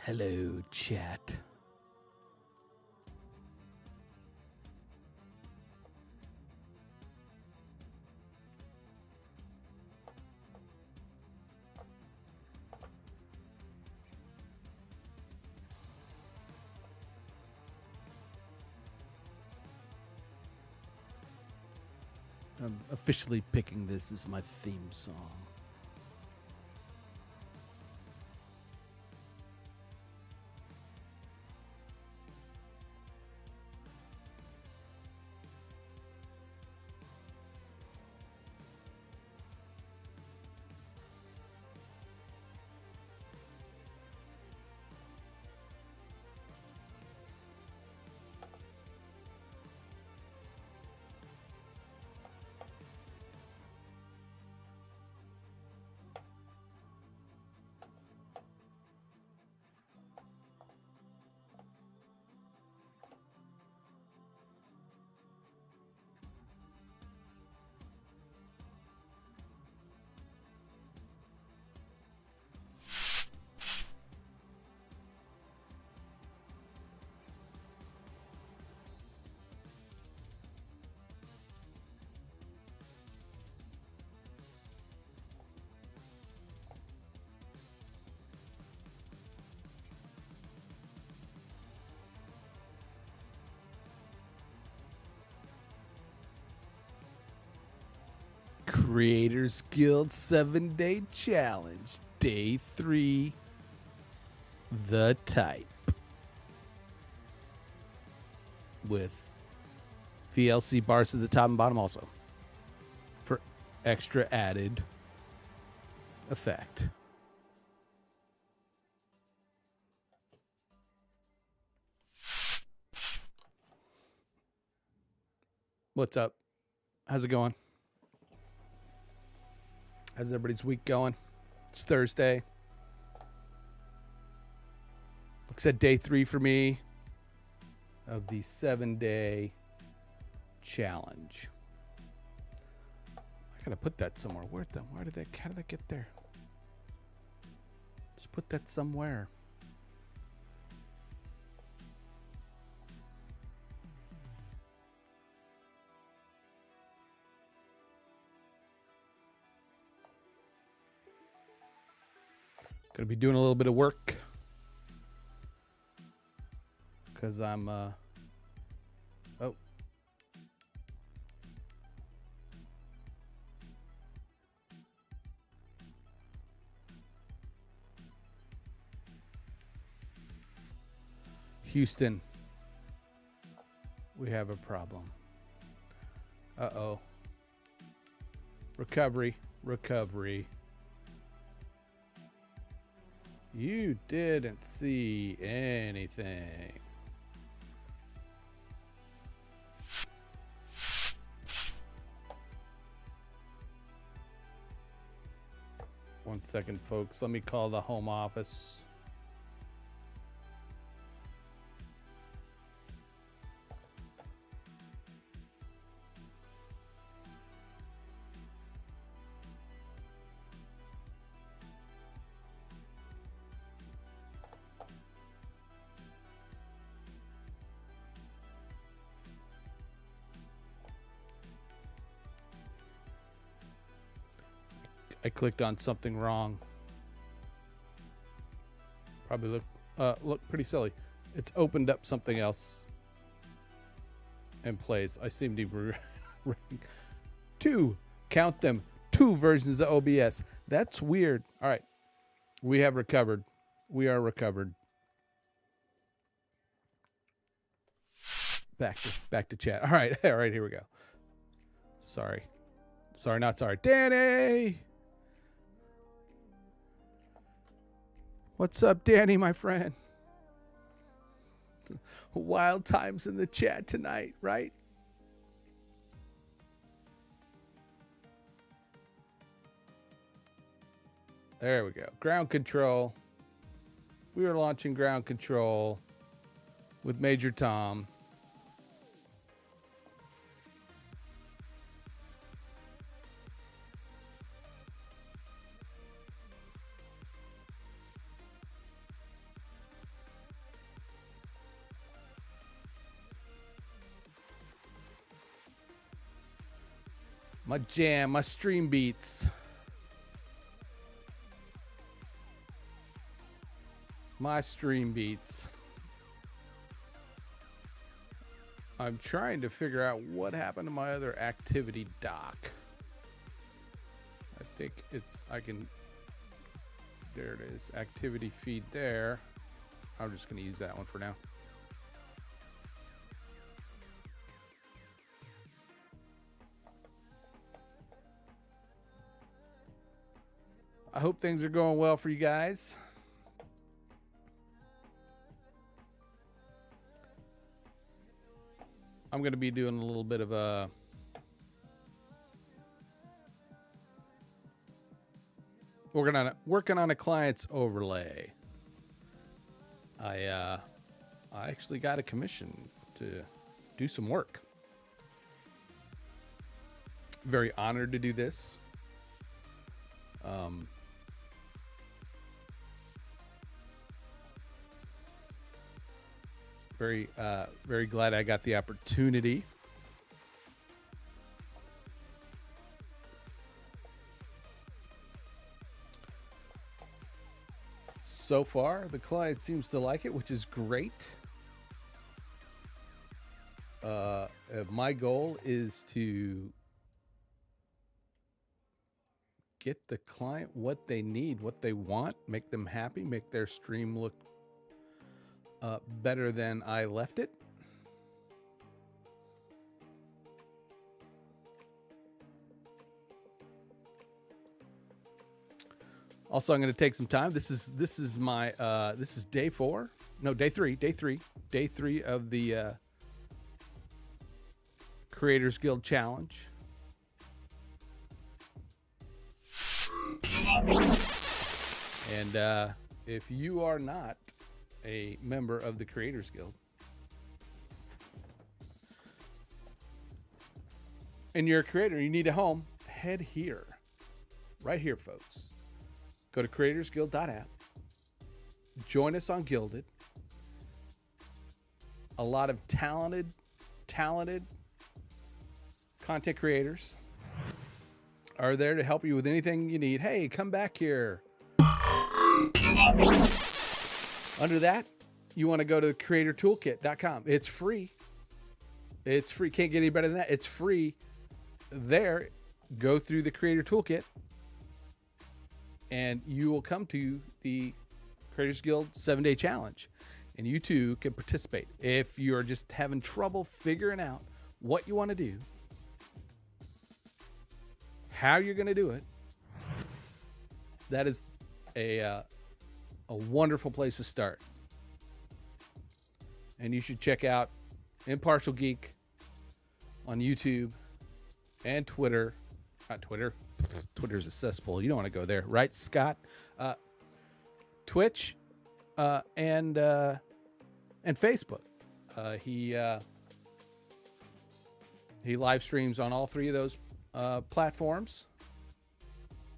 Hello, chat. I'm officially picking this as my theme song. Creators Guild 7-Day Challenge, Day 3, The Type. With VLC bars at the top and bottom also. For extra added effect. What's up? How's it going? How's everybody's week going? It's Thursday. Looks at day 3 for me of the 7-day challenge. I gotta put that somewhere. How did that get there? Just put that somewhere. Gonna be doing a little bit of work because I'm Houston, we have a problem. Uh-oh. Recovery. You didn't see anything. One second, folks. Let me call the home office. I clicked on something wrong. Probably look pretty silly. It's opened up something else and plays. I seem to be count them, 2 versions of OBS. That's weird. All right. We have recovered. We are recovered. Back to chat. All right, here we go. Sorry, not sorry. Danny! What's up, Danny, my friend? Wild times in the chat tonight, right? There we go. Ground control. We are launching ground control with Major Tom. My jam, my stream beats. My stream beats. I'm trying to figure out what happened to my other activity dock. I think there it is. Activity feed there. I'm just going to use that one for now. I hope things are going well for you guys. I'm going to be doing a little bit of a working on a client's overlay. I actually got a commission to do some work. Very honored to do this. Very glad I got the opportunity. So far, the client seems to like it, which is great. My goal is to get the client what they need, what they want, make them happy, make their stream look better than I left it. Also, I'm going to take some time. This is day 4. No, day 3 of the Creators Guild Challenge. And if you are not a member of the Creators Guild and you're a creator, you need a home, head here. Right here, folks. Go to creatorsguild.app. Join us on Guilded. A lot of talented content creators are there to help you with anything you need. Hey, come back here. Under that, you want to go to creatortoolkit.com. It's free. It's free. Can't get any better than that. It's free. There, go through the Creator Toolkit, and you will come to the Creators Guild 7-Day Challenge, and you too can participate. If you're just having trouble figuring out what you want to do, how you're going to do it, that is a wonderful place to start. And you should check out Impartial Geek on YouTube and Twitter. Not Twitter. Twitter's a cesspool. You don't want to go there, right, Scott? Twitch and Facebook. He live streams on all 3 of those platforms.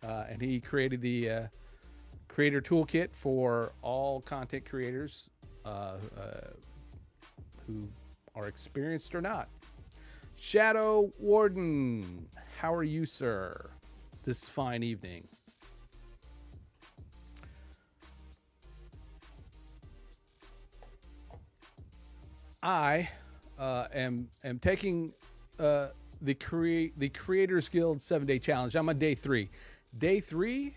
And he created the Creator Toolkit for all content creators who are experienced or not. Shadow Warden, how are you, sir, this fine evening? I am taking the Creators Guild 7-Day Challenge. I'm on day 3. Day 3,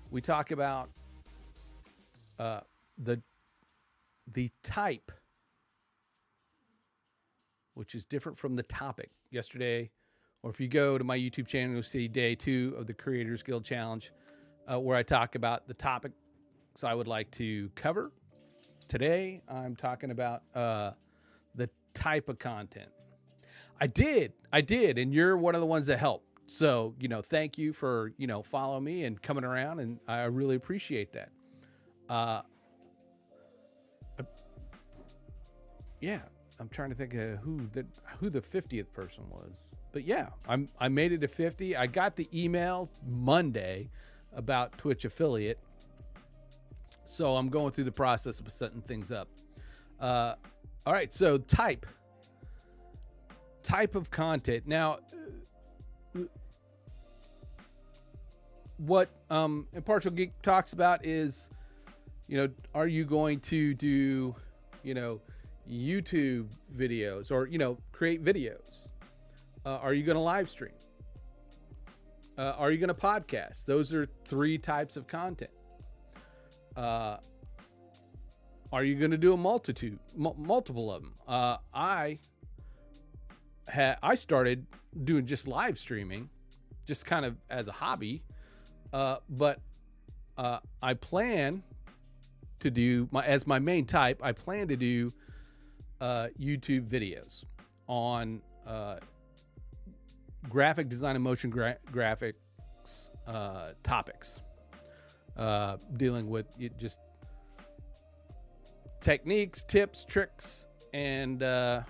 we talk about the type, which is different from the topic. Yesterday, or if you go to my YouTube channel, you'll see day 2 of the Creators Guild Challenge, where I talk about the topics I would like to cover. Today, I'm talking about the type of content. I did, and you're one of the ones that helped. So, thank you for, following me and coming around, and I really appreciate that. Yeah, I'm trying to think of who the 50th person was. But yeah, I made it to 50. I got the email Monday about Twitch affiliate. So I'm going through the process of setting things up. All right, so type of content. Now, what Impartial Geek talks about is, are you going to do, YouTube videos, or, create videos? Are you going to live stream? Are you going to podcast? Those are 3 types of content. Are you going to do a multiple of them? I started doing just live streaming, just kind of as a hobby. But I plan to do as my main type. I plan to do YouTube videos on graphic design and motion graphics topics, dealing with just techniques, tips, tricks, and the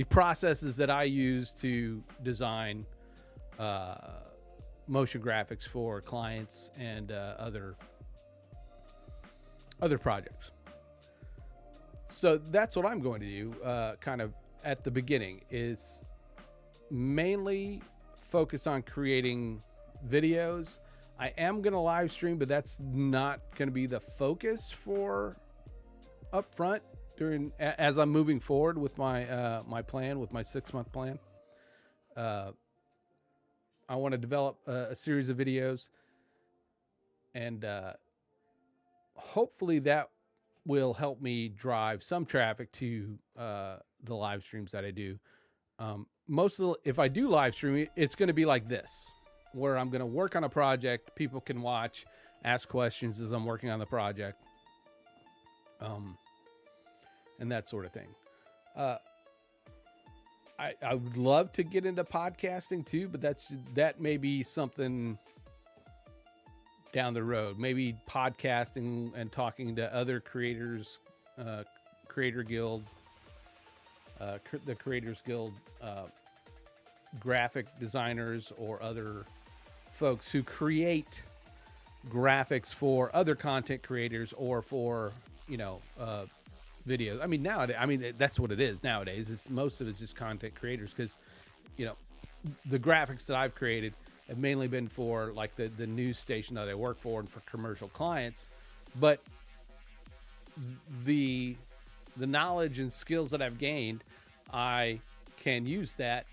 processes that I use to design motion graphics for clients and other projects. So that's what I'm going to do, kind of at the beginning, is mainly focus on creating videos. I am going to live stream, but that's not going to be the focus for upfront as I'm moving forward with my my plan, with my 6-month plan. I want to develop a series of videos, and hopefully that will help me drive some traffic to the live streams that I do. If I do live streaming, it's going to be like this, where I'm going to work on a project. People can watch, ask questions as I'm working on the project, and that sort of thing. I would love to get into podcasting too, but that may be something down the road. Maybe podcasting and talking to other creators, Creator Guild, the Creators Guild, graphic designers, or other folks who create graphics for other content creators, or for videos. I mean, nowadays, that's what it is nowadays. Most of it's just content creators, because the graphics that I've created have mainly been for like the news station that I work for and for commercial clients. But the knowledge and skills that I've gained, I can use that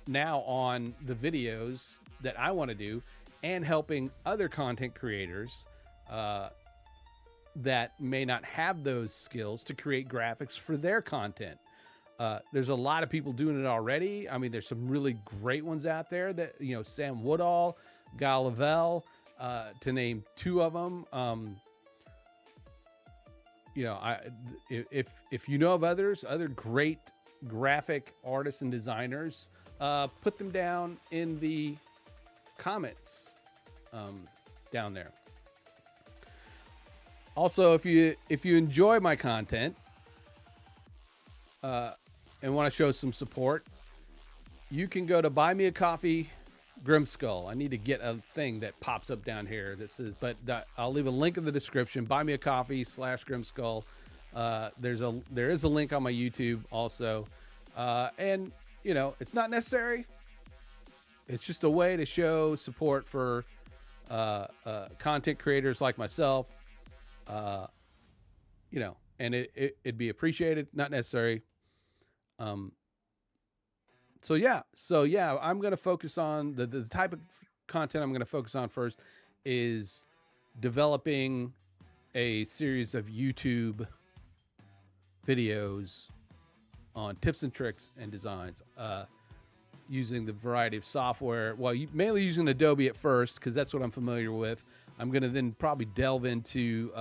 now on the videos that I want to do, and helping other content creators that may not have those skills to create graphics for their content. There's a lot of people doing it already. I mean, there's some really great ones out there that, Sam Woodall, Guy Lavelle, to name 2 of them. If you know of other great graphic artists and designers, put them down in the comments down there. Also, if you enjoy my content and want to show some support, you can go to Buy Me a Coffee Grimskull. I need to get a thing that pops up down here that says, but I'll leave a link in the description. Buy Me a Coffee /Grimskull. There is a link on my YouTube also, and it's not necessary. It's just a way to show support for content creators like myself. And it'd be appreciated, not necessary. So yeah, I'm going to focus on the type of content I'm going to focus on first is developing a series of YouTube videos on tips and tricks and designs, using the variety of software. Well, mainly using Adobe at first, because that's what I'm familiar with. I'm going to then probably delve into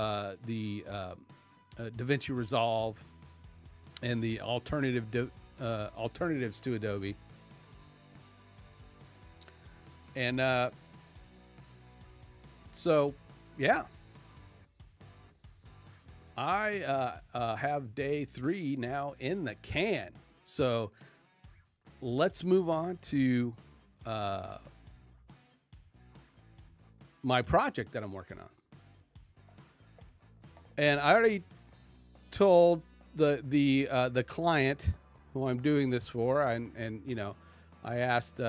the DaVinci Resolve and the alternatives to Adobe. And so, yeah. I have day 3 now in the can. So let's move on to my project that I'm working on. And I already told the client who I'm doing this for, and you know, I asked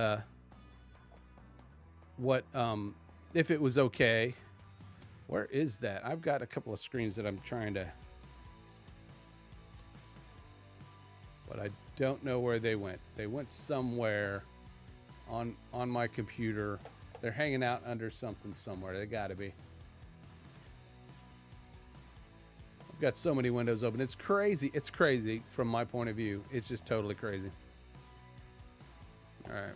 what if it was okay. Where is that? I've got a couple of screens that I'm trying to, but I don't know where they went. They went somewhere on my computer. They're hanging out under something somewhere. They got to be. I've got so many windows open. It's crazy. It's crazy from my point of view. It's just totally crazy. All right.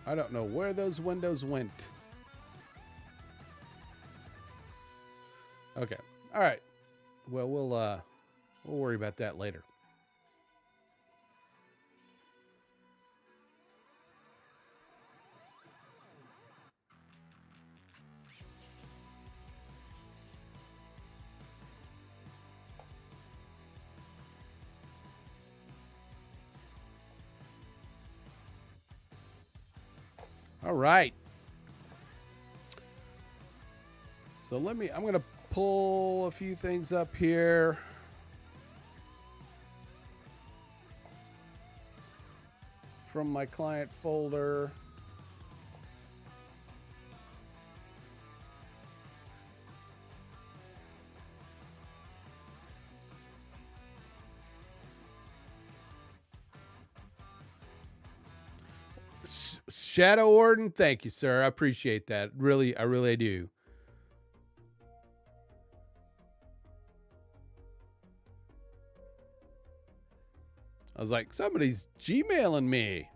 I don't know where those windows went. Okay. All right. Well, we'll worry about that later. All right. So I'm going to pull a few things up here. From my client folder. Shadow Warden, thank you, sir. I appreciate that. Really, I really do. I was like, somebody's Gmailing me.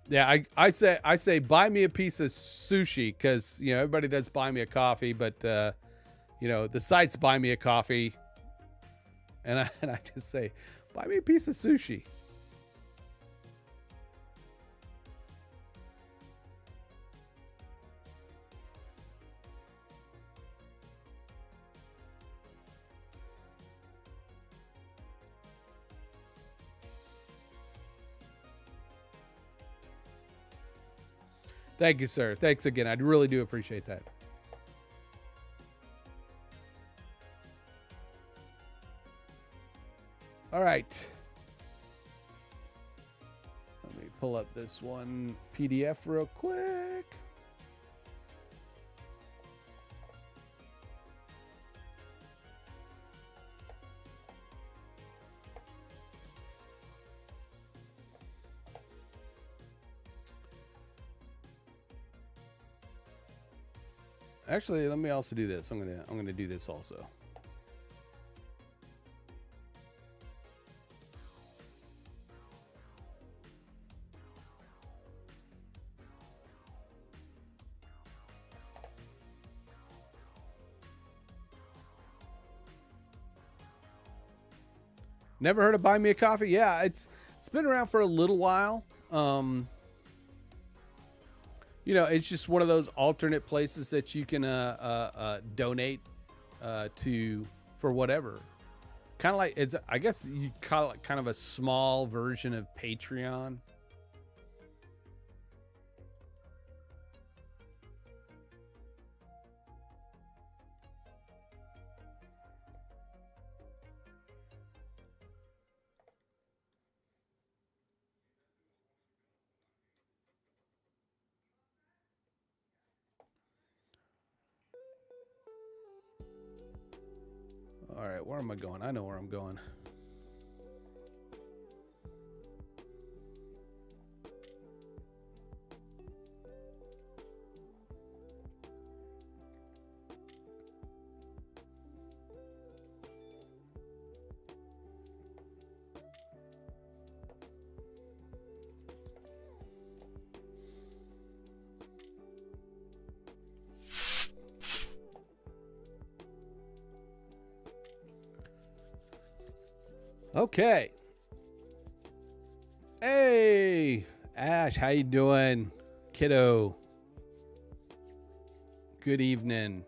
Yeah, I say buy me a piece of sushi because you know everybody does buy me a coffee, but you know the site's buy me a coffee, and I just say buy me a piece of sushi. Thank you, sir. Thanks again. I really do appreciate that. All right. Let me pull up this one PDF real quick. Actually, let me also do this. I'm gonna do this also. Never heard of Buy Me a Coffee? Yeah, it's been around for a little while. You know, it's just one of those alternate places that you can donate to for whatever. Kind of like it's. I guess you call it kind of a small version of Patreon. All right, where am I going? I know where I'm going. Okay. Hey, Ash, how you doing, kiddo? Good evening.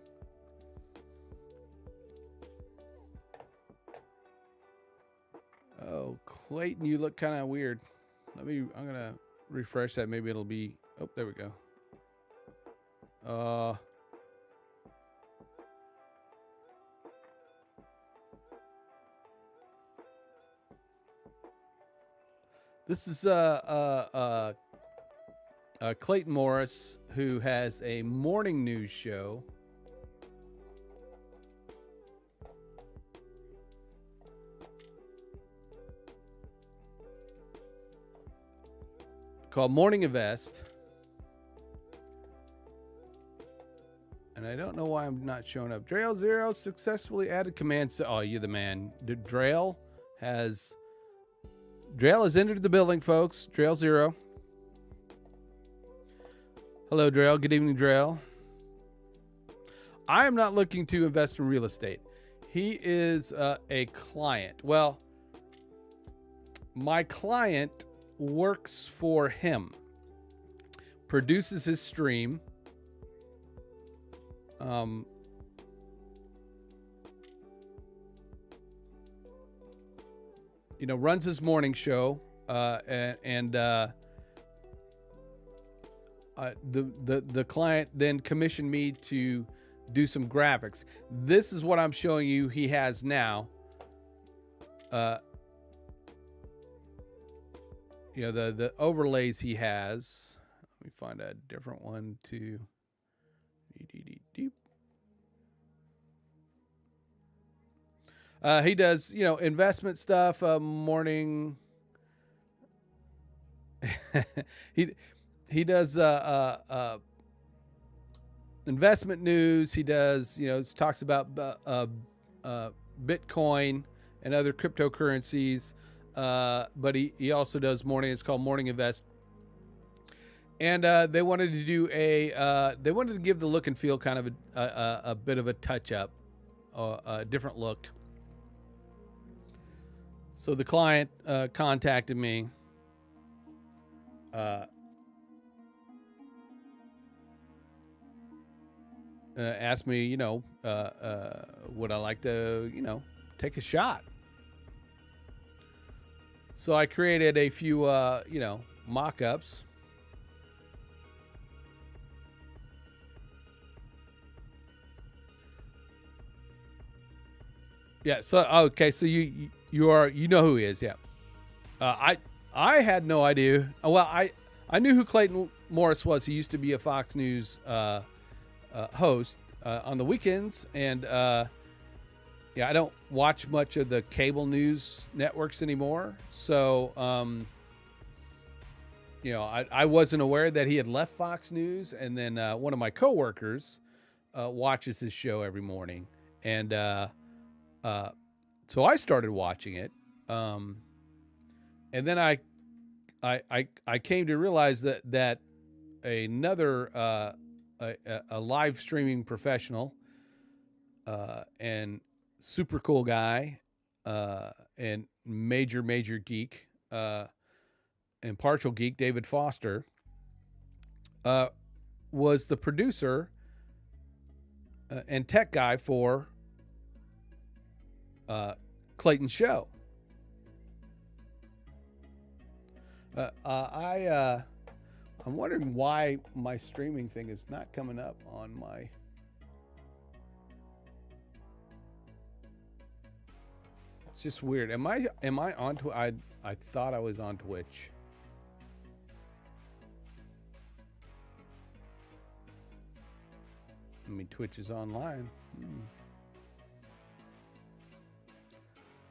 Oh, Clayton, you look kind of weird. I'm gonna refresh that. Maybe it'll be. Oh, there we go. This is Clayton Morris, who has a morning news show. Called Morning Invest. And I don't know why I'm not showing up. Drail Zero successfully added commands. Oh, you're the man. Drail has entered the building, folks. Drail Zero. Hello, Drail. Good evening, Drail. I am not looking to invest in real estate. He is a client. Well, my client works for him, produces his stream, runs his morning show, and the client then commissioned me to do some graphics. This is what I'm showing you he has now. The overlays he has. Let me find a different one to. He does, investment stuff. Morning. he does investment news. He does, talks about Bitcoin and other cryptocurrencies. But he also does morning. It's called Morning Invest. And they wanted to do they wanted to give the look and feel kind of a bit of a touch up, a different look. So the client contacted me. Asked me, would I like to, take a shot? So I created a few, mock-ups. Yeah. So okay. So you know who he is. Yeah. I had no idea. Well, I knew who Clayton Morris was. He used to be a Fox News host on the weekends, and I don't watch much of the cable news networks anymore. So I wasn't aware that he had left Fox News, and then one of my coworkers watches his show every morning, and so I started watching it, and then I came to realize that another a live streaming professional and super cool guy and major geek and partial geek, David Foster, was the producer and tech guy for Clayton's show. I'm wondering why my streaming thing is not coming up on my. It's just weird. Am I on I thought I was on Twitch. I mean, Twitch is online.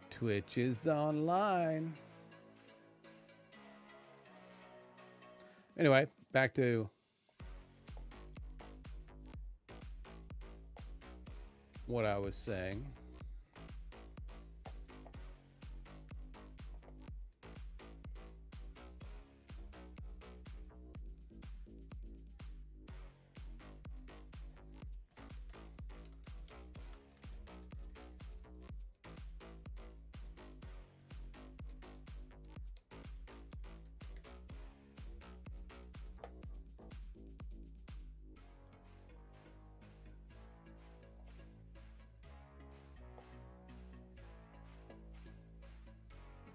Twitch is online. Anyway, back to what I was saying.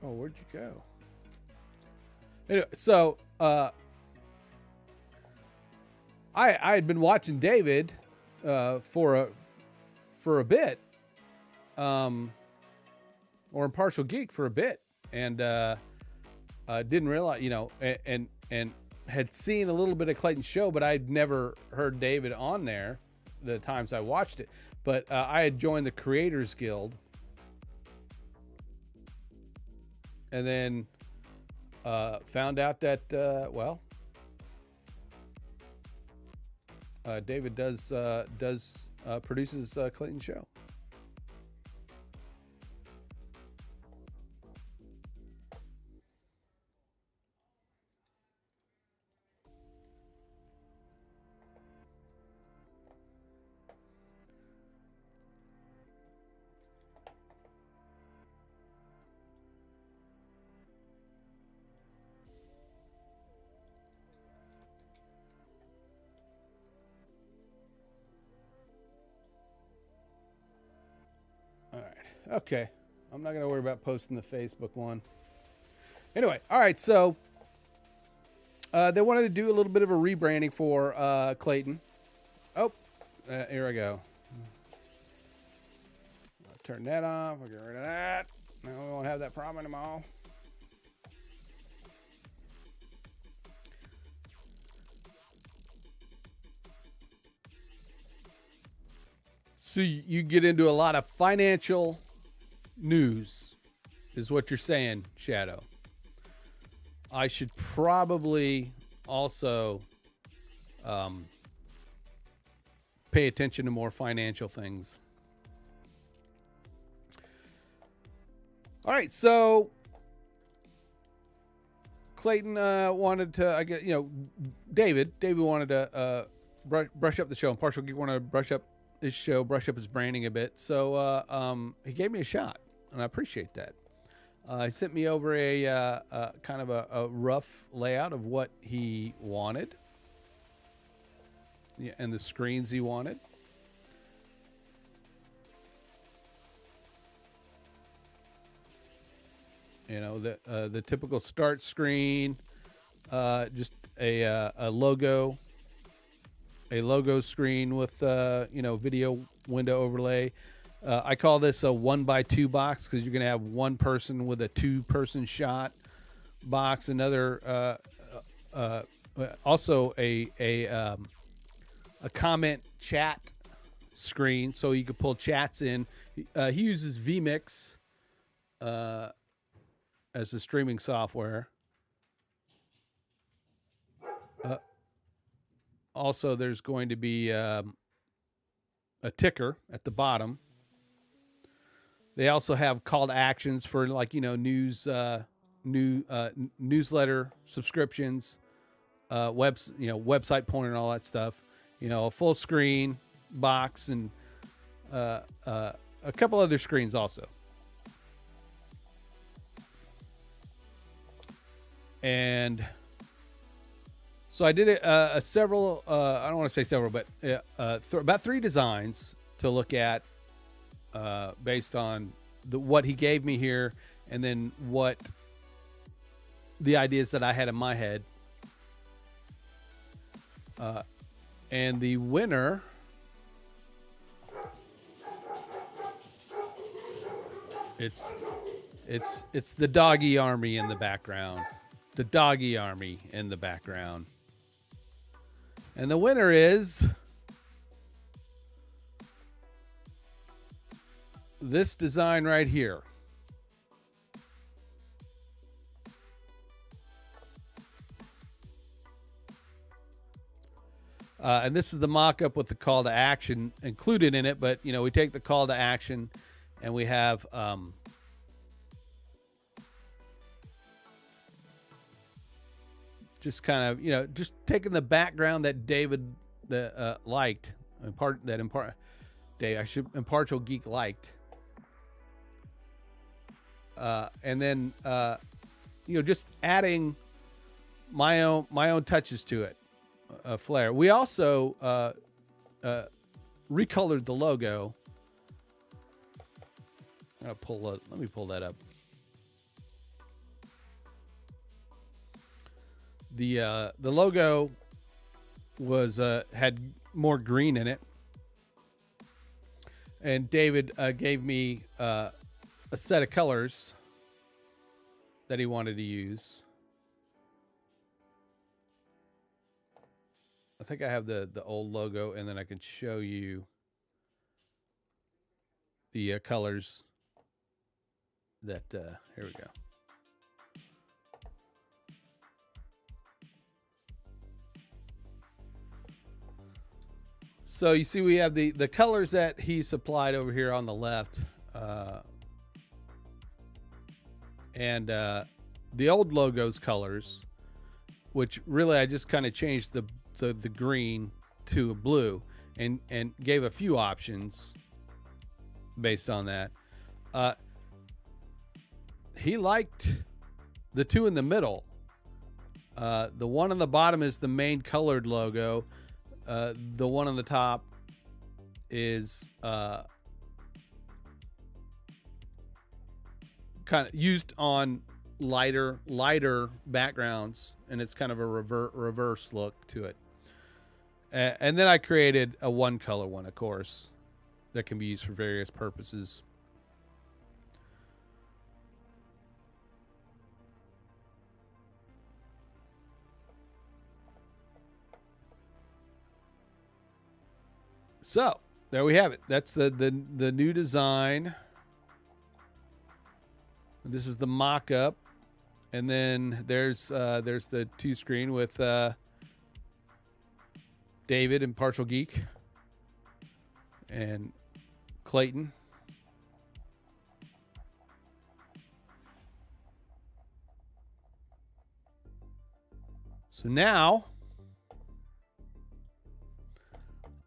Oh, where'd you go? Anyway, so I had been watching David for a bit, or Impartial Geek for a bit, and didn't realize, and had seen a little bit of Clayton's show, but I'd never heard David on there the times I watched it. But I had joined the Creators Guild, and then found out that David does produces Clayton's show. All right. Okay. I'm not going to worry about posting the Facebook one. Anyway. All right. So they wanted to do a little bit of a rebranding for Clayton. Oh, here I go. I'll turn that off. I'll get rid of that. Now we won't have that problem anymore. So you get into a lot of financial news, is what you're saying, Shadow. I should probably also pay attention to more financial things. All right, so Clayton wanted to, I guess, David wanted to brush up the show. Impartial Geek wanted to brush up his show, brush up his branding a bit. So he gave me a shot, and I appreciate that. He sent me over a kind of a rough layout of what he wanted, and the screens he wanted. The typical start screen, just a logo screen with video window overlay. I call this a 1x2 box because you're going to have one person with a 2-person shot box. Another also a comment chat screen, so you can pull chats in. He uses vMix as a streaming software. Also, there's going to be a ticker at the bottom. They also have call to actions for newsletter subscriptions, website pointer and all that stuff. A full screen box and a couple other screens also. And so I did several, I don't want to say several, but about 3 designs to look at based on what he gave me here, and then what the ideas that I had in my head. And the winner it's the doggy army in the background. The doggy army in the background. And the winner is this design right here. And this is the mock-up with the call to action included in it. But, we take the call to action and we have just kind of, just taking the background that David liked, Impartial Geek liked. And then, just adding my own touches to it, flair. We also recolored the logo. Let me pull that up. The logo was had more green in it, and David gave me a set of colors that he wanted to use. I think I have the old logo, and then I can show you the colors that here we go. So you see we have the colors that he supplied over here on the left, and the old logo's colors, which really I just kind of changed the green to a blue and gave a few options based on that. He liked the two in the middle. The one on the bottom is the main colored logo. The one on the top is kind of used on lighter backgrounds, and it's kind of a reverse look to it. And then I created a one color one, of course, that can be used for various purposes. So there we have it. That's the new design. This is the mock-up, and then there's the 2-screen with David and Partial Geek and Clayton. So now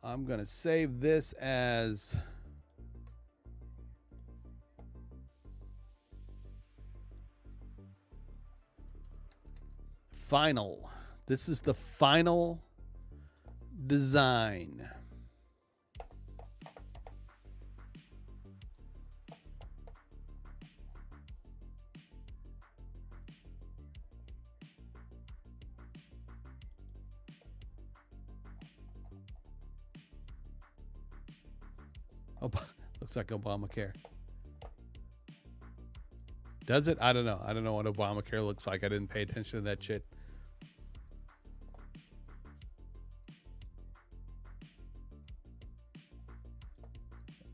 I'm going to save this as final. This is the final design. Oh, looks like Obamacare. Does it? I don't know. I don't know what Obamacare looks like. I didn't pay attention to that shit.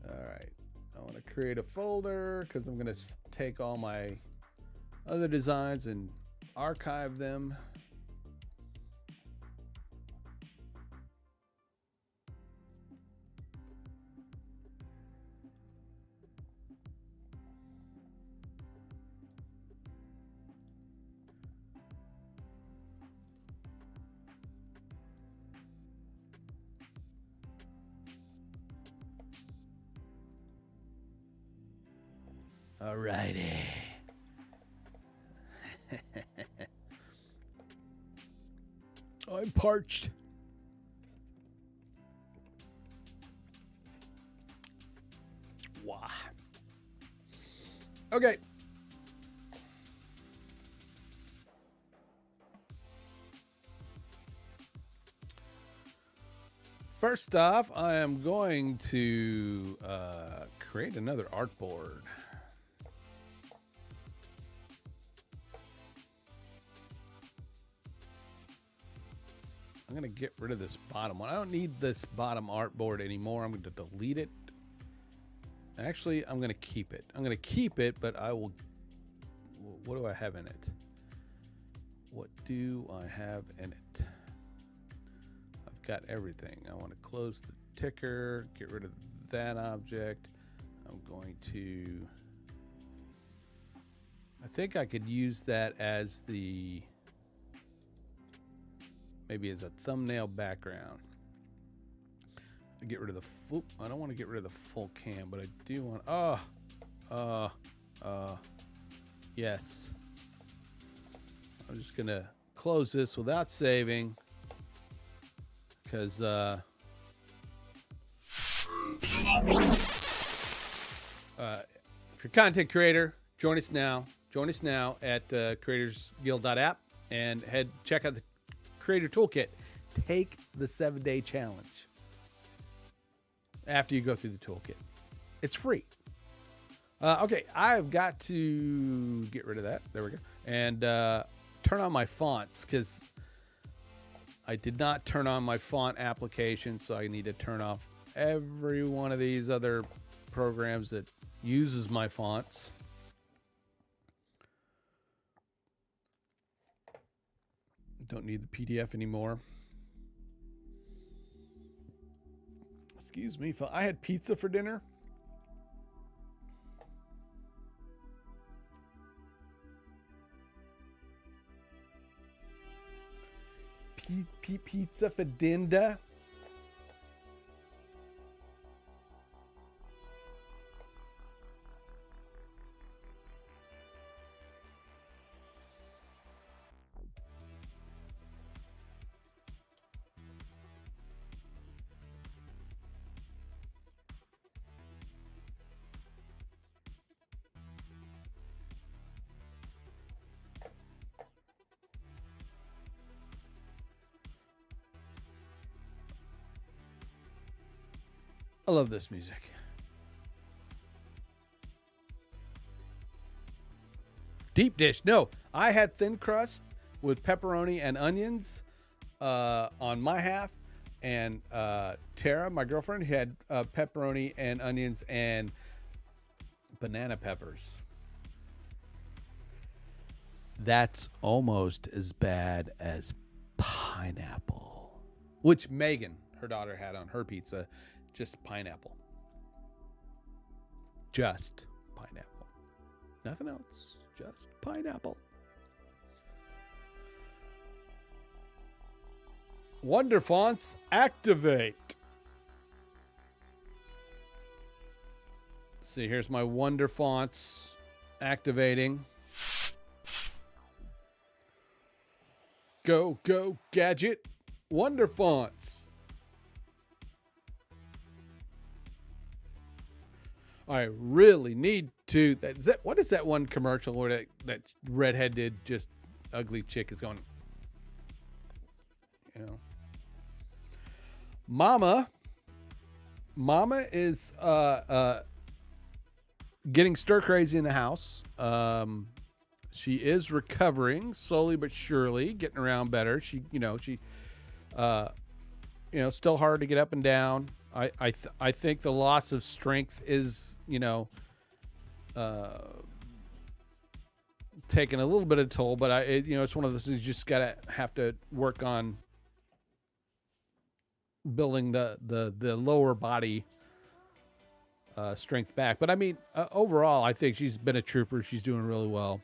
All right. I want to create a folder because I'm going to take all my other designs and archive them. All righty. I'm parched. Wow. Okay. First off, I am going to create another artboard. I'm going to get rid of this bottom one. I don't need this bottom artboard anymore. I'm going to delete it. Actually, I'm going to keep it. I'm going to keep it, but I will... What do I have in it? What do I have in it? I've got everything. I want to close the ticker, get rid of that object. I'm going to... I think I could use that as the... maybe as a thumbnail background. I get rid of the full, I don't want to get rid of the full cam, but I do want, yes. I'm just going to close this without saving because, if you're a content creator, join us now. Join us now at creatorsguild.app and check out the Creator Toolkit. Take the 7-day challenge after you go through the toolkit. It's free. Okay, I've got to get rid of that. There we go. And turn on my fonts, because I did not turn on my font application, so I need to turn off every one of these other programs that uses my fonts. Don't need the PDF anymore. Excuse me. I had pizza for dinner. Pizza for dinner. I love this music. Deep dish. No, I had thin crust with pepperoni and onions on my half. And Tara, my girlfriend, had pepperoni and onions and banana peppers. That's almost as bad as pineapple, which Megan, her daughter, had on her pizza. Just pineapple. Just pineapple. Nothing else. Just pineapple. Wonder Fonts, activate. See, here's my Wonder Fonts activating. Go, go, gadget. Wonder Fonts. I really need to. What is that one commercial where that redheaded, just ugly chick is going, you know? Mama is getting stir crazy in the house. She is recovering slowly but surely, getting around better. She still hard to get up and down. I think the loss of strength is, taking a little bit of toll, but it's one of those things you just have to work on building the lower body strength back. But I mean, overall, I think she's been a trooper. She's doing really well.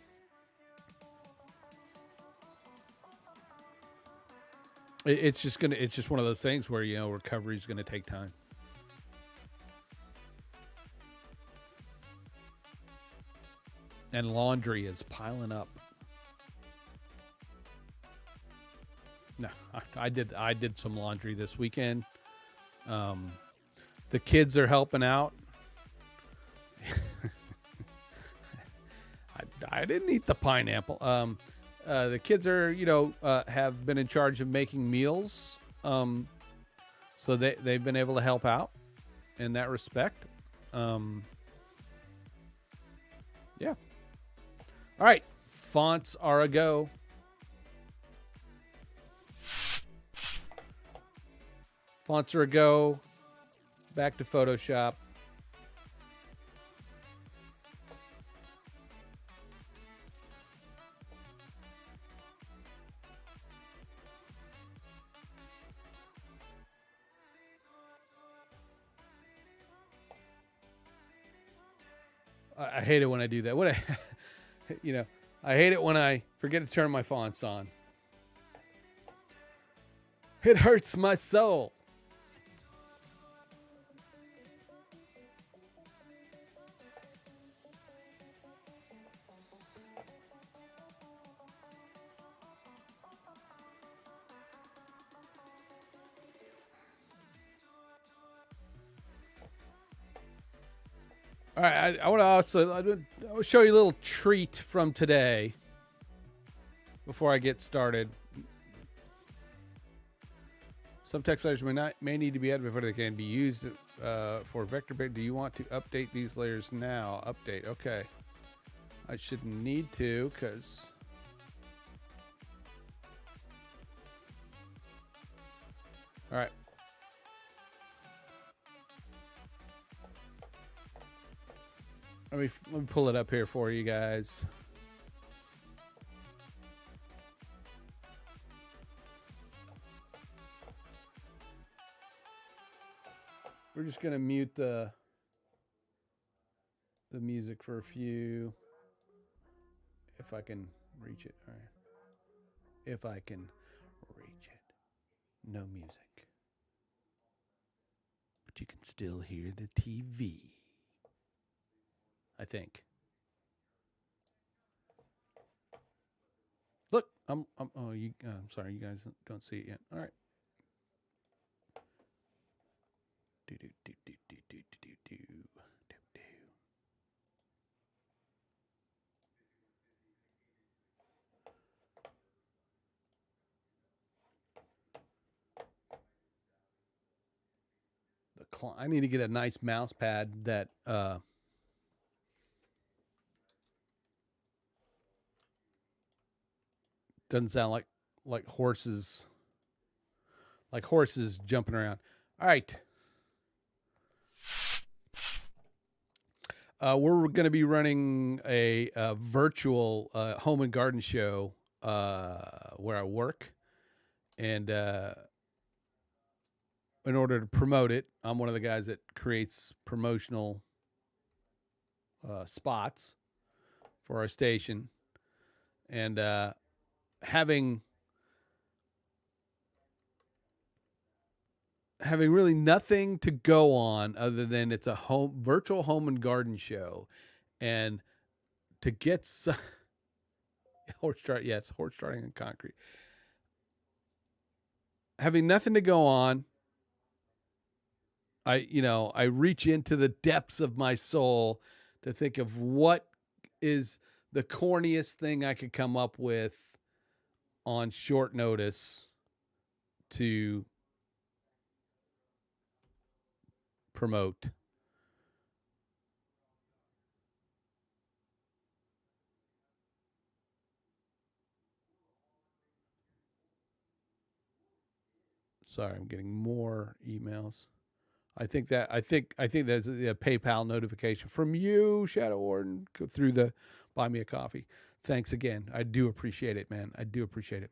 It's just one of those things where, recovery is going to take time. And laundry is piling up. No, I did some laundry this weekend. The kids are helping out. I didn't eat the pineapple. The kids are, have been in charge of making meals. So they've been able to help out in that respect. Yeah. All right. Fonts are a go. Fonts are a go. Back to Photoshop. I hate it when I do that. I hate it when I forget to turn my fonts on. It hurts my soul. All right, I want to show you a little treat from today. before I get started. Some text layers may need to be added before they can be used for vector bit. Do you want to update these layers now? Update. Okay. I shouldn't need to because all right. Let me pull it up here for you guys. We're just gonna mute the music for a few, if I can reach it. All right, if I can reach it. No music, but you can still hear the TV. I think. Look, I'm sorry, you guys don't see it yet. All right. I need to get a nice mouse pad that doesn't sound like horses jumping around. All right. We're going to be running a virtual home and garden show where I work. And in order to promote it, I'm one of the guys that creates promotional spots for our station. And having really nothing to go on other than it's a virtual home and garden show, and to get horse starting in concrete. Having nothing to go on, I reach into the depths of my soul to think of what is the corniest thing I could come up with on short notice to promote. Sorry, I'm getting more emails. I think there's a PayPal notification from you, Shadow Warden, through the Buy Me a Coffee. Thanks again. I do appreciate it, man. I do appreciate it.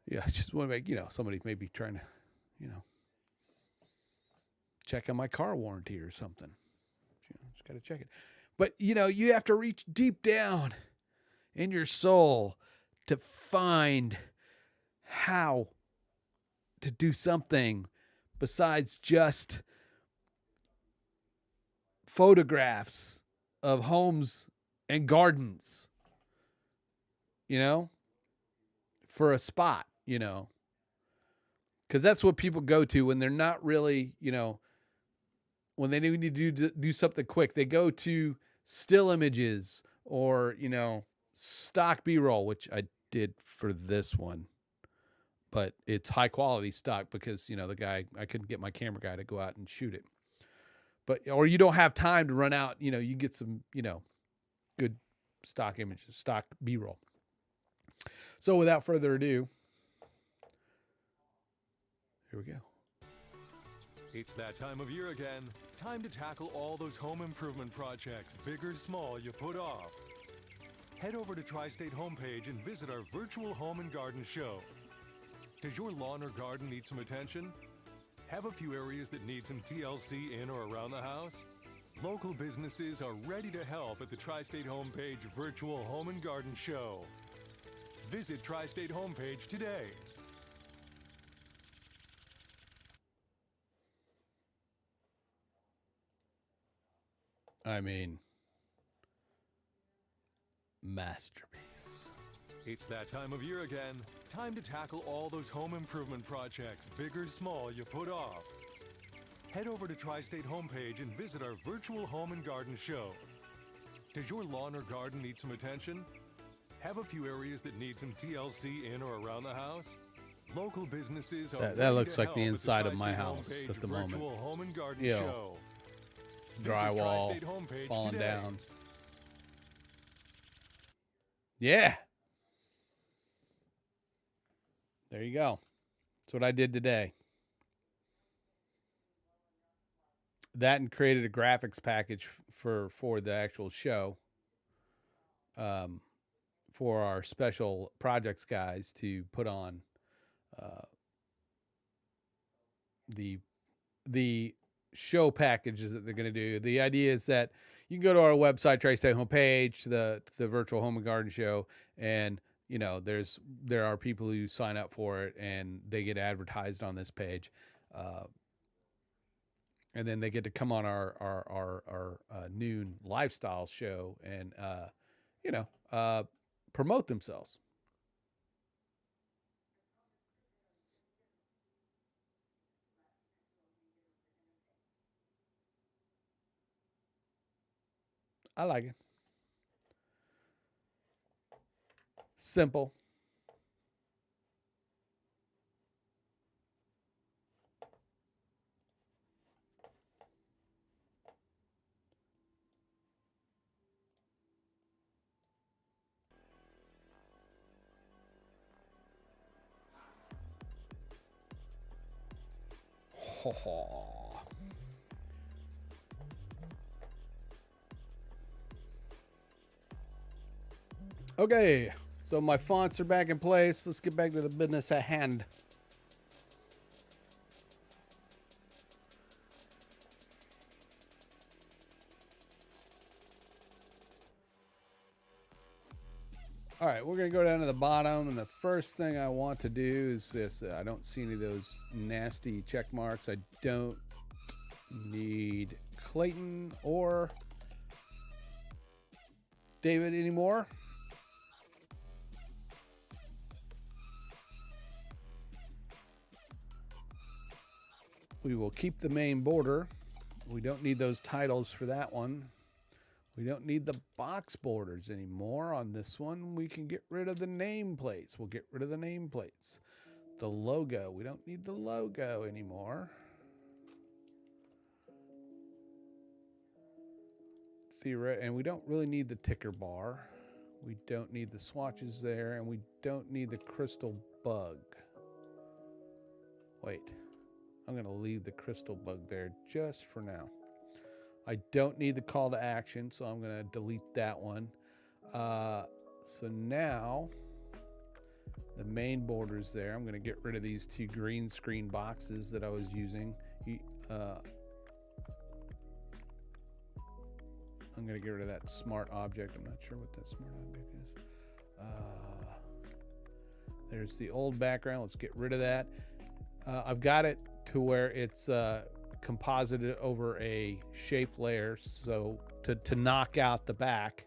Yeah, I just want to make, somebody may be trying to, check on my car warranty or something. Just got to check it. But, you have to reach deep down in your soul to find how to do something besides just photographs of homes and gardens, for a spot, because that's what people go to when they're not really, when they need to do something quick. They go to still images or, stock B-roll, which I did for this one. But it's high quality stock because, the guy, I couldn't get my camera guy to go out and shoot it. But, or you don't have time to run out, you get some, good stock images, stock B-roll. So without further ado, here we go. It's that time of year again. Time to tackle all those home improvement projects, big or small, you put off. Head over to Tri-State homepage and visit our virtual home and garden show. Does your lawn or garden need some attention? Have a few areas that need some TLC in or around the house? Local businesses are ready to help at the Tri-State homepage virtual home and garden show. Visit Tri-State homepage today. I mean, masterpiece. It's that time of year again. Time to tackle all those home improvement projects, big or small, you put off. Head over to Tri-State homepage and visit our virtual home and garden show. Does your lawn or garden need some attention? Have a few areas that need some TLC in or around the house? Local businesses are That ready looks to like the help inside at of my Tri-State house Homepage at the moment. Virtual Home and Garden Yo. Show. Visit Drywall Tri-State Homepage falling today. down. Yeah. There you go. That's what I did today. That and created a graphics package for the actual show. For our special projects guys to put on the show packages that they're going to do. The idea is that you can go to our website, Tri-State homepage, the virtual home and garden show, and you know there are people who sign up for it and they get advertised on this page, and then they get to come on our noon lifestyle show and promote themselves. I like it. Simple. Okay, so my fonts are back in place. Let's get back to the business at hand. All right, we're going to go down to the bottom, and the first thing I want to do is this. I don't see any of those nasty check marks. I don't need Clayton or David anymore. We will keep the main border. We don't need those titles for that one. We don't need the box borders anymore on this one. We can get rid of the nameplates. We'll get rid of the nameplates. The logo. We don't need the logo anymore. And we don't really need the ticker bar. We don't need the swatches there. And we don't need the crystal bug. Wait. I'm going to leave the crystal bug there just for now. I don't need the call to action, so I'm going to delete that one. So now the main border's there. I'm going to get rid of these two green screen boxes that I was using. I'm going to get rid of that smart object. I'm not sure what that smart object is. There's the old background. Let's get rid of that. I've got it to where it's composited over a shape layer, so to knock out the back.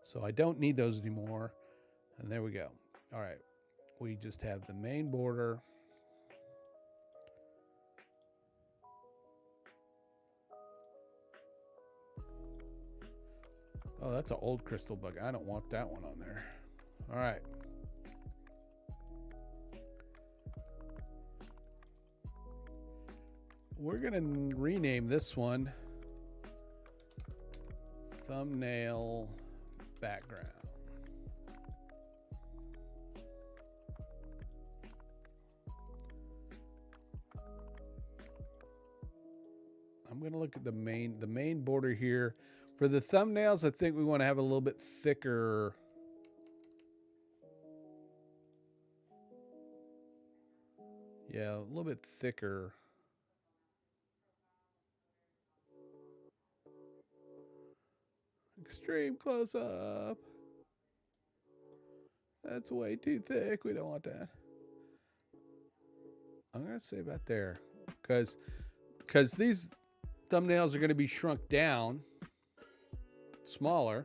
So I don't need those anymore. And there we go. All right. We just have the main border. Oh, that's an old crystal bug. I don't want that one on there. All right. We're going to rename this one Thumbnail Background. I'm going to look at the main border here. For the thumbnails, I think we want to have a little bit thicker. Yeah, a little bit thicker. Extreme close up. That's way too thick. We don't want that. I'm going to say about there. Because these thumbnails are going to be shrunk down. Smaller.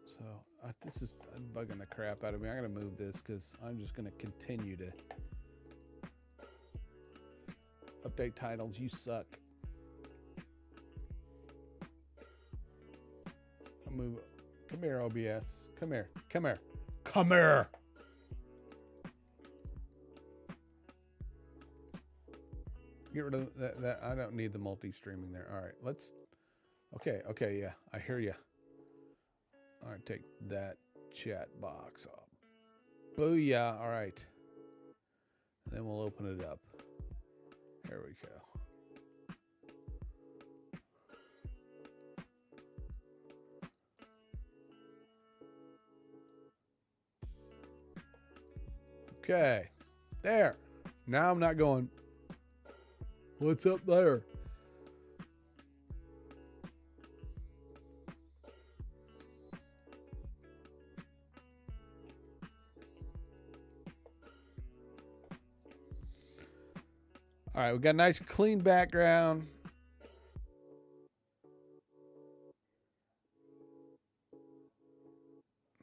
So this is bugging the crap out of me. I'm going to move this because I'm just going to continue to update titles. You suck. Move. Come here, OBS. Come here. Come here. Come here. Get rid of that. I don't need the multi-streaming there. All right, let's. Okay, yeah, I hear you. All right, take that chat box off. Booyah! All right. Then we'll open it up. There we go. Okay, there. Now I'm not going, what's up there? All right, we got a nice clean background.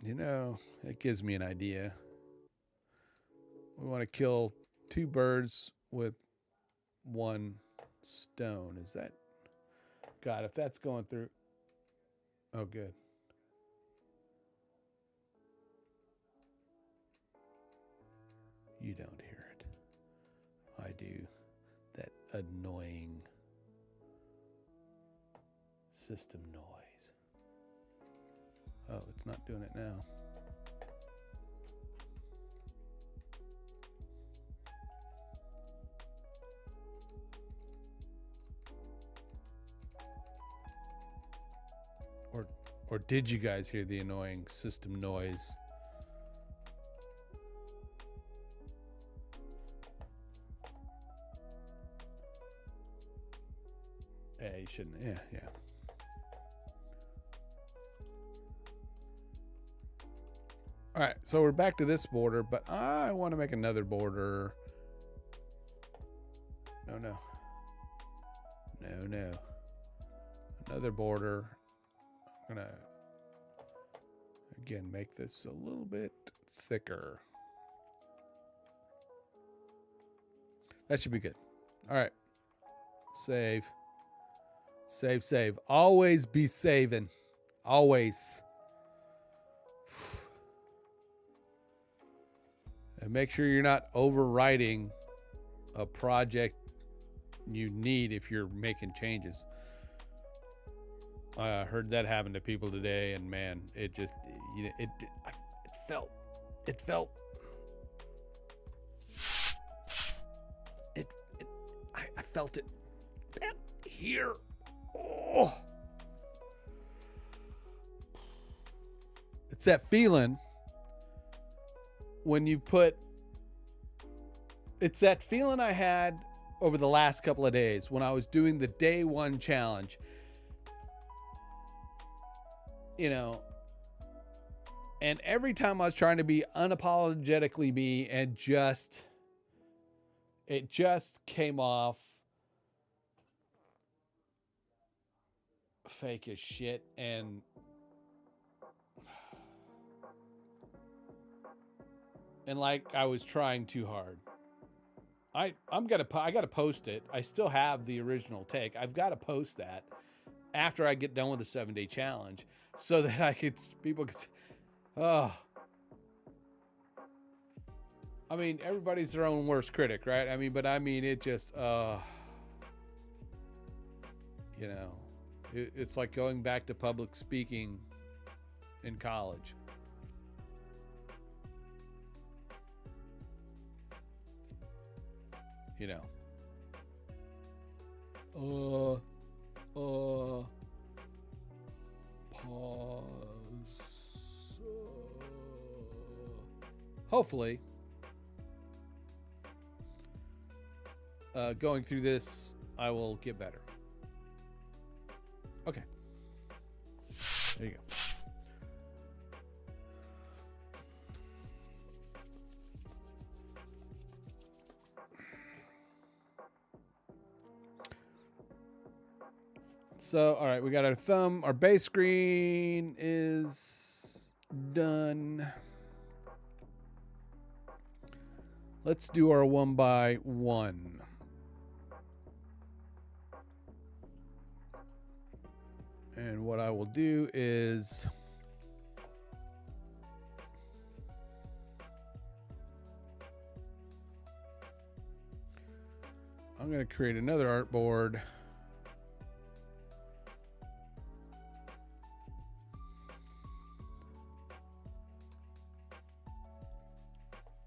You know, it gives me an idea. We want to kill 2 birds with 1 stone. Is that? God, if that's going through. Oh, good. You don't hear it. I do. That annoying system noise. Oh, it's not doing it now. Or did you guys hear the annoying system noise? Yeah, you shouldn't. Yeah. All right, so we're back to this border, but I want to make another border. No. Another border. I'm gonna again make this a little bit thicker. That should be good. All right. Save. Always be saving. Always. And make sure you're not overwriting a project you need if you're making changes. I heard that happen to people today, and man, it just, it felt I felt it here. Oh, it's that feeling when you put, it's that feeling I had over the last couple of days when I was doing the day 1 challenge. You know, and every time I was trying to be unapologetically me and it just came off fake as shit, and like I was trying too hard. I gotta post it. I still have the original take. I've got to post that after I get done with the 7-day challenge, so that people could, oh, I mean, everybody's their own worst critic, right? I mean, but I mean, it just, you know, it's like going back to public speaking in college. You know, pause. Hopefully, going through this, I will get better. Okay. There you go. So, all right, we got our thumb. Our base screen is done. Let's do our 1x1. And what I will do is I'm going to create another artboard.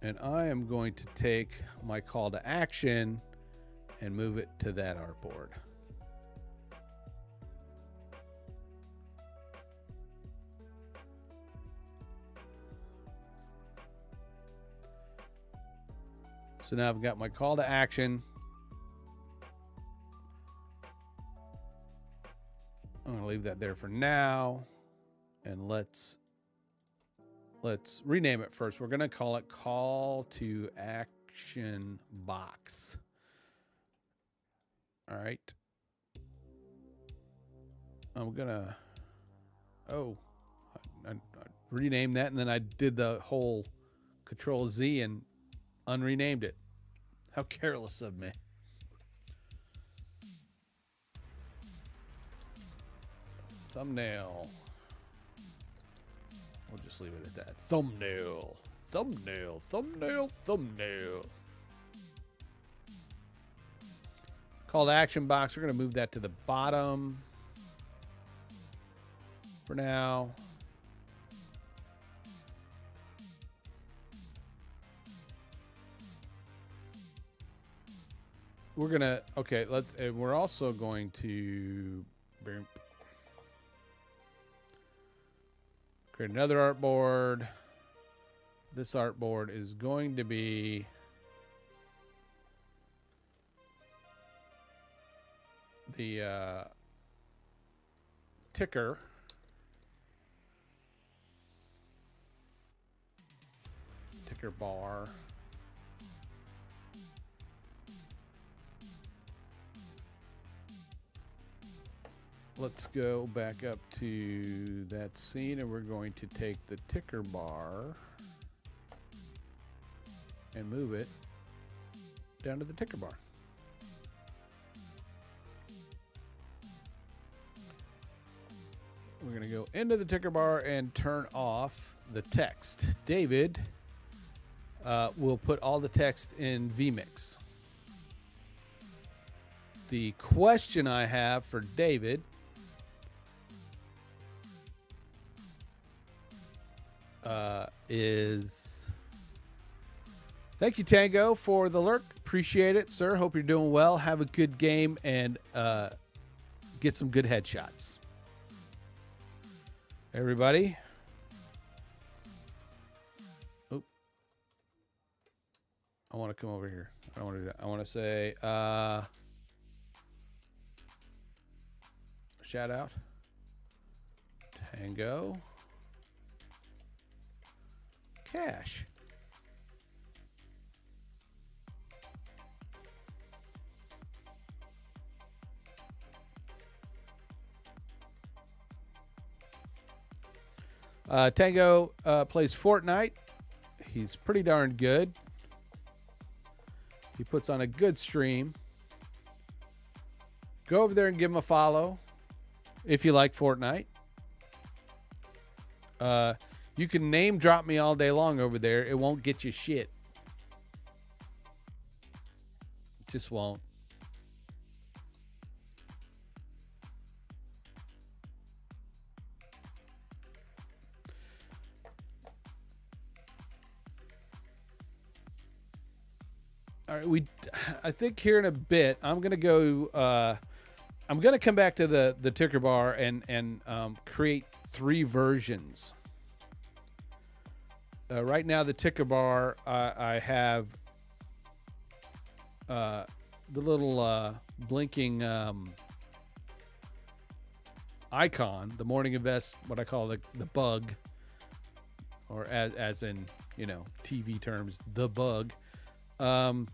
And I am going to take my call to action and move it to that artboard. So now I've got my call to action. I'm going to leave that there for now. And let's rename it first. We're going to call it Call to Action Box. All right. I'm going to, I renamed that, and then I did the whole Control Z and unrenamed it. How careless of me. Thumbnail. We'll just leave it at that. Thumbnail. Thumbnail. Thumbnail. Thumbnail. Call to action box. We're going to move that to the bottom for now. We're going to, okay, we're also going to create another artboard. This artboard is going to be the ticker. Ticker bar. Let's go back up to that scene, and we're going to take the ticker bar and move it down to the ticker bar. We're going to go into the ticker bar and turn off the text. David will put all the text in vMix. The question I have for David is, thank you, Tango, for the lurk. Appreciate it, sir. Hope you're doing well. Have a good game and get some good headshots. Everybody. Oh, I want to come over here. I want to say shout out Tango Cash. Tango plays Fortnite. He's pretty darn good. He puts on a good stream. Go over there and give him a follow if you like Fortnite. You can name drop me all day long over there. It won't get you shit. Just won't. All right, I think here in a bit I'm gonna go. I'm gonna come back to the ticker bar and create 3 versions. Right now, the ticker bar, I have the little blinking icon, the Morning Invest, what I call the bug, or as in, TV terms, the bug. I'm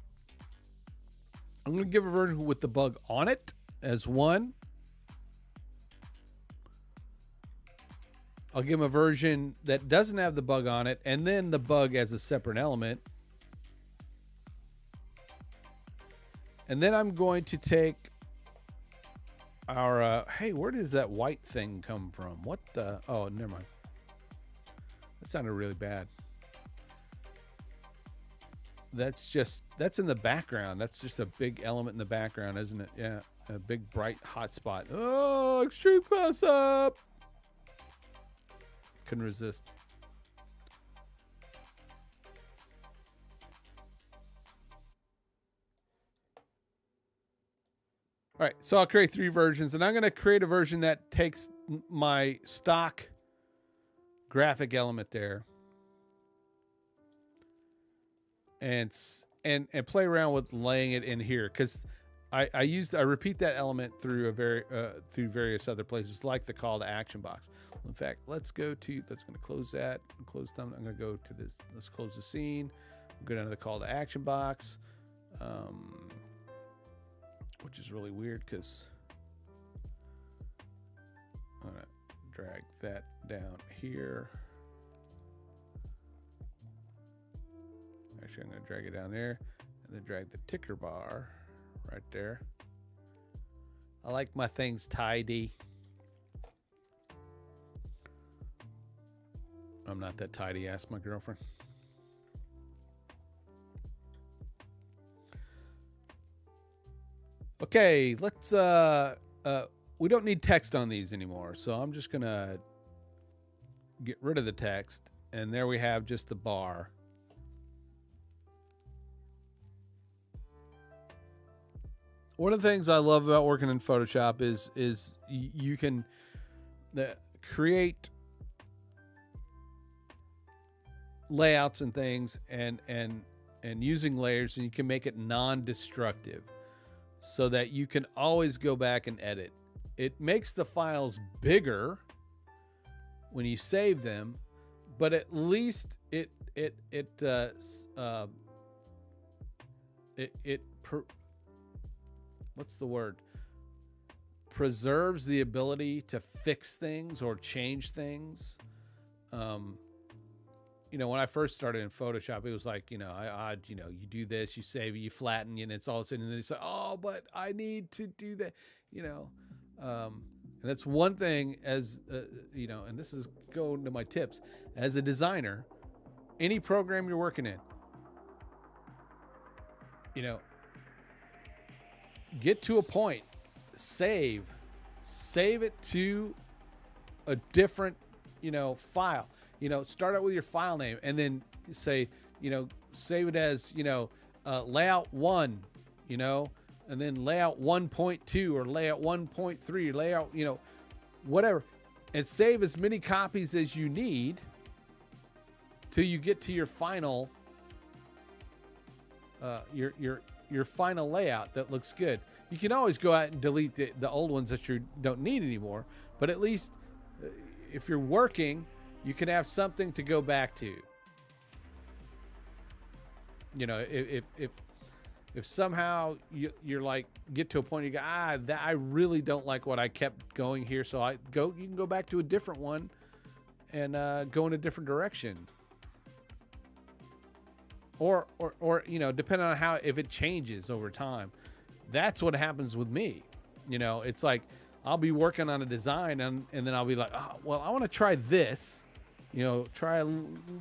going to give a version with the bug on it as one. I'll give him a version that doesn't have the bug on it, and then the bug as a separate element. And then I'm going to take our hey, where does that white thing come from? What the? Oh, never mind. That sounded really bad. That's in the background. That's just a big element in the background, isn't it? Yeah, a big bright hot spot. Oh, extreme close up. Couldn't resist. All right, so I'll create 3 versions, and I'm going to create a version that takes my stock graphic element there and play around with laying it in here, because I repeat that element through through various other places, like the call to action box. In fact, let's going to close that and close them. I'm going to go to this. Let's close the scene. Go down to the call to action box. Which is really weird because I'm going to drag that down here. Actually, I'm going to drag it down there and then drag the ticker bar right there. I like my things tidy. I'm not that tidy, ask my girlfriend. Okay, let's we don't need text on these anymore, so I'm just gonna get rid of the text, and there we have just the bar. One of the things I love about working in Photoshop is you can create layouts and things and using layers, and you can make it non-destructive, so that you can always go back and edit. It makes the files bigger when you save them, but at least what's the word? Preserves the ability to fix things or change things. You know, when I first started in Photoshop, it was like, you do this, you save it, you flatten, and it's all of a sudden, and then it's like, oh, but I need to do that, and that's one thing as, and this is going to my tips as a designer, any program you're working in, get to a point, save it to a different, file. Start out with your file name and then say, save it as, layout 1, and then layout 1.2 or layout 1.3, layout, whatever, and save as many copies as you need till you get to your final, your final layout that looks good. You can always go out and delete the old ones that you don't need anymore, but at least if you're working, you can have something to go back to. If somehow you're like, get to a point you go, I really don't like what I kept going here, so you can go back to a different one and go in a different direction. Or depending on if it changes over time. That's what happens with me. It's like I'll be working on a design and then I'll be like, oh, well, I want to try this. Try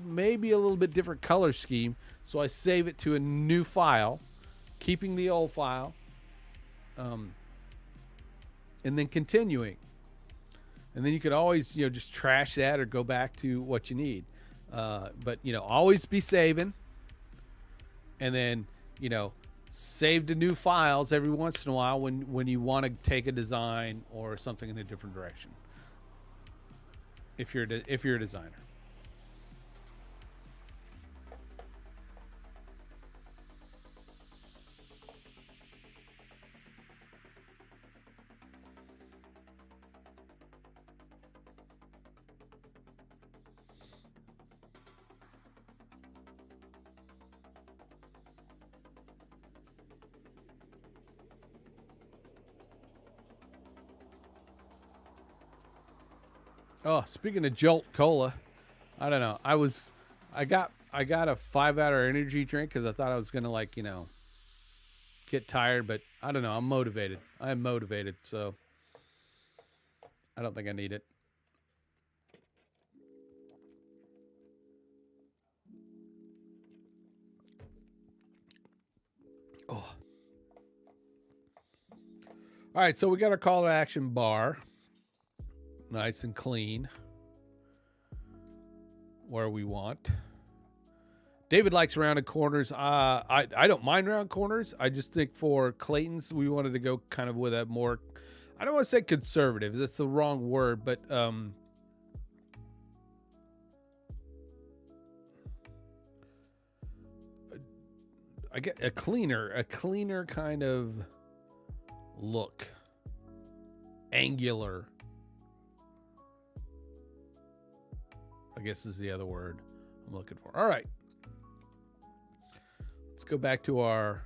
maybe a little bit different color scheme. So I save it to a new file, keeping the old file, and then continuing. And then you could always, just trash that or go back to what you need. But, always be saving. And then, save the new files every once in a while when you want to take a design or something in a different direction. If you're a designer. Oh, speaking of Jolt Cola, I don't know. I got a 5-hour energy drink because I thought I was gonna get tired, but I don't know. I'm motivated. I am motivated. So I don't think I need it. Oh. All right, so we got our call to action bar. Nice and clean. Where we want. David likes rounded corners. I don't mind round corners. I just think for Clayton's, we wanted to go kind of with a more, I don't want to say conservative. That's the wrong word, but I get a cleaner kind of look. Angular, I guess is the other word I'm looking for. All right. Let's go back to our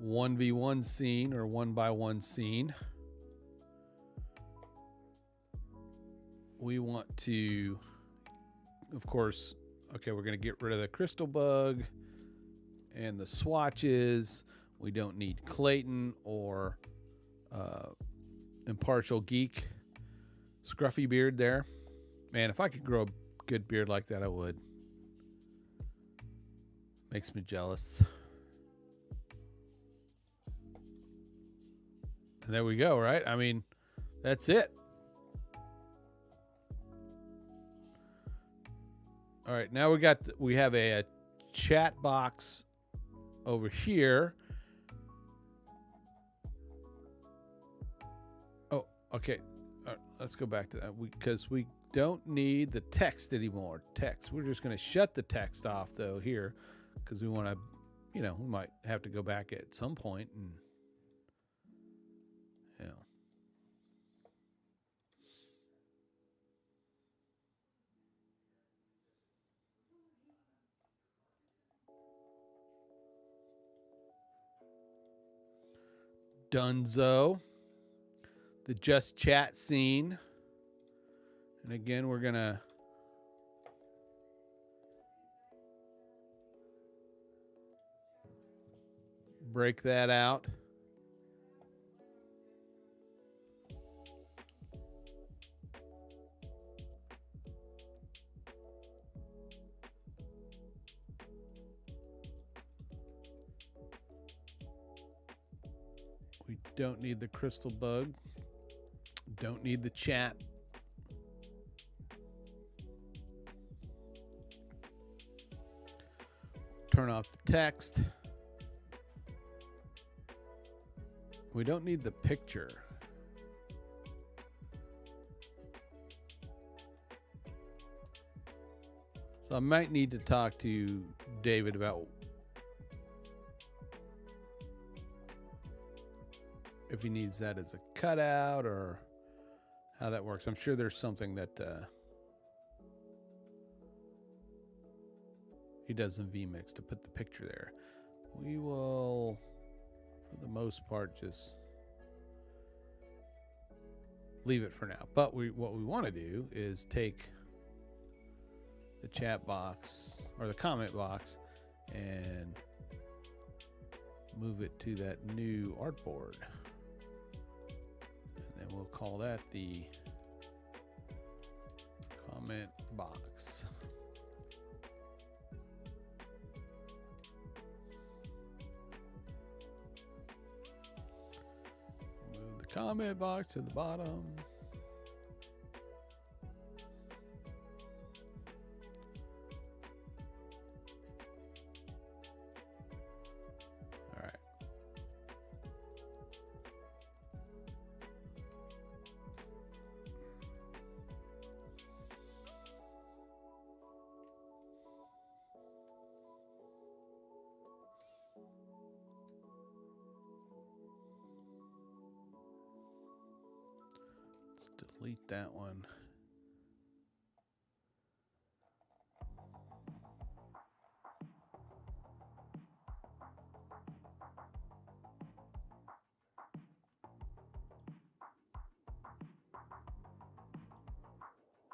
1v1 scene or 1x1 scene. We want to, of course, okay, we're going to get rid of the crystal bug and the swatches. We don't need Clayton or Impartial Geek. Scruffy beard there. Man, if I could grow a good beard like that, I would. Makes me jealous. And there we go, right? I mean, that's it. All right, now we have a chat box over here. Oh, okay. All right, let's go back to that because we don't need the text anymore. Text. We're just going to shut the text off though here because we want to, we might have to go back at some point and, Dunzo, the just chat scene. And again, we're going to break that out. We don't need the crystal bug. Don't need the chat. Turn off the text. We don't need the picture. So I might need to talk to David about if he needs that as a cutout or how that works. I'm sure there's something that he does in vMix to put the picture there. We will, for the most part, just leave it for now. But what we want to do is take the chat box or the comment box and move it to that new artboard. And we'll call that the comment box. Move the comment box to the bottom. All right. Delete that one.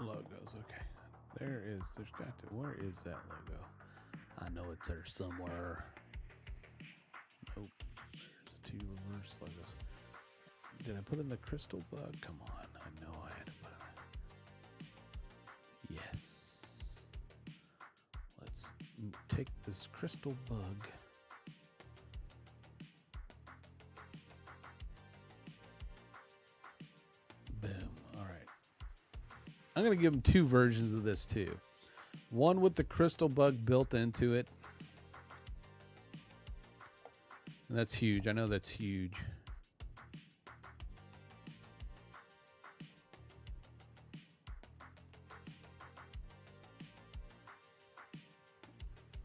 Logos, okay. There's got to, where is that logo? I know it's there somewhere. Nope. There's two reverse logos. Did I put in the crystal bug? Come on. I know I had to put it. Yes. Let's take this crystal bug. Boom. All right. I'm going to give them two versions of this too. One with the crystal bug built into it. And that's huge. I know that's huge.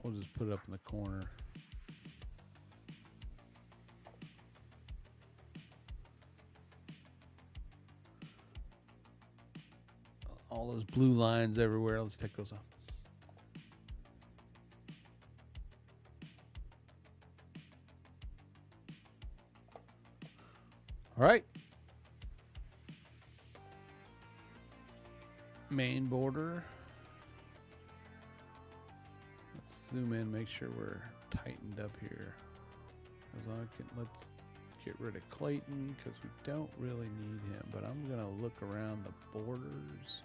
We'll just put it up in the corner. All those blue lines everywhere. Let's take those off. All right. Main border. Let's zoom in, make sure we're tightened up here. Let's get rid of Clayton because we don't really need him, but I'm going to look around the borders.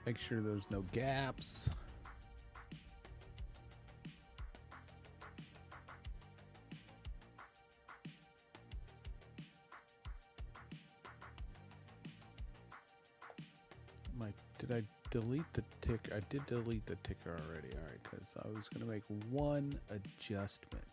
Make sure there's no gaps. Did I delete the ticker? I did delete the ticker already. All right, because I was going to make one adjustment.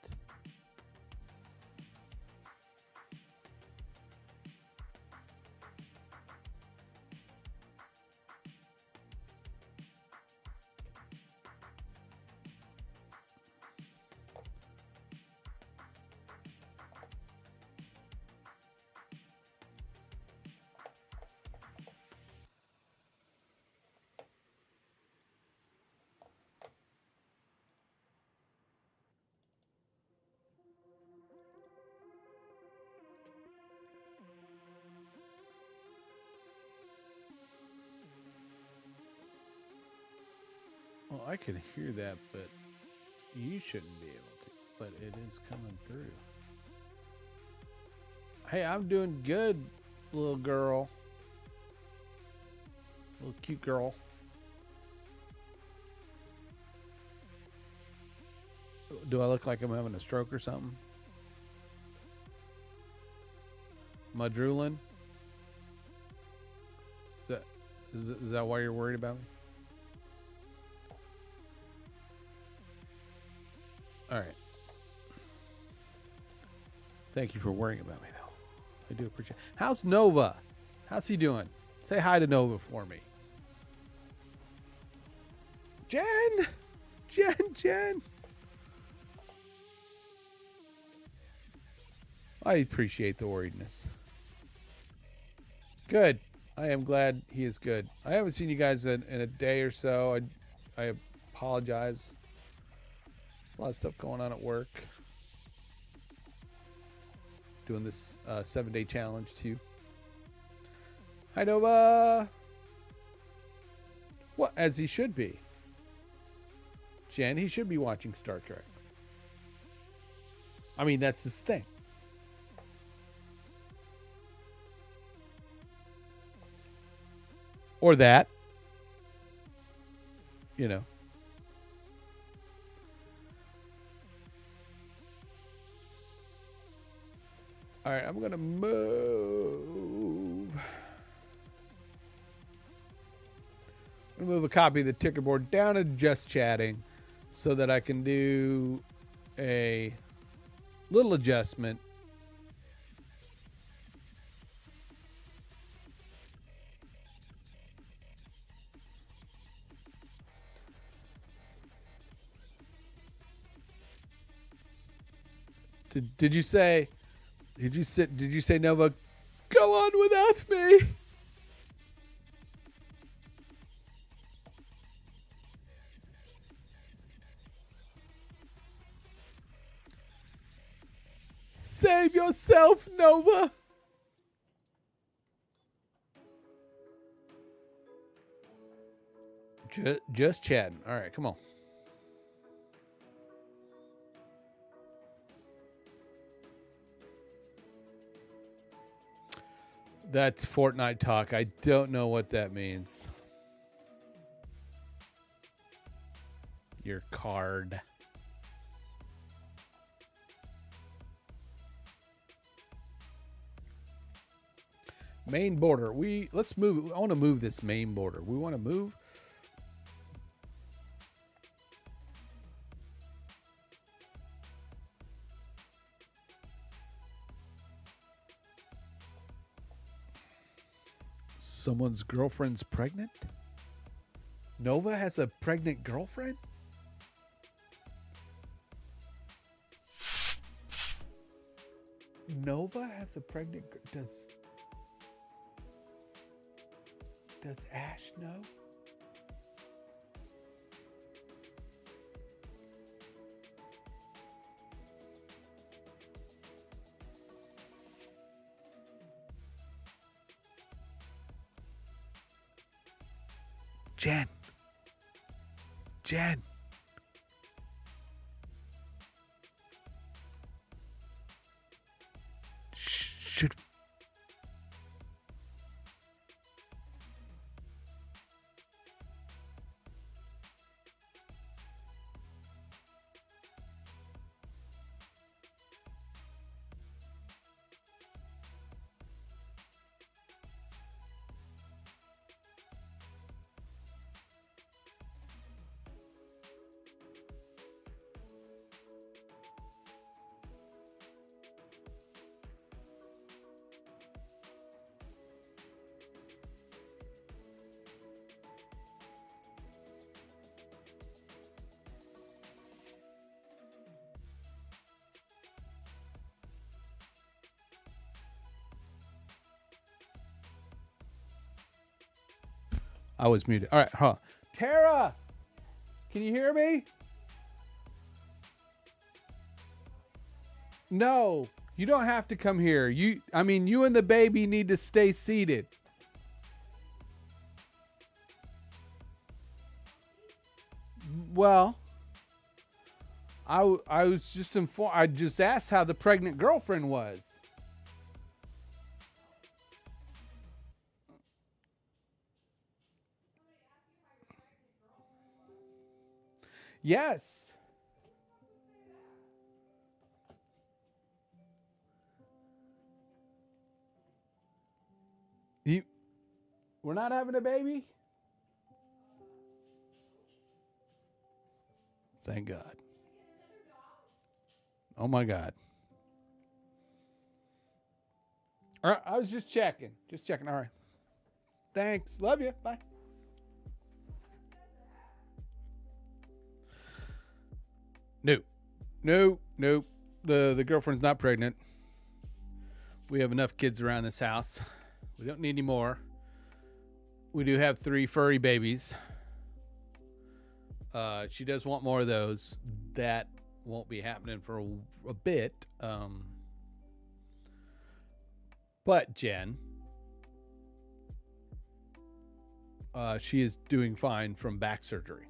Well, I can hear that, but you shouldn't be able to. But it is coming through. Hey, I'm doing good, little girl. Little cute girl. Do I look like I'm having a stroke or something? Am I drooling? Is that why you're worried about me? All right. Thank you for worrying about me, though. I do appreciate it. How's Nova? How's he doing? Say hi to Nova for me. Jen! Jen! I appreciate the worriedness. Good. I am glad he is good. I haven't seen you guys in a day or so. I apologize. A lot of stuff going on at work. Doing this 7-day challenge too. Hi Nova. What? As he should be. Jen, he should be watching Star Trek. I mean, that's his thing. Or that. You know. All right, I'm going to move. I'm going to move a copy of the ticker board down to just chatting so that I can do a little adjustment. Did you say Nova, go on without me? Save yourself, Nova. Just chatting. All right, come on. That's Fortnite talk. I don't know what that means. Your card. Main border. Let's move. I want to move this main border. We want to move. Someone's girlfriend's pregnant? Nova has a pregnant girlfriend? Nova has a pregnant. Does Ash know? Jen. Should I was muted. All right, huh. Tara, can you hear me? No, you don't have to come here. You and the baby need to stay seated. Well, I was just informed. I just asked how the pregnant girlfriend was. Yes. We're not having a baby? Thank God. Oh my God. All right, I was just checking. All right. Thanks. Love you. Bye. No. The girlfriend's not pregnant. We have enough kids around this house. We don't need any more. We do have 3 furry babies. She does want more of those. That won't be happening for a bit. But Jen, she is doing fine from back surgery.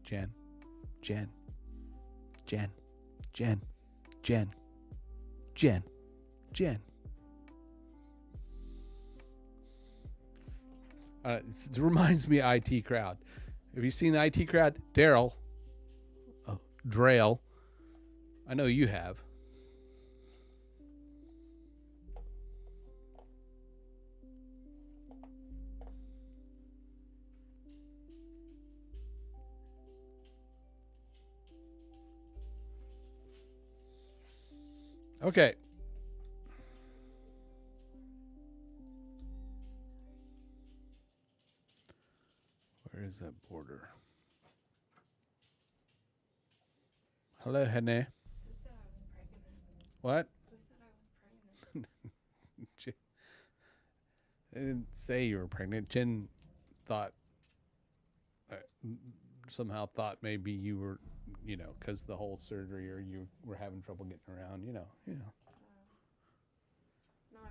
Jen. It reminds me of IT Crowd. Have you seen the IT Crowd? Daryl. Oh, Drail. I know you have. Okay. Where is that border? Hello, Hene. Who said I was pregnant? What? Who said I was pregnant? I didn't say you were pregnant. Jen thought, somehow thought maybe you were, because the whole surgery, or you were having trouble getting around, No, I'm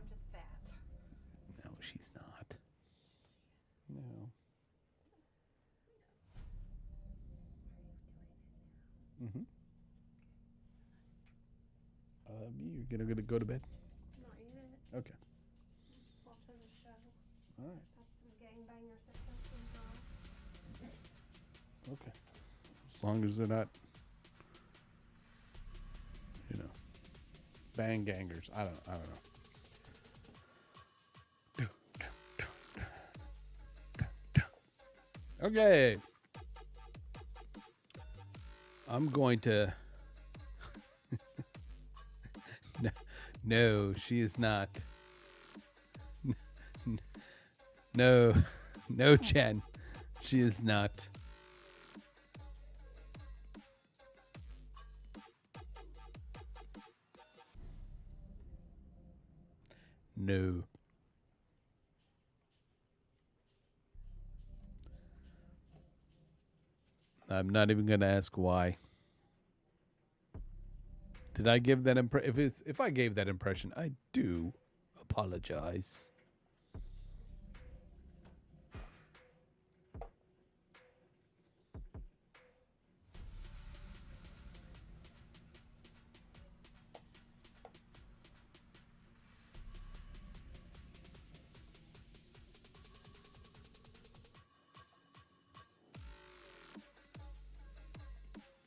just fat. No, she's not. No. Mm-hmm. You're gonna go to bed? Not yet. Okay. Watching the show. All right. Had some gangbangers that something wrong. Okay. As long as they're not, bang gangers. I don't know. Okay. I'm going to. No, she is not. No, Jen. She is not. No. I'm not even going to ask why. Did I give that impression? If I gave that impression, I do apologize.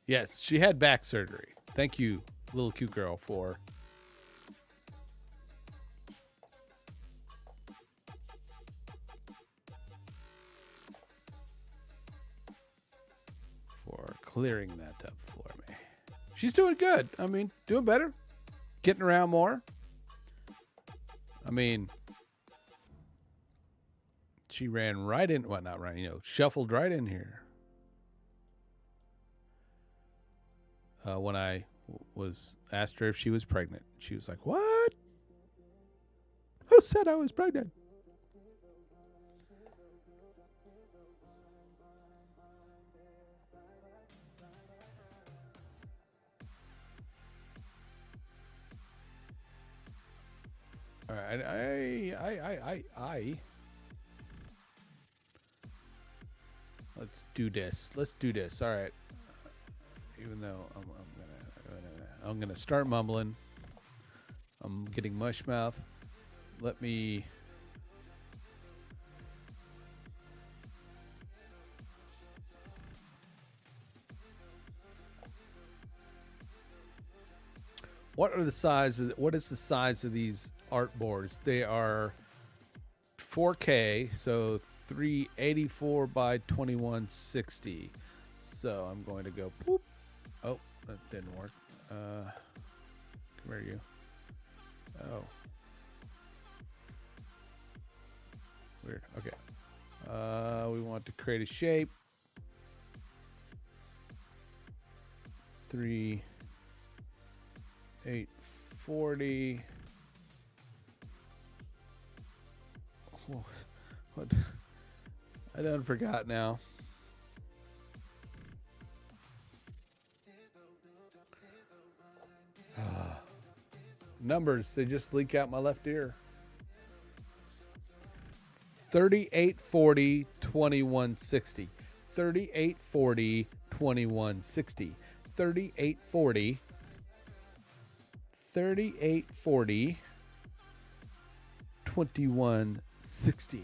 Yes, she had back surgery. Thank you, little cute girl, for clearing that up for me. She's doing good. I mean, doing better. Getting around more. I mean, she ran right in, well, not right, shuffled right in here. When I was asked her if she was pregnant, she was like, "What? Who said I was pregnant?" All right, I. Let's do this. All right. Even though I'm gonna start mumbling. I'm getting mush mouth. Let me. What is the size of these art boards? They are 4K, so 384 by 2160. So I'm going to go poop. Oh, that didn't work. Come here, you. Oh. Weird. Okay. We want to create a shape. 3,840. What? I done forgot now. Numbers, they just leak out my left ear. 3840 2160. 3840 2160. 3840 3840 2160.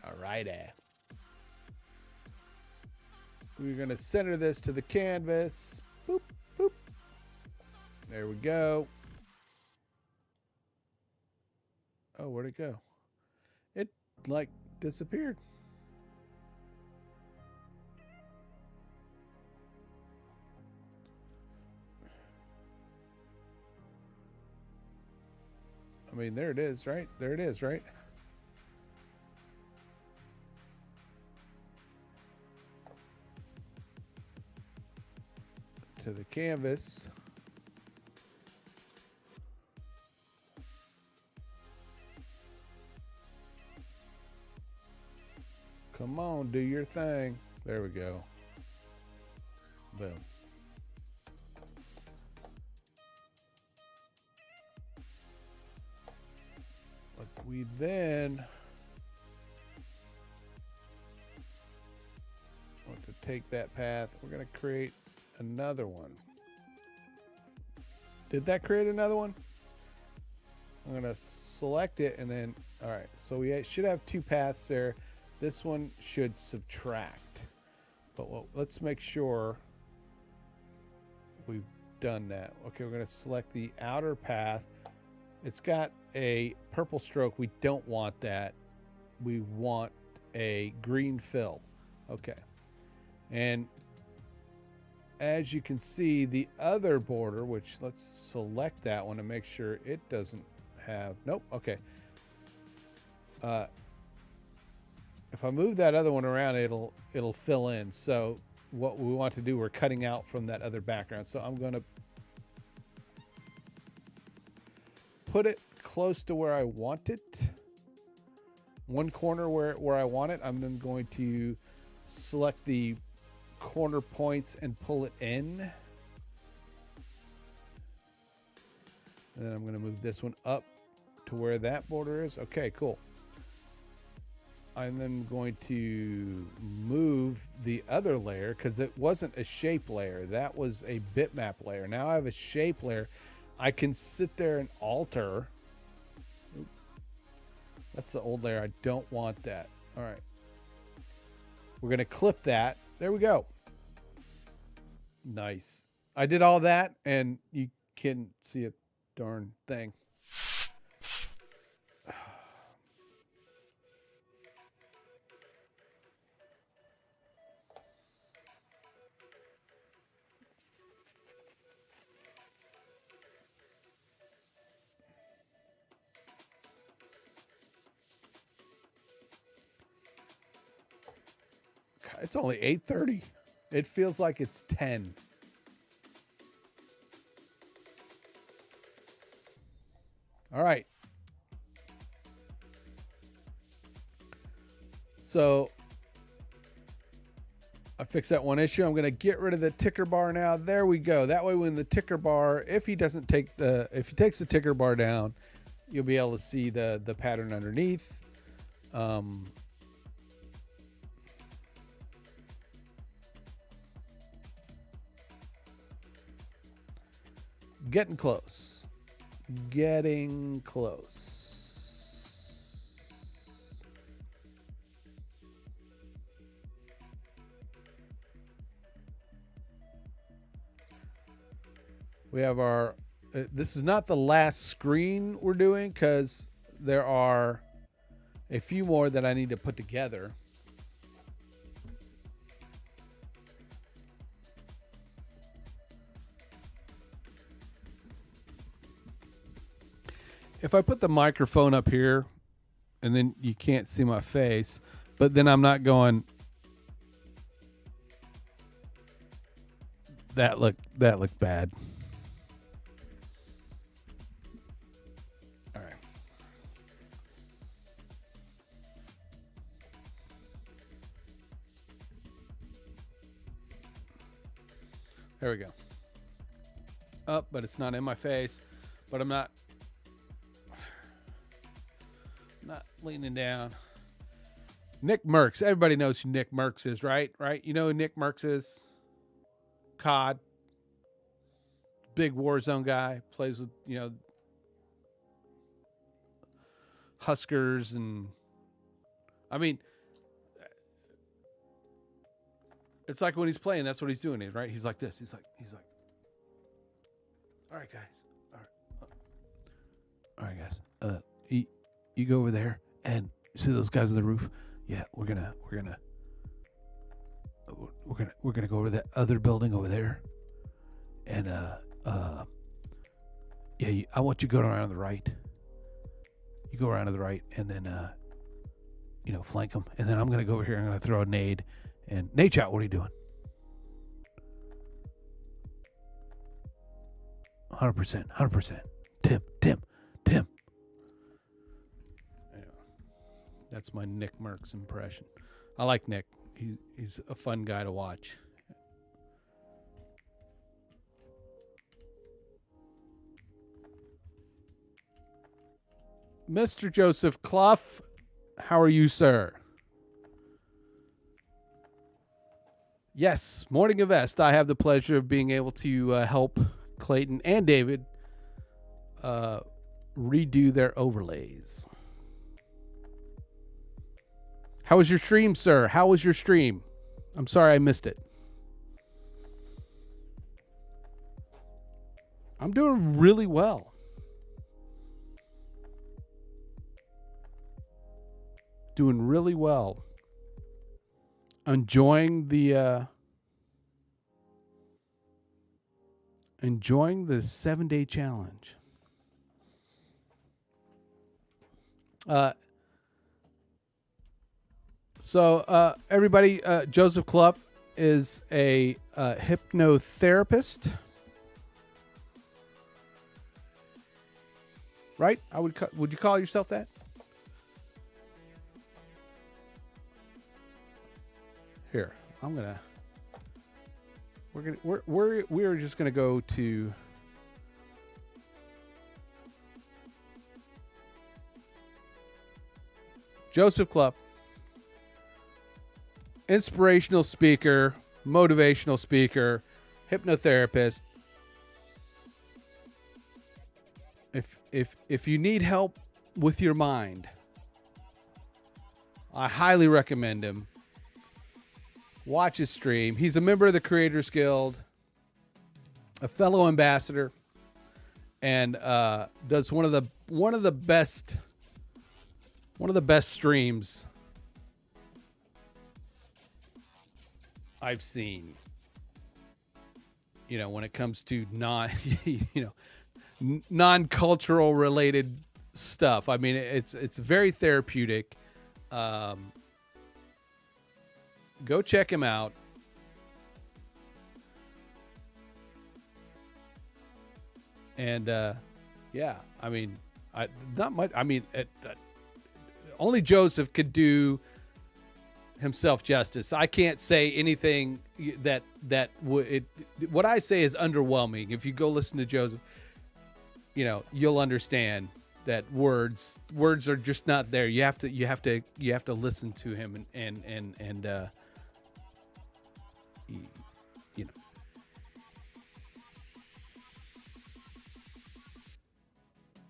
All righty. We're going to center this to the canvas. Boop, boop. There we go. Oh, where'd it go? It, disappeared. I mean, there it is, right? There it is, right? To the canvas. Come on, do your thing. There we go. Boom. But we then want to take that path. We're going to create another one. Did that create another one? I'm going to select it and then, all right. So we should have two paths there. This one should subtract. But let's make sure we've done that. Okay, we're going to select the outer path. It's got a purple stroke. We don't want that. We want a green fill. Okay. And as you can see, the other border, which let's select that one and make sure it doesn't have, nope, okay. If I move that other one around, it'll fill in. So what we want to do, we're cutting out from that other background. So I'm going to put it close to where I want it. One corner where I want it. I'm then going to select the corner points and pull it in. And then I'm going to move this one up to where that border is. Okay, cool. I'm then going to move the other layer because it wasn't a shape layer. That was a bitmap layer. Now I have a shape layer. I can sit there and alter. Oop. That's the old layer. I don't want that. All right. We're going to clip that. There we go. Nice. I did all that and you can't see a darn thing. It's only 8:30. It feels like it's 10. All right. So I fixed that one issue. I'm going to get rid of the ticker bar now. There we go. That way when the ticker bar, if he takes the ticker bar down, you'll be able to see the pattern underneath. Getting close. Getting close. We have our, this is not the last screen we're doing because there are a few more that I need to put together. If I put the microphone up here and then you can't see my face, but then I'm not going, that looked bad. All right. There we go. Up, but it's not in my face, but I'm not leaning down. Nick Merckx. Everybody knows who Nick Merckx is, right? Right? You know who Nick Merckx is? COD. Big Warzone guy. Plays with, Huskers and I mean, it's like when he's playing, that's what he's doing, right? He's like this. He's like, all right, guys. All right, guys. You go over there and see those guys on the roof. Yeah, we're gonna go over that other building over there, and yeah, I want you to go around to the right. You go around to the right, and then flank them, and then I'm gonna go over here. I'm gonna throw a nade, and nade shot. What are you doing? 100%. Tim. That's my Nick Merckx impression. I like Nick. He's a fun guy to watch. Mr. Joseph Clough, how are you, sir? Yes, Morning of Est. I have the pleasure of being able to help Clayton and David redo their overlays. How was your stream, sir? How was your stream? I'm sorry I missed it. I'm doing really well. Doing really well. Enjoying the 7-day challenge. So everybody, Joseph Clough is a hypnotherapist, right? Would you call yourself that? Here, we're just gonna go to Joseph Clough, inspirational speaker, motivational speaker, hypnotherapist. If you need help with your mind, I highly recommend him. Watch his stream. He's a member of the Creators Guild, a fellow ambassador, and does one of the best streams I've seen. You know, when it comes to non-cultural related stuff. I mean, it's very therapeutic. Go check him out. And yeah, I mean, not much. I mean, only Joseph could do himself justice. I can't say anything that would. What I say is underwhelming. If you go listen to Joseph, you know, you'll understand that words are just not there. You have to listen to him and you know.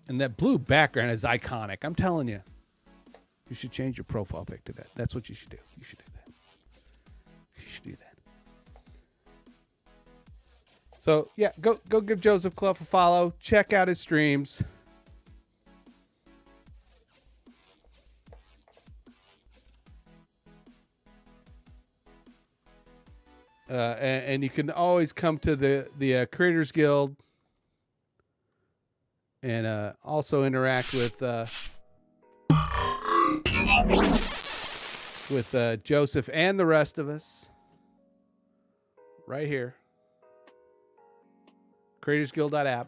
And that blue background is iconic. I'm telling you. You should change your profile pic to that. That's what you should do. You should do that. You should do that. So, yeah, go give Joseph Clough a follow. Check out his streams. And you can always come to the Creators Guild and also interact with Joseph and the rest of us right here. CreatorsGuild.app.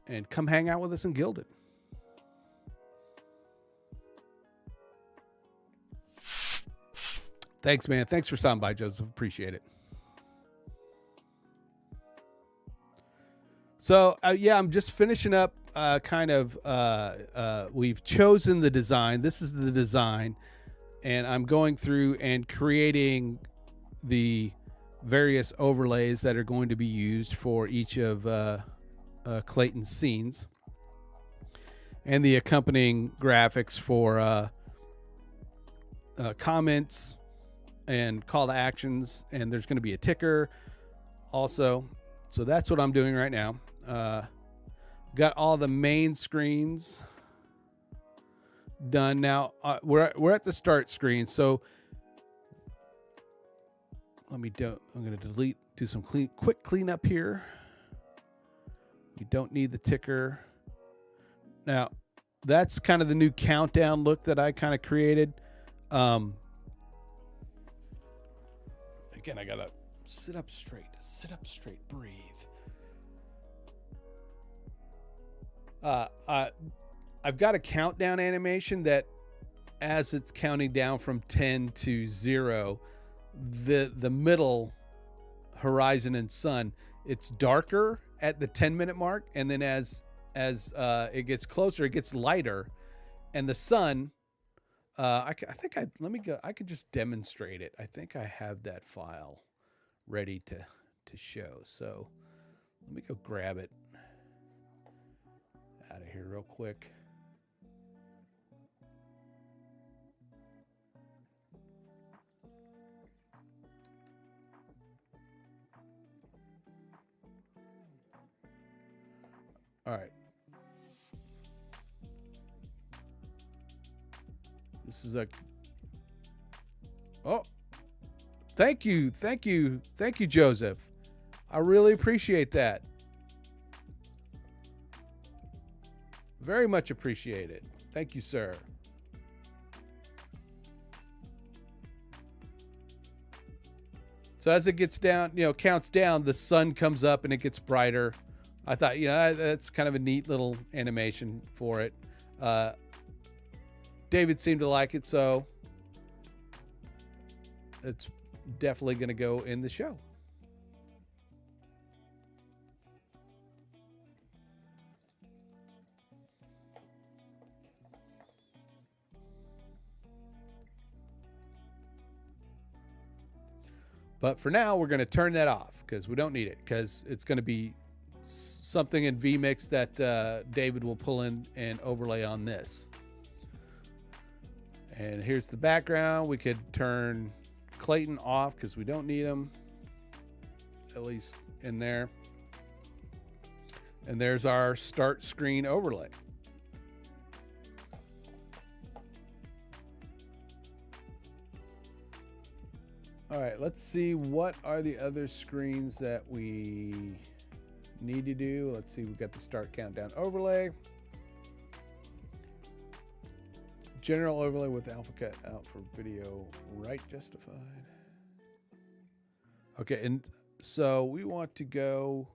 And come hang out with us in Gilded. Thanks, man. Thanks for stopping by, Joseph. Appreciate it. So, yeah, I'm just finishing up we've chosen the design. This is the design. And I'm going through and creating the various overlays that are going to be used for each of Clayton's scenes. And the accompanying graphics for comments and call to actions. And there's going to be a ticker also. So that's what I'm doing right now. Got all the main screens done now. We're at the start screen, so I'm going to do some quick cleanup here. You don't need the ticker. Now, that's kind of the new countdown look that I kind of created. Again, I gotta sit up straight, breathe. I've got a countdown animation that as it's counting down from 10 to 0, the middle horizon and sun, it's darker at the 10-minute mark, and then as it gets closer, it gets lighter, and the sun, I could just demonstrate it. I think I have that file ready to show. So let me go grab it out of here real quick. All right. This is a... Oh, thank you. Thank you. Thank you, Joseph. I really appreciate that. Very much appreciate it. Thank you, sir. So as it gets down, counts down, the sun comes up and it gets brighter. I thought, that's kind of a neat little animation for it. David seemed to like it, so it's definitely going to go in the show. But for now, we're going to turn that off because we don't need it, because it's going to be something in vMix that David will pull in and overlay on this. And here's the background. We could turn Clayton off because we don't need him, at least in there. And there's our start screen overlay. All right, let's see, what are the other screens that we need to do. Let's see, we've got the start countdown overlay. General overlay with alpha cut out for video right justified. Okay, and so we want to go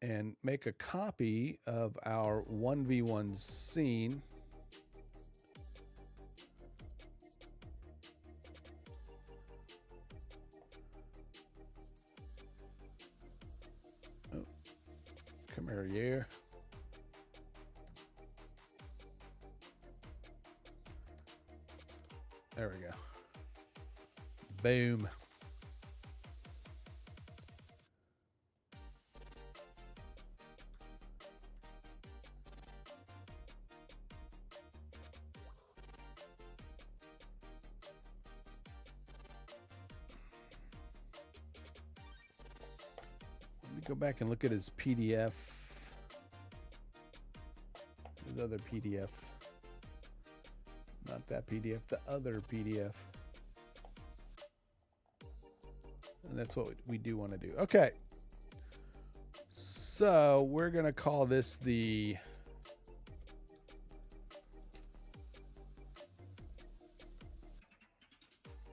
and make a copy of our 1v1 scene. Oh, come here, yeah. There we go. Boom. Let me go back and look at his PDF. His other PDF. Not that PDF, the other PDF. And that's what we do want to do. Okay. So we're going to call this the...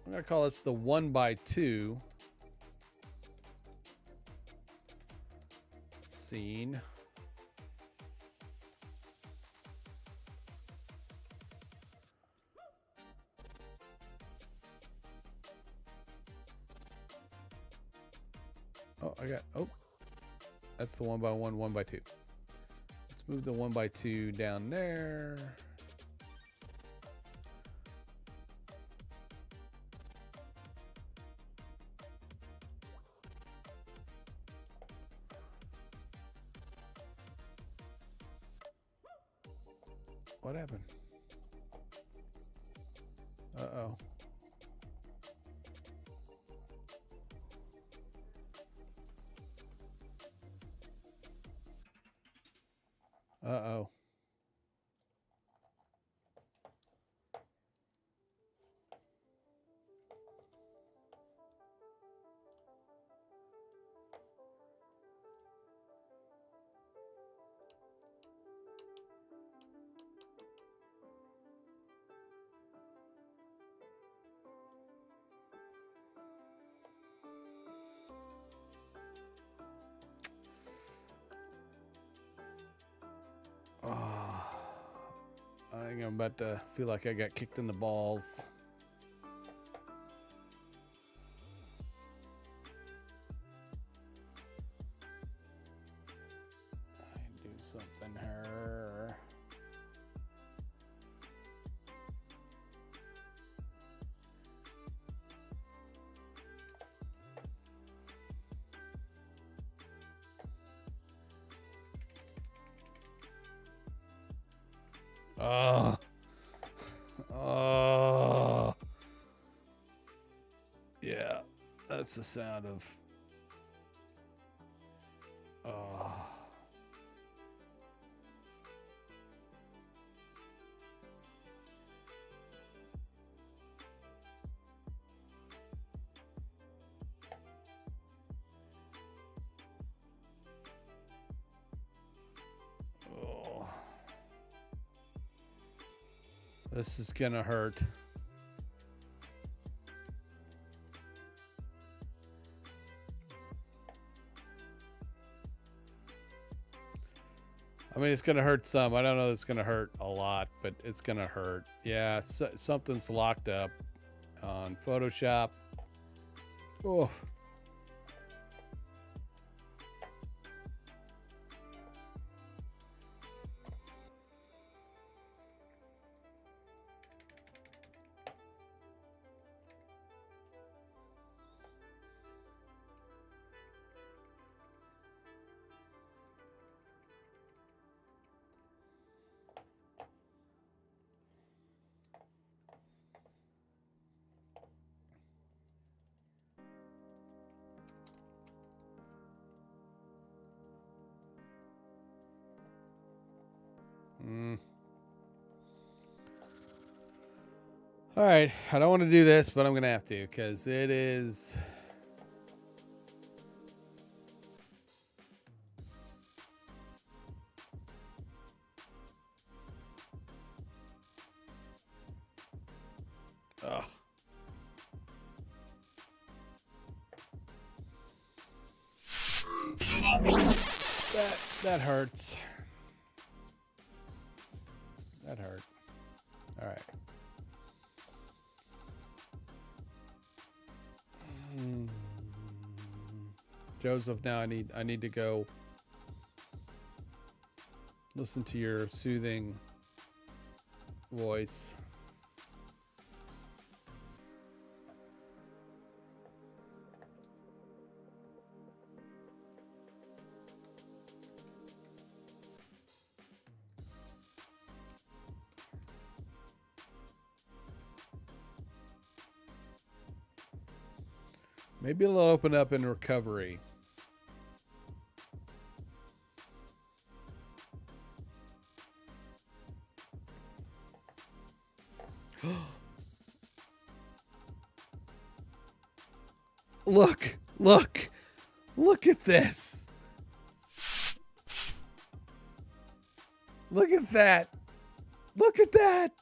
I'm going to call this the 1x2 scene. Oh, that's the 1x1, 1x2. Let's move the 1x2 down there. What happened? Uh-oh. Uh-oh. I think I'm about to feel like I got kicked in the balls. I do something here. Oh. Oh. Yeah, that's the sound of. Oh. Oh. This is gonna hurt. I mean, it's gonna hurt some. I don't know. It's gonna hurt a lot, but it's gonna hurt. Yeah, something's locked up on Photoshop. Oh. All right, I don't want to do this, but I'm gonna have to because it is. Ugh. That hurts. That hurt. All right. Joseph, now I need to go listen to your soothing voice. Maybe it'll open up in recovery. Look at this. Look at that. Look at that.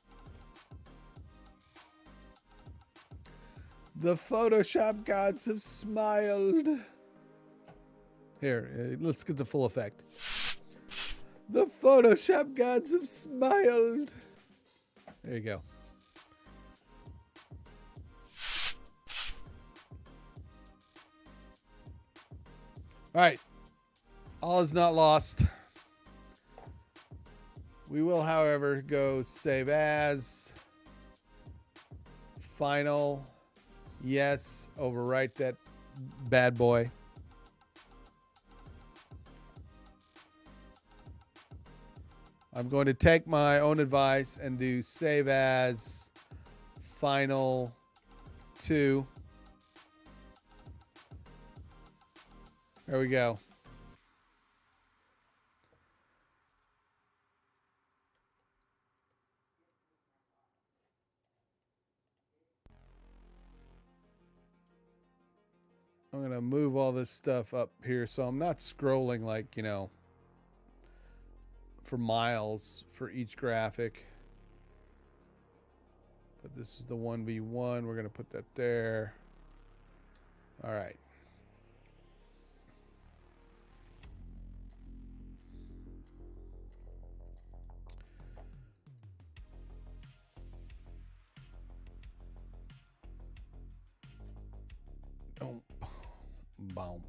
The Photoshop gods have smiled. Here, let's get the full effect. The Photoshop gods have smiled. There you go. All right. All is not lost. We will, however, go save as. Final. Yes. Overwrite that bad boy. I'm going to take my own advice and do save as final 2. There we go. I'm going to move all this stuff up here so I'm not scrolling like, you know, for miles for each graphic. But this is the 1v1. We're going to put that there. All right. Don't bump.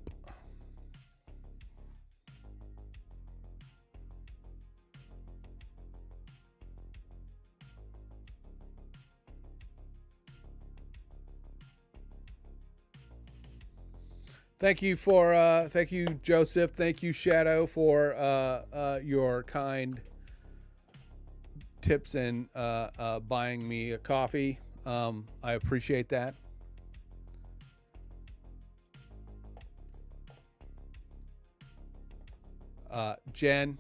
Thank you Joseph. Thank you Shadow for your kind tips and buying me a coffee. I appreciate that. Jen,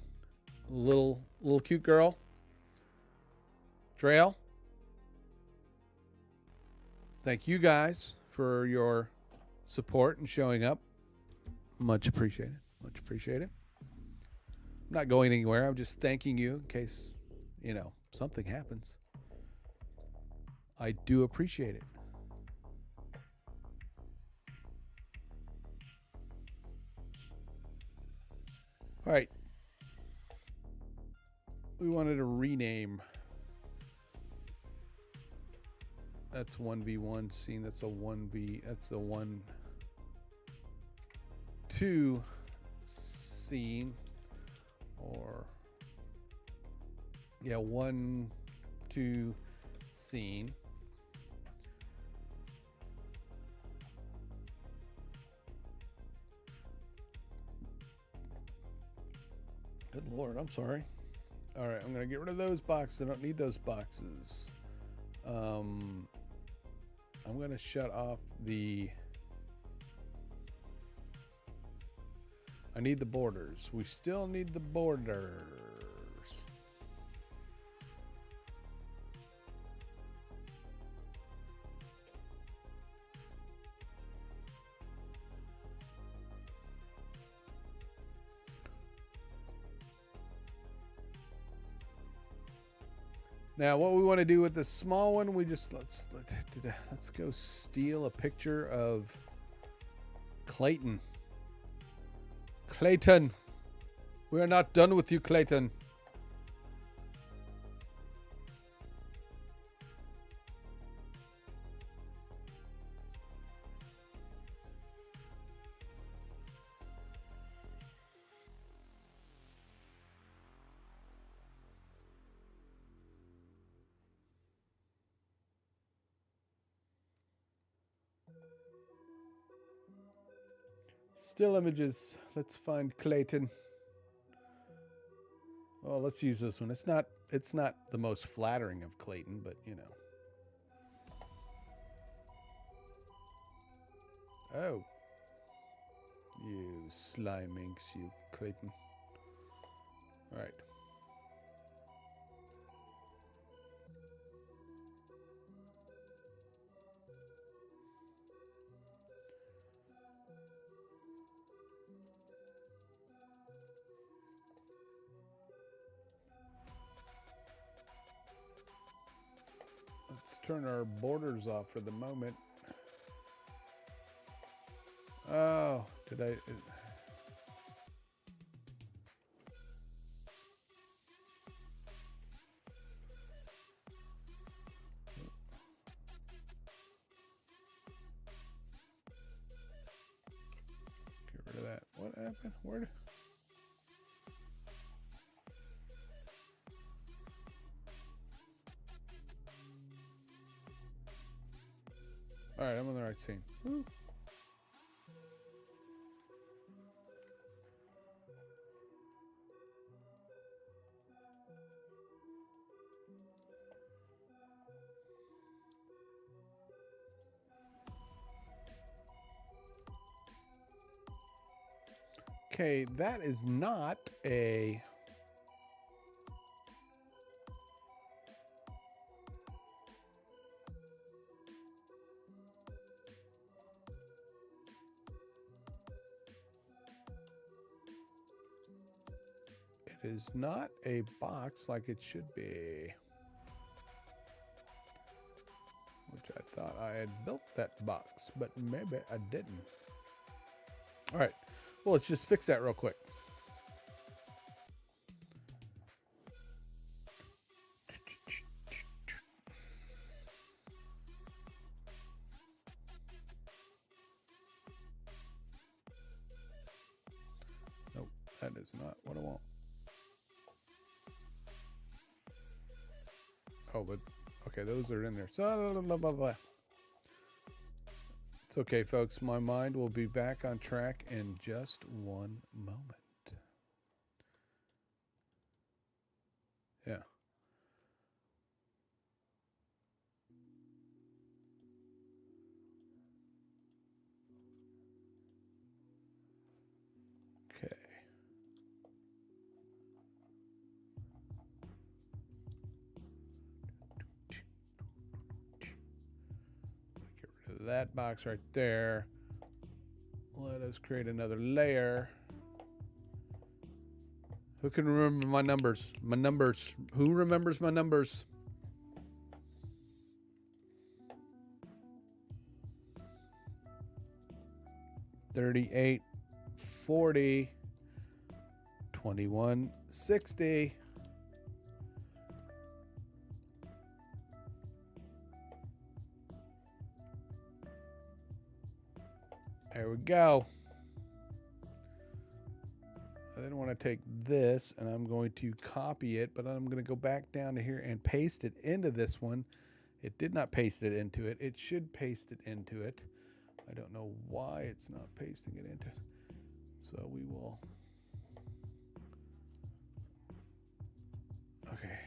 little cute girl. Trail. Thank you guys for your support and showing up. Much appreciated. Much appreciated. I'm not going anywhere. I'm just thanking you in case, something happens. I do appreciate it. All right. We wanted to rename. That's 1v1 scene. That's a 1v. That's the 1-2 scene. Or 1-2 scene. Good Lord, I'm sorry. All right, I'm going to get rid of those boxes. I don't need those boxes. I'm going to shut off the... I need the borders. We still need the borders. Now, what we want to do with the small one, we just let's go steal a picture of Clayton. Clayton, we are not done with you, Clayton. Still images. Let's find Clayton. Oh, let's use this one. It's not the most flattering of Clayton, but Oh. You slime inks, you Clayton. All right. Turn our borders off for the moment. Oh, did I? Get rid of that. What happened? Where? All right, I'm on the right scene. Woo. Okay, that is not a... It is not a box like it should be. Which I thought I had built that box, but maybe I didn't. All right. Well, let's just fix that real quick. Nope, that is not what I want. Oh, but okay, those are in there. So, blah, blah, blah. It's okay, folks. My mind will be back on track in just one moment. Yeah. that box right there. Let us create another layer. Who can remember my numbers? My numbers. Who remembers my numbers? $38, $40, $21, $60. There we go. I then want to take this and I'm going to copy it, but I'm going to go back down to here and paste it into this one. It did not paste it into it. It should paste it into it. I don't know why it's not pasting it into it. So we will. Okay.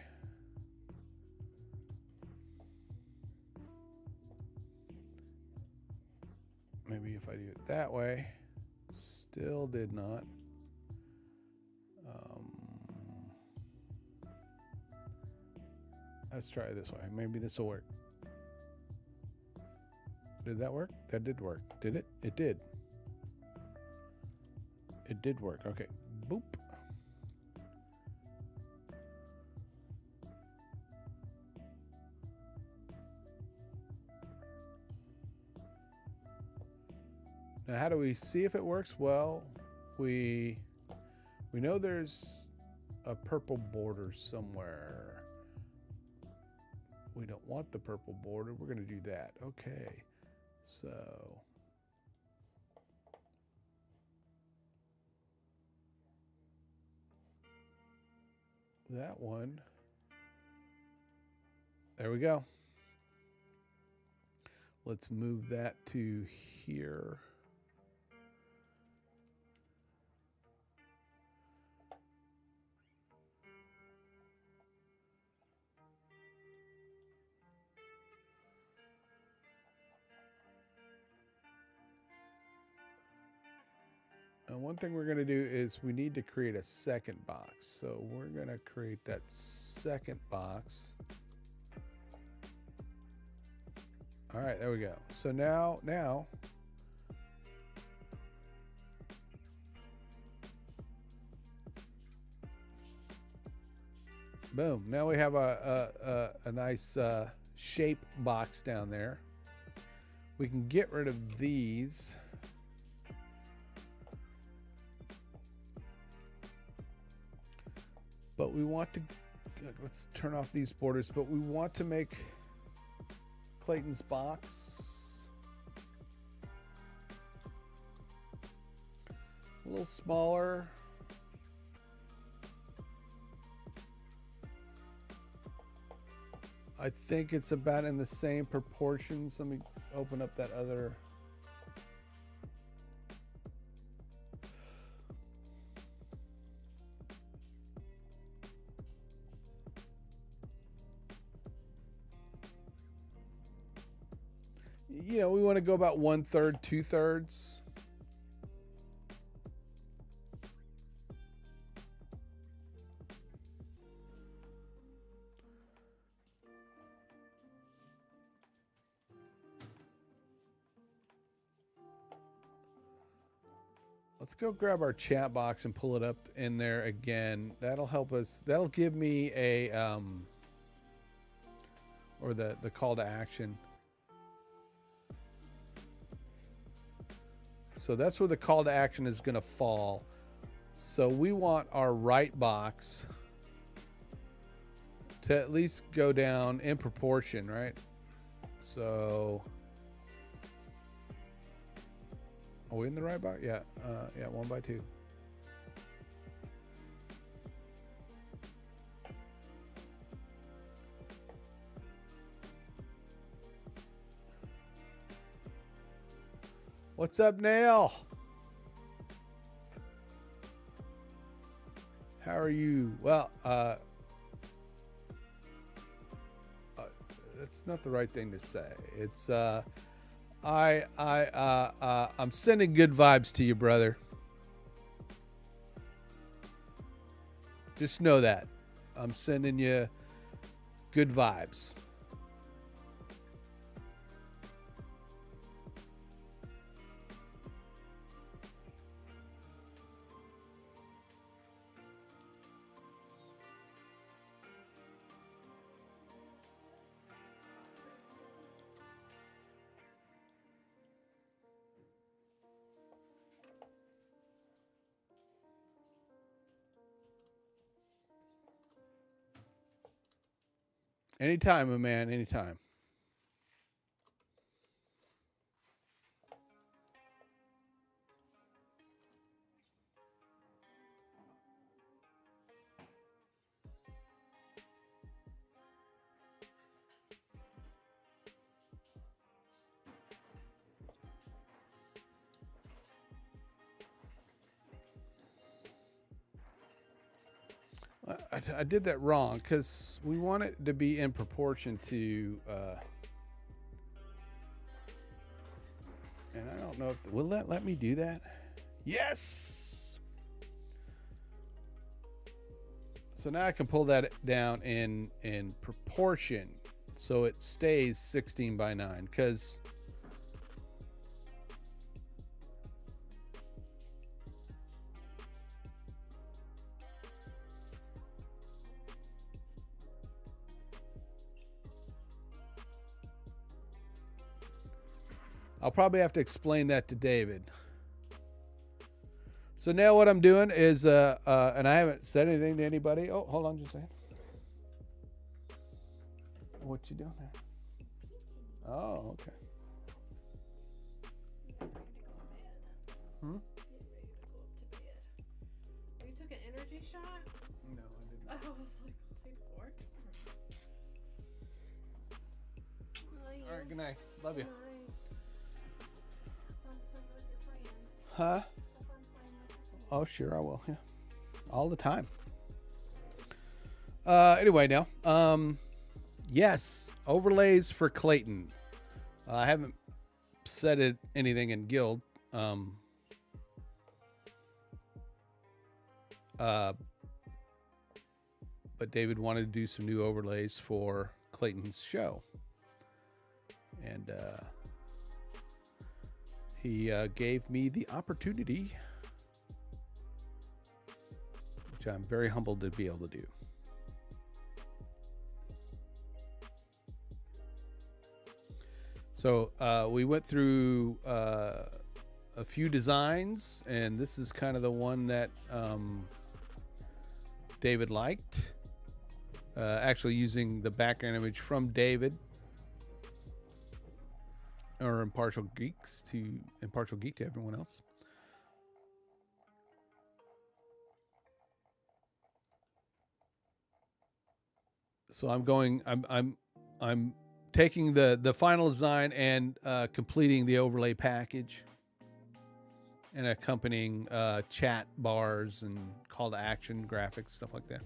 Maybe if I do it that way, still did not. Let's try it this way. Maybe this will work. Did that work? That did work. Did it? It did. It did work. Okay. Boop. Now, how do we see if it works? Well, we know there's a purple border somewhere. We don't want the purple border. We're going to do that. Okay. So that one. There we go. Let's move that to here. Now, one thing we're going to do is we need to create a second box. So we're going to create that second box. All right, there we go. So now, boom. Now we have a nice shape box down there. We can get rid of these. But we want to, let's turn off these borders, but we want to make Clayton's box a little smaller. I think it's about in the same proportions. Let me open up that other. You know, we want to go about 1/3, 2/3. Let's go grab our chat box and pull it up in there again. That'll help us. That'll give me a or the call to action. So that's where the call to action is going to fall. So we want our right box to at least go down in proportion, right? So are we in the right box? Yeah. Yeah, 1x2. What's up, Nail? How are you? Well, that's not the right thing to say. It's I'm sending good vibes to you, brother. Just know that. I'm sending you good vibes. Anytime, my man. Anytime. I did that wrong because we want it to be in proportion to. And I don't know if will that let me do that. Yes. So now I can pull that down in proportion, so it stays 16 by 9 because. I'll probably have to explain that to David. So now what I'm doing is, and I haven't said anything to anybody. Oh, hold on just a second. What you doing there? Oh, okay. Hmm? You took an energy shot? No, I didn't. I was like, wait for it. All right, good night. Love you. Night. Huh? Oh, sure, I will. Yeah, all the time. Anyway, now, yes, overlays for Clayton. I haven't said anything in Guild. But David wanted to do some new overlays for Clayton's show, and he gave me the opportunity, which I'm very humbled to be able to do. So we went through a few designs, and this is kind of the one that David liked. Actually using the background image from David, or Impartial Geek to everyone else. So I'm taking the final design and completing the overlay package and accompanying chat bars and call to action graphics, stuff like that.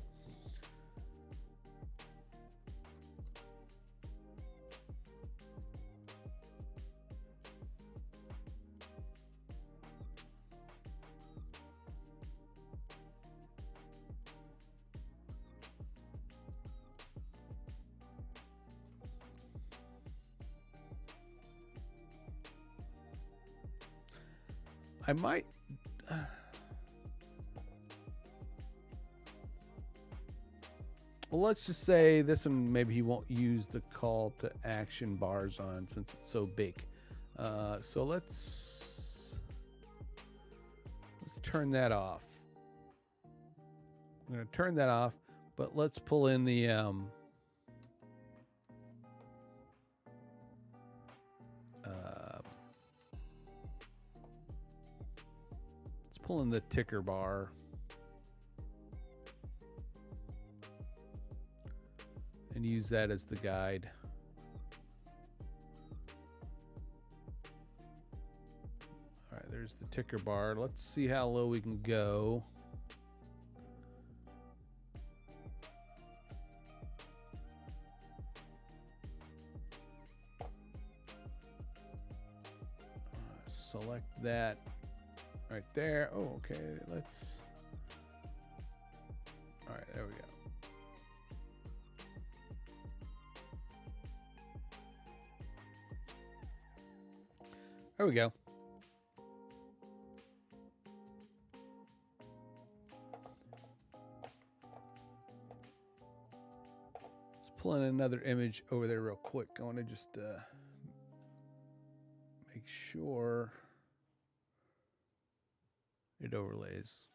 I might. Well, let's just say this one, maybe he won't use the call to action bars on since it's so big. So let's turn that off. I'm going to turn that off, but let's pull in the pull in the ticker bar. And use that as the guide. All right, there's the ticker bar. Let's see how low we can go. Select that. Right there. Oh, okay. Let's. All right, there we go. There we go. Let's pull in another image over there real quick. I want to just make sure it overlays.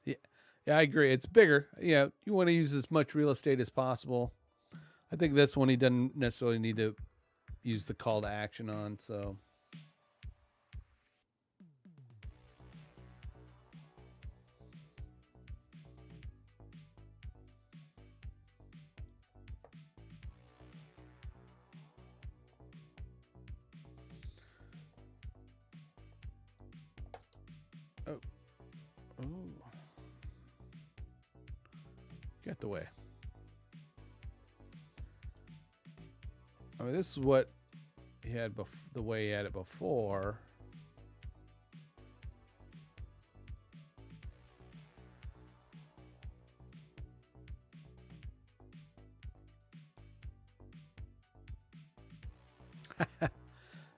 Yeah, Yeah, I agree. It's bigger. Yeah, you want to use as much real estate as possible. I think that's one he doesn't necessarily need to use the call to action on. So, oh, get the way. I mean, this is what he had the way he had it before.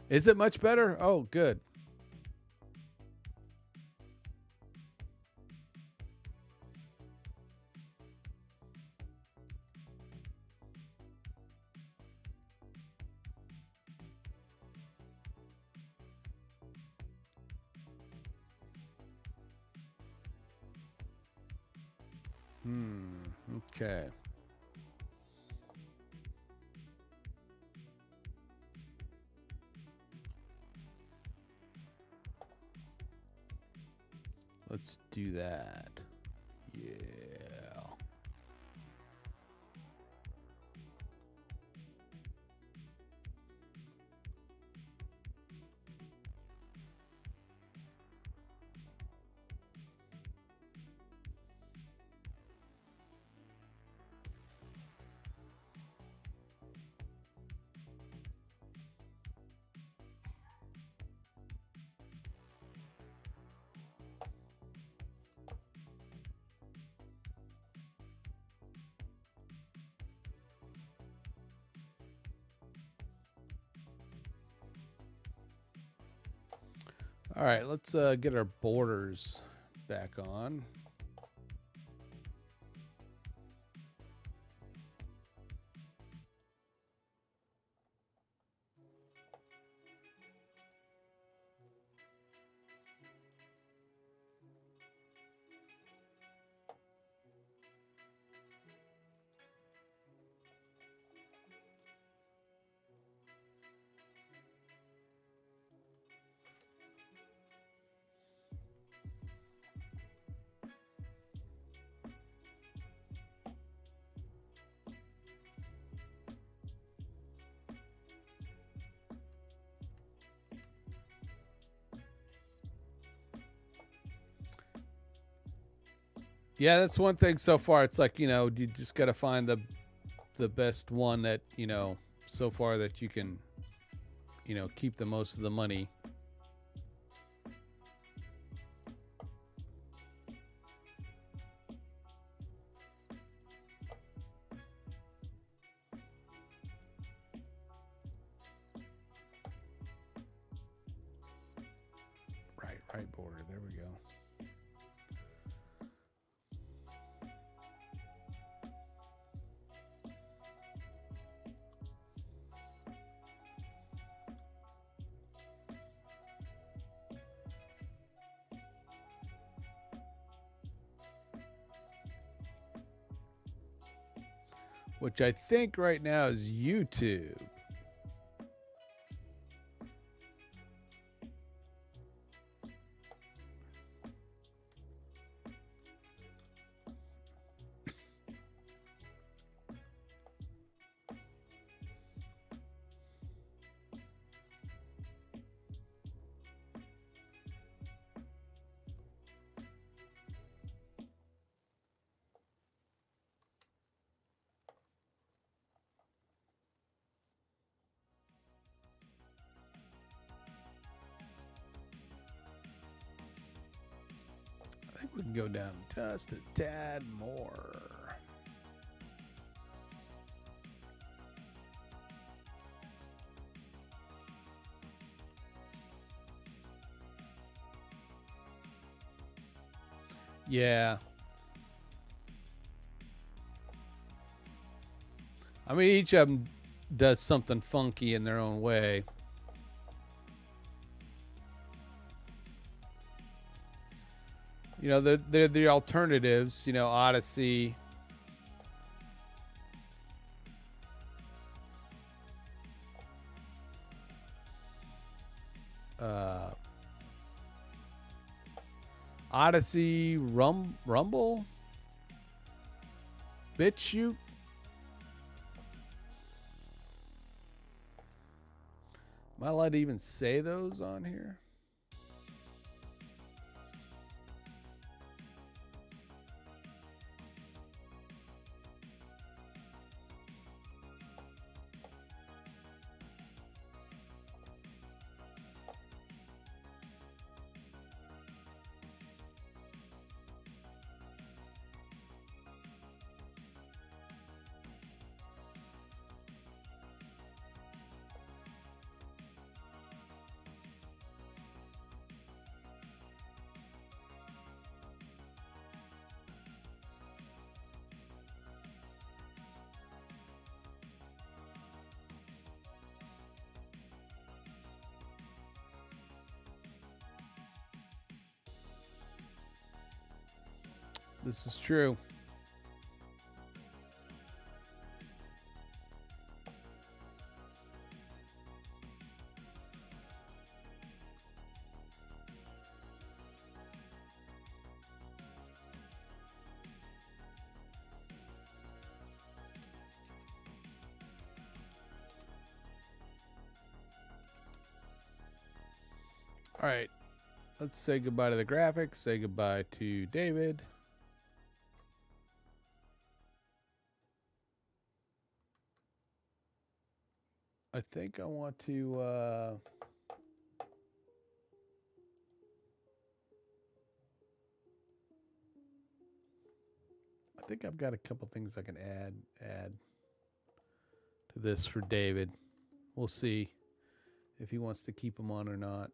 Is it much better? Oh, good. Okay. Let's do that. Yeah. All right, let's get our borders back on. Yeah, that's one thing so far. It's like, you just got to find the best one that, so far that you can, keep the most of the money. Right border. There we go. Which I think right now is YouTube. I think we can go down just a tad more. Yeah. I mean, each of them does something funky in their own way. You know, they're the alternatives. You know, Odyssey. Odyssey, Rumble, BitChute. Am I allowed to even say those on here? This is true. All right. Let's say goodbye to the graphics. Say goodbye to David. I think I want to I think I've got a couple things I can add to this for David. We'll see if he wants to keep them on or not.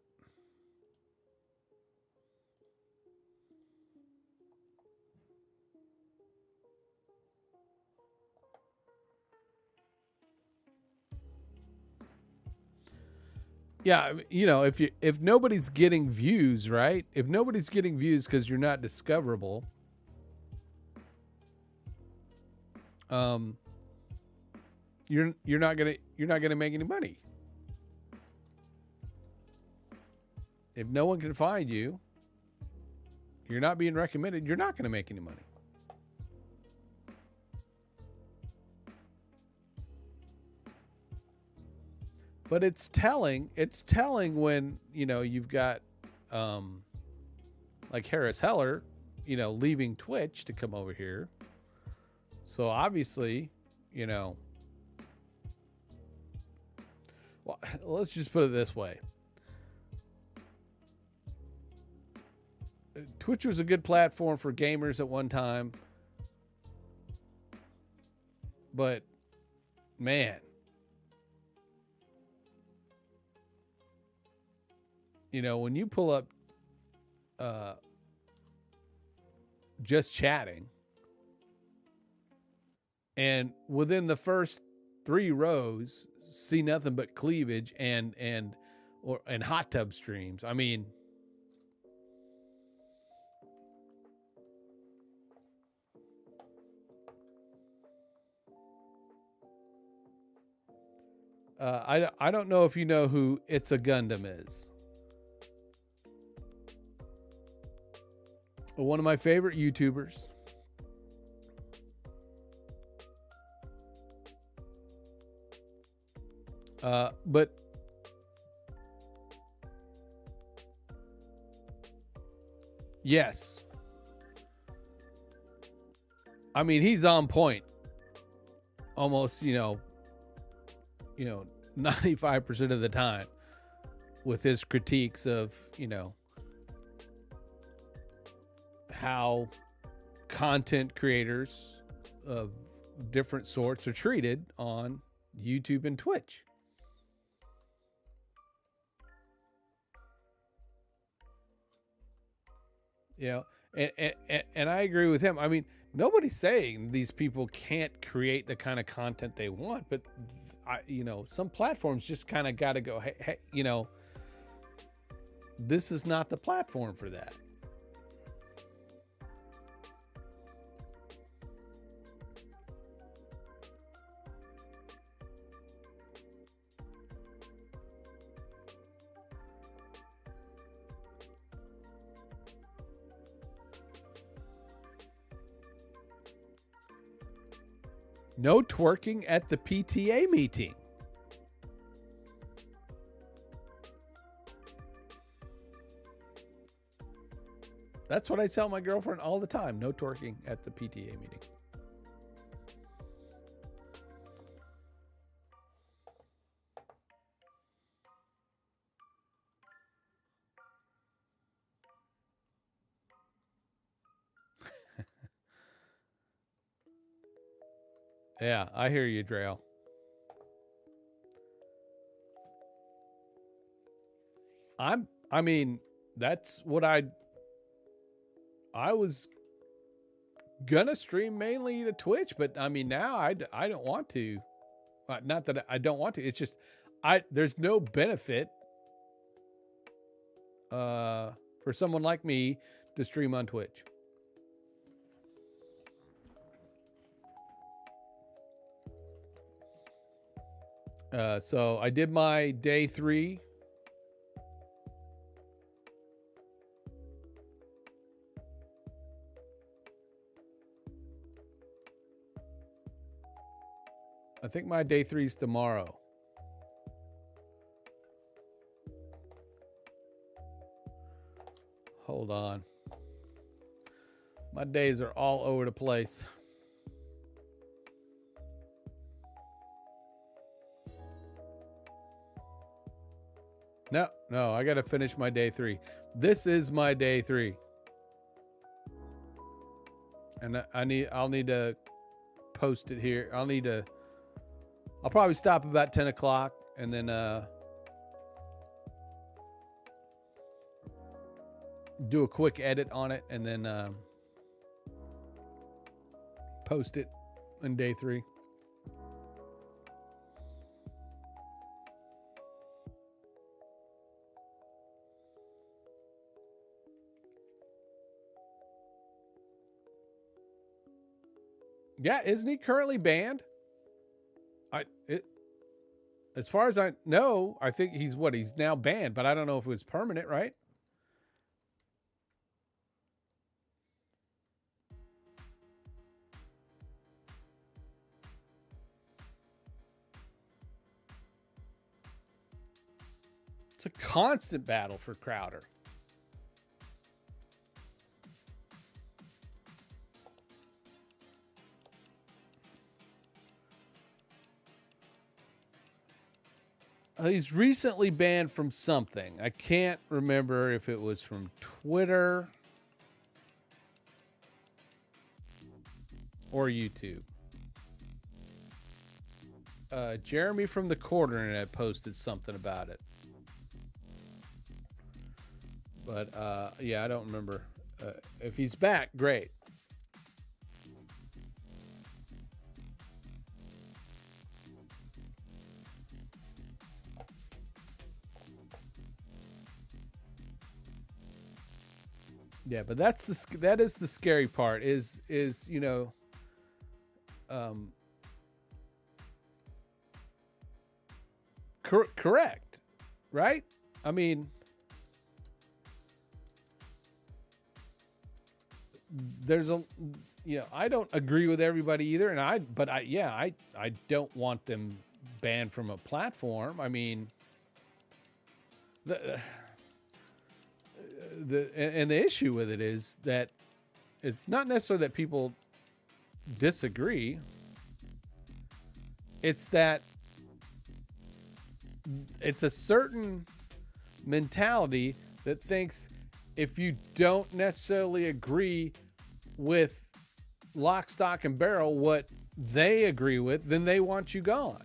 Yeah, you know, if nobody's getting views, right? If nobody's getting views because you're not discoverable, you're not gonna make any money. If no one can find you, you're not being recommended. You're not gonna make any money. But it's telling when, you know, you've got like Harris Heller, you know, leaving Twitch to come over here. So obviously, you know, well, let's just put it this way. Twitch was a good platform for gamers at one time. But man, you know, when you pull up just chatting, and within the first 3 rows see nothing but cleavage and hot tub streams. I mean, I don't know if you know who It's a Gundam is. One of my favorite YouTubers. But yes, I mean, he's on point almost, you know, 95% of the time with his critiques of, you know, how content creators of different sorts are treated on YouTube and Twitch. You know, and I agree with him. I mean, nobody's saying these people can't create the kind of content they want, but you know, some platforms just kind of got to go, hey, you know, this is not the platform for that. No twerking at the PTA meeting. That's what I tell my girlfriend all the time. No twerking at the PTA meeting. Yeah, I hear you, Drail. I mean, that's what I was gonna stream mainly to Twitch, but I mean now I don't want to. Not that I don't want to. It's just there's no benefit for someone like me to stream on Twitch. So I did my day 3. I think my day 3 is tomorrow. Hold on. My days are all over the place. No, I got to finish my day 3. This is my day 3. And I'll need to post it here. I'll probably stop about 10 o'clock and then do a quick edit on it and then post it in day 3. Yeah, isn't he currently banned? As far as I know, I think he's now banned, but I don't know if it was permanent, right? It's a constant battle for Crowder. He's recently banned from something. I can't remember if it was from Twitter or YouTube. Jeremy from the Quarter Internet posted something about it. But yeah, I don't remember. If he's back, great. Yeah, but that is the scary part is you know, correct, right? I mean, there's I don't agree with everybody either, and I don't want them banned from a platform. I mean, the issue with it is that it's not necessarily that people disagree. It's that it's a certain mentality that thinks if you don't necessarily agree with lock, stock, and barrel what they agree with, then they want you gone.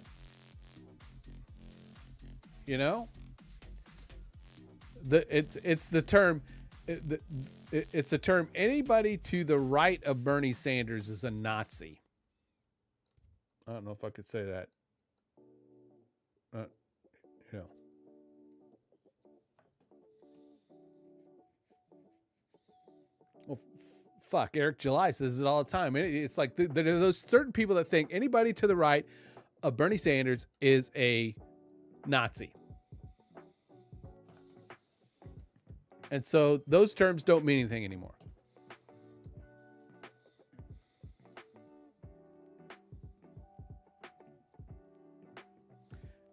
You know? It's the term. It's a term. Anybody to the right of Bernie Sanders is a Nazi. I don't know if I could say that. You know. Well, fuck. Eric July says it all the time. It's like there are those certain people that think anybody to the right of Bernie Sanders is a Nazi. And so those terms don't mean anything anymore.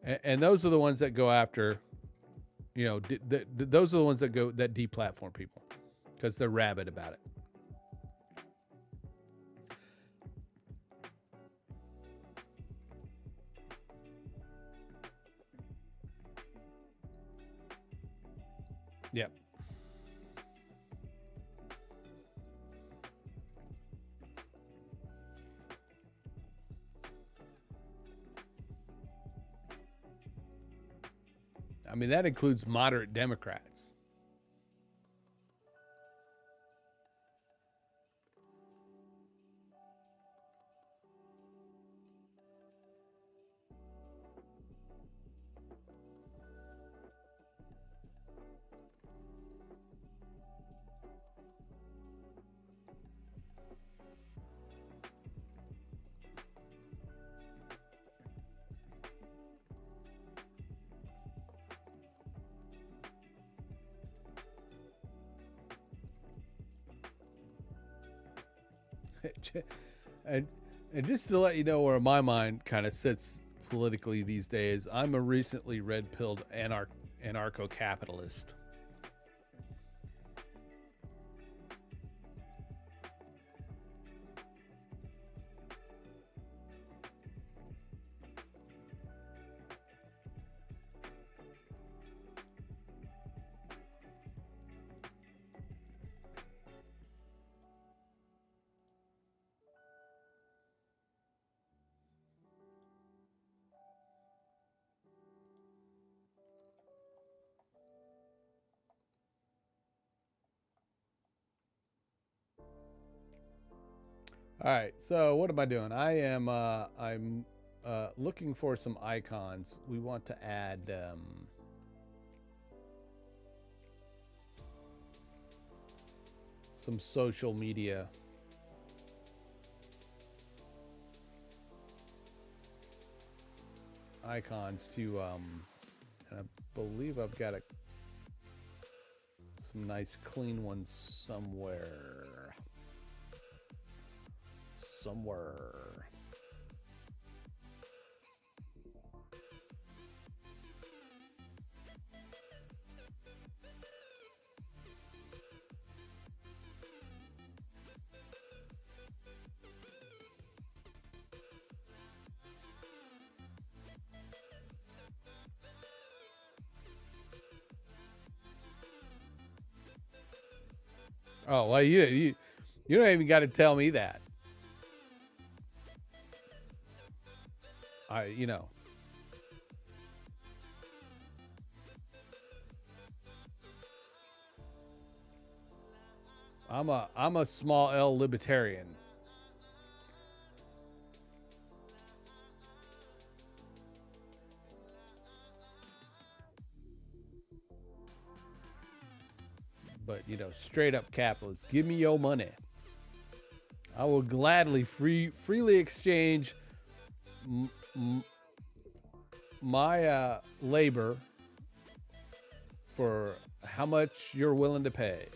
And those are the ones that go after, those are the ones that deplatform people because they're rabid about it. Yep. I mean, that includes moderate Democrats. and just to let you know where my mind kind of sits politically these days, I'm a recently red-pilled anarcho-capitalist. All right, so what am I doing? I'm looking for some icons. We want to add some social media icons to and I believe I've got some nice clean ones somewhere. Oh, well, you don't even got to tell me that. I'm a small L libertarian. But straight up capitalist. Give me your money. I will gladly freely exchange my labor for how much you're willing to pay.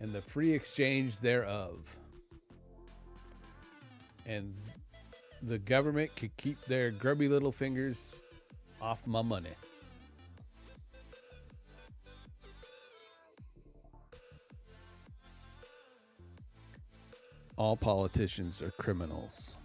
And the free exchange thereof. And the government could keep their grubby little fingers off my money. All politicians are criminals.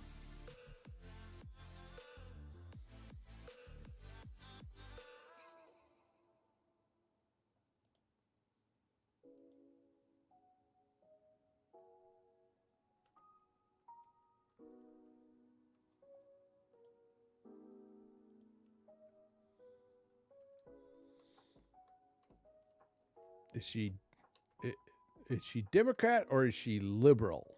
Is she Democrat or is she liberal?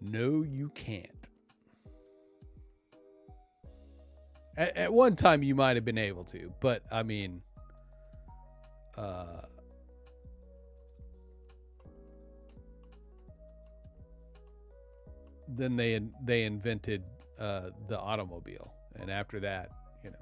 No, you can't. At one time, you might have been able to, but I mean, then they invented the automobile, and after that, you know.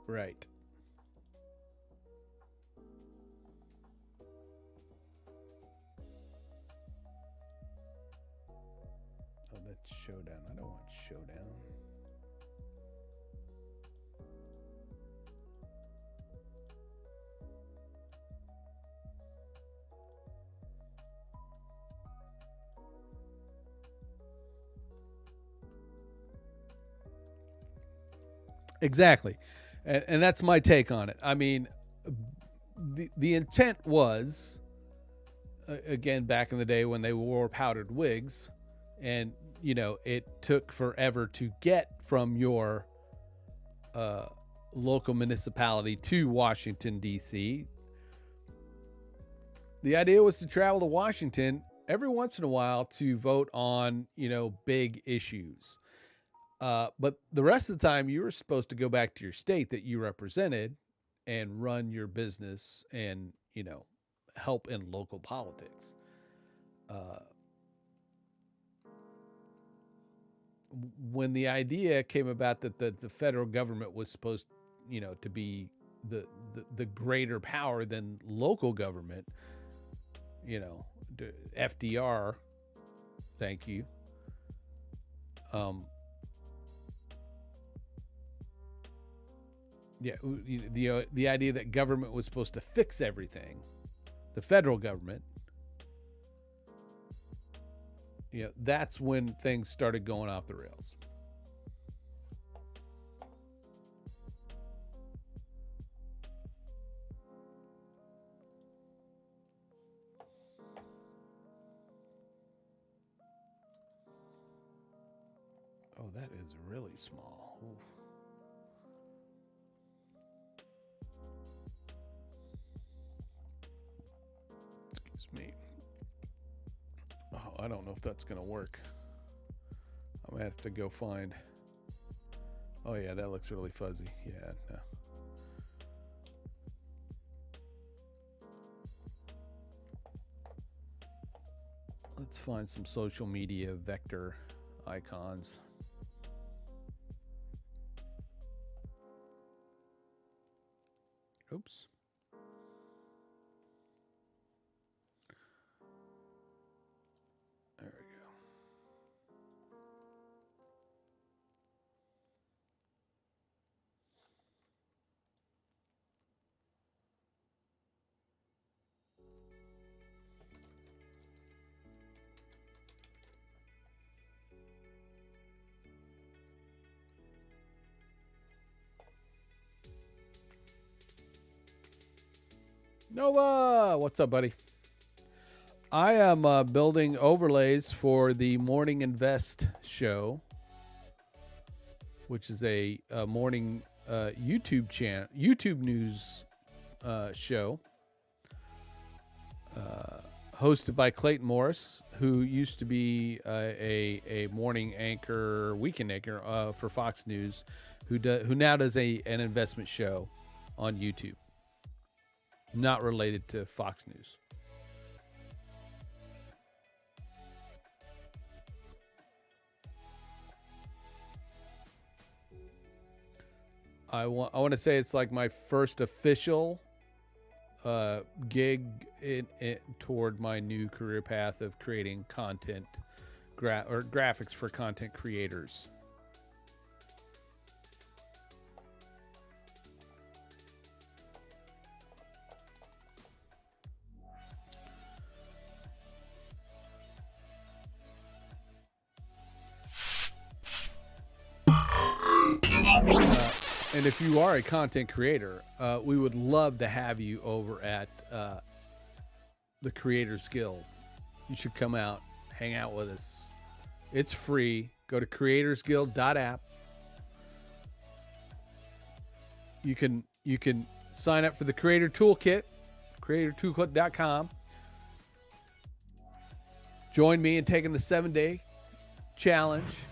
Right. Oh, that's Showdown. I don't want Showdown. Exactly. And that's my take on it. I mean, the intent was, again, back in the day when they wore powdered wigs, and you know it took forever to get from your local municipality to Washington D.C. The idea was to travel to Washington every once in a while to vote on, you know, big issues. But the rest of the time, you were supposed to go back to your state that you represented and run your business and, you know, help in local politics. When the idea came about that the federal government was supposed, you know, to be the greater power than local government, you know, FDR, thank you. Yeah, the idea that government was supposed to fix everything, the federal government, you know, that's when things started going off the rails. Oh, that is really small. Oof. Me. Oh, I don't know if that's gonna work. I'm gonna have to go find. Oh yeah, that looks really fuzzy. Yeah, no. Let's find some social media vector icons. Oops. There we go. Nova, what's up, buddy? I am building overlays for the Morning Invest show, which is a morning YouTube news show hosted by Clayton Morris, who used to be a morning anchor, weekend anchor for Fox News, who now does an investment show on YouTube, not related to Fox News. I want to say it's like my first official gig toward my new career path of creating content or graphics for content creators. And if you are a content creator, we would love to have you over at the Creators Guild. You should come out, hang out with us. It's free. Go to creatorsguild.app. You can sign up for the Creator Toolkit, creatortoolkit.com. Join me in taking the 7-day challenge.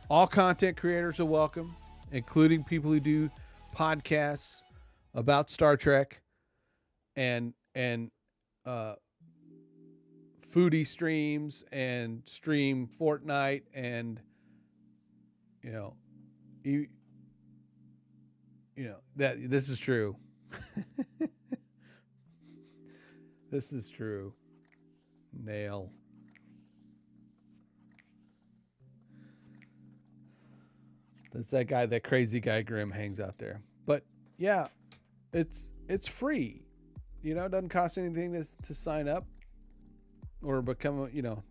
All content creators are welcome, including people who do podcasts about Star Trek and foodie streams and stream Fortnite and you that this is true. This is true. Nail. That's that guy, that crazy guy Grimm hangs out there. But yeah, it's free. It doesn't cost anything to sign up or become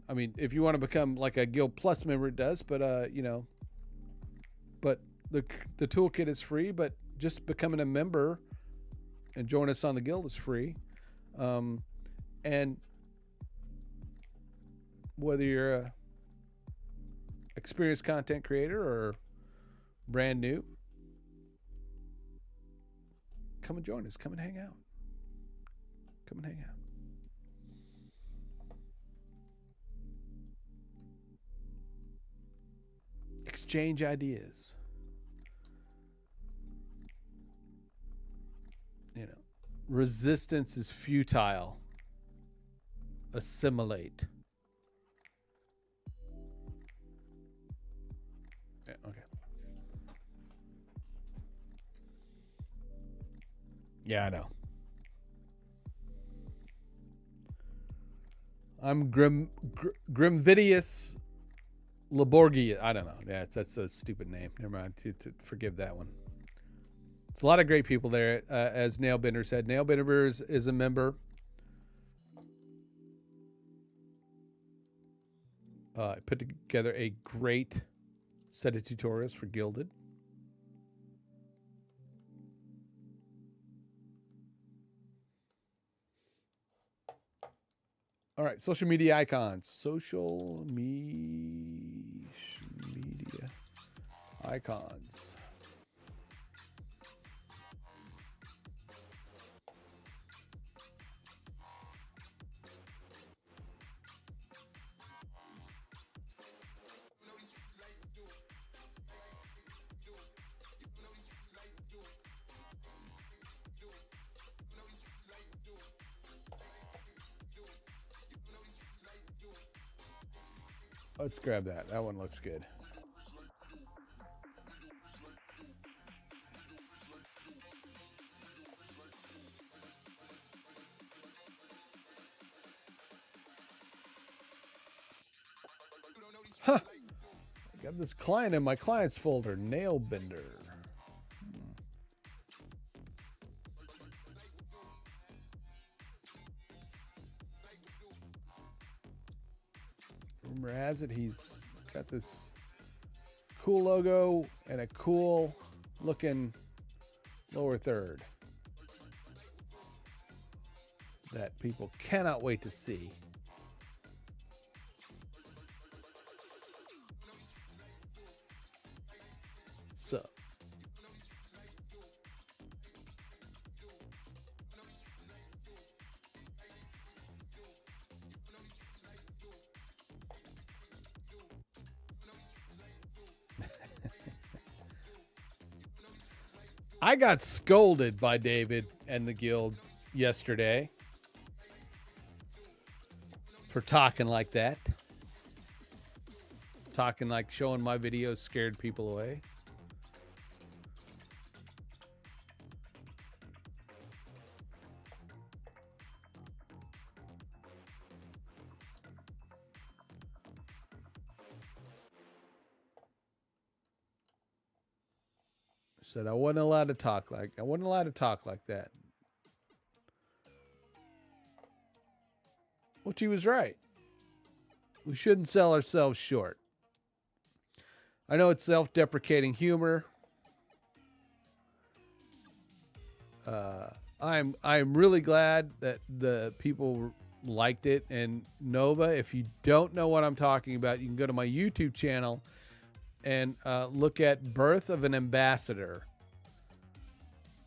I mean, if you want to become like a Guild Plus member, it does, but but the toolkit is free, but just becoming a member and join us on the Guild is free. And whether you're a experienced content creator or brand new, come and join us. Come and hang out. Come and hang out. Exchange ideas. Resistance is futile. Assimilate. Yeah, okay. Yeah, I know. I'm Grimvidius Laborgia. I don't know. Yeah, that's a stupid name. Never mind. To forgive that one. There's a lot of great people there. As Nailbender said, Nailbender is a member. I put together a great set of tutorials for Guilded. All right, social media icons. Social media icons. Let's grab that. That one looks good. Huh. I got this client in my clients folder, Nailbender. Rumor has it he's got this cool logo and a cool looking lower third that people cannot wait to see. So I got scolded by David and the guild yesterday for talking like that. Talking like showing my videos scared people away. Said I wasn't allowed to talk like that. Well, she was right. We shouldn't sell ourselves short. I know it's self-deprecating humor. I'm really glad that the people liked it. And Nova, if you don't know what I'm talking about, you can go to my YouTube channel and look at Birth of an Ambassador.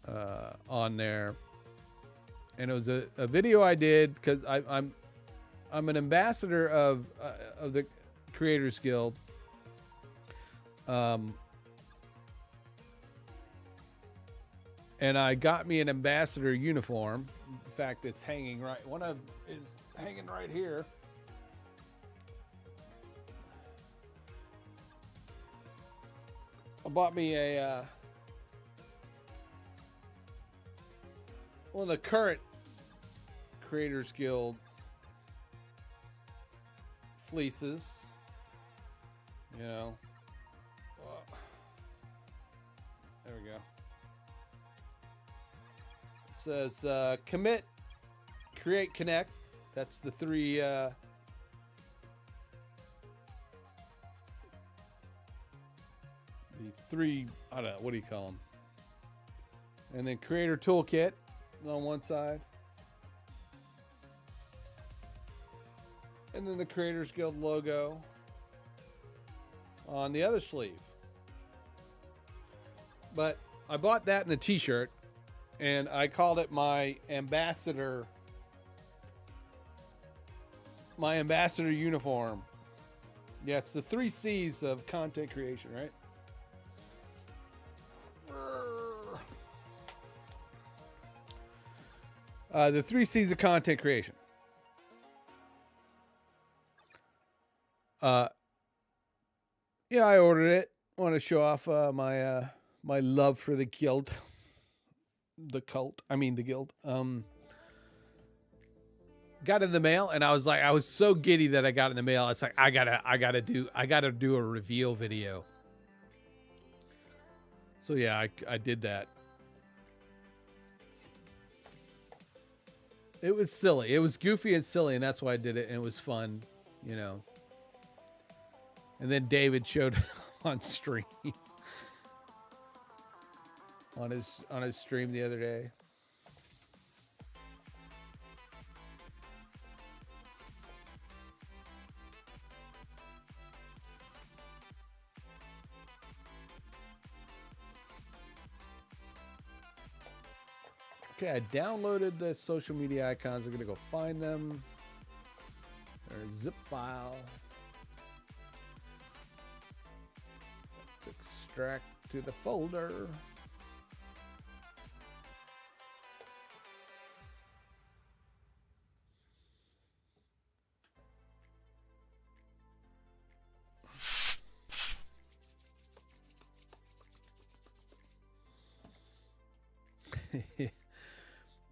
on there, and it was a video I did because I'm an ambassador of the Creators Guild. And I got me an ambassador uniform. In fact, it's hanging right. One of is hanging right here. I bought me a one of the current Creators Guild fleeces. You know. There we go. It says commit, create, connect. That's the three I don't know, what do you call them? And then creator toolkit on one side. And then the Creators Guild logo on the other sleeve. But I bought that in a t-shirt, and I called it my ambassador uniform. Yeah, it's the 3 C's of content creation, right? The 3 C's of content creation. Yeah, I ordered it. Want to show off my my love for the guild, the guild. Got in the mail, and I was so giddy that I got in the mail. It's like I gotta do a reveal video. So yeah, I did that. It was silly. It was goofy and silly, and that's why I did it. And it was fun, you know. And then David showed it on stream. on his stream the other day. Okay, I downloaded the social media icons. I'm gonna go find them. There's a zip file. Extract to the folder.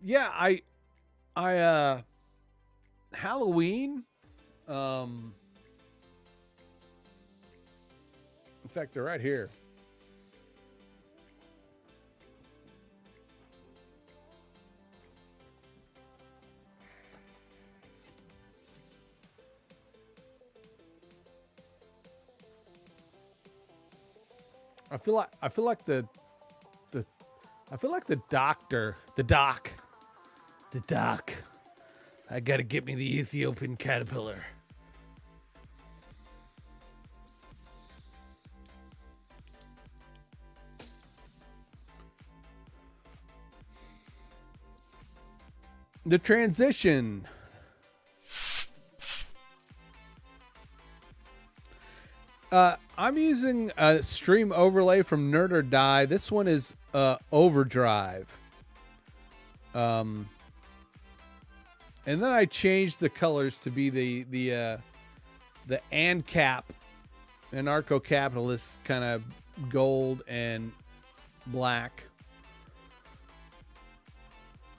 Yeah, I Halloween. In fact, they're right here. I feel like the doc. I gotta get me the Ethiopian caterpillar. The transition. I'm using a stream overlay from Nerd or Die. This one is Overdrive. And then I changed the colors to be the ANCAP, anarcho-capitalist kind of gold and black.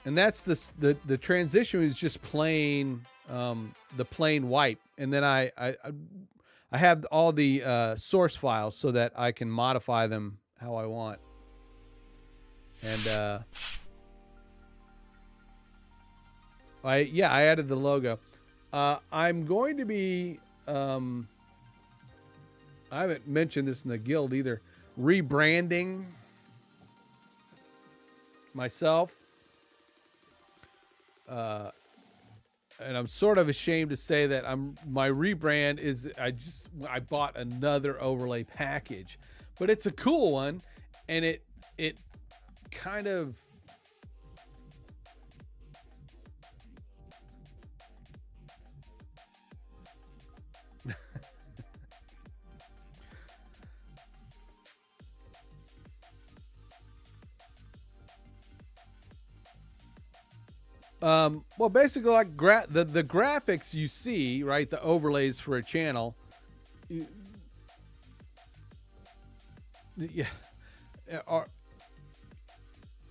And that's the transition is just plain the plain white, and then I have all the source files so that I can modify them how I want. And I added the logo. I'm going to be I haven't mentioned this in the guild either, rebranding myself. And I'm sort of ashamed to say that my rebrand is I bought another overlay package, but it's a cool one, and it kind of well, basically, like the graphics you see, right? The overlays for a channel. Yeah, are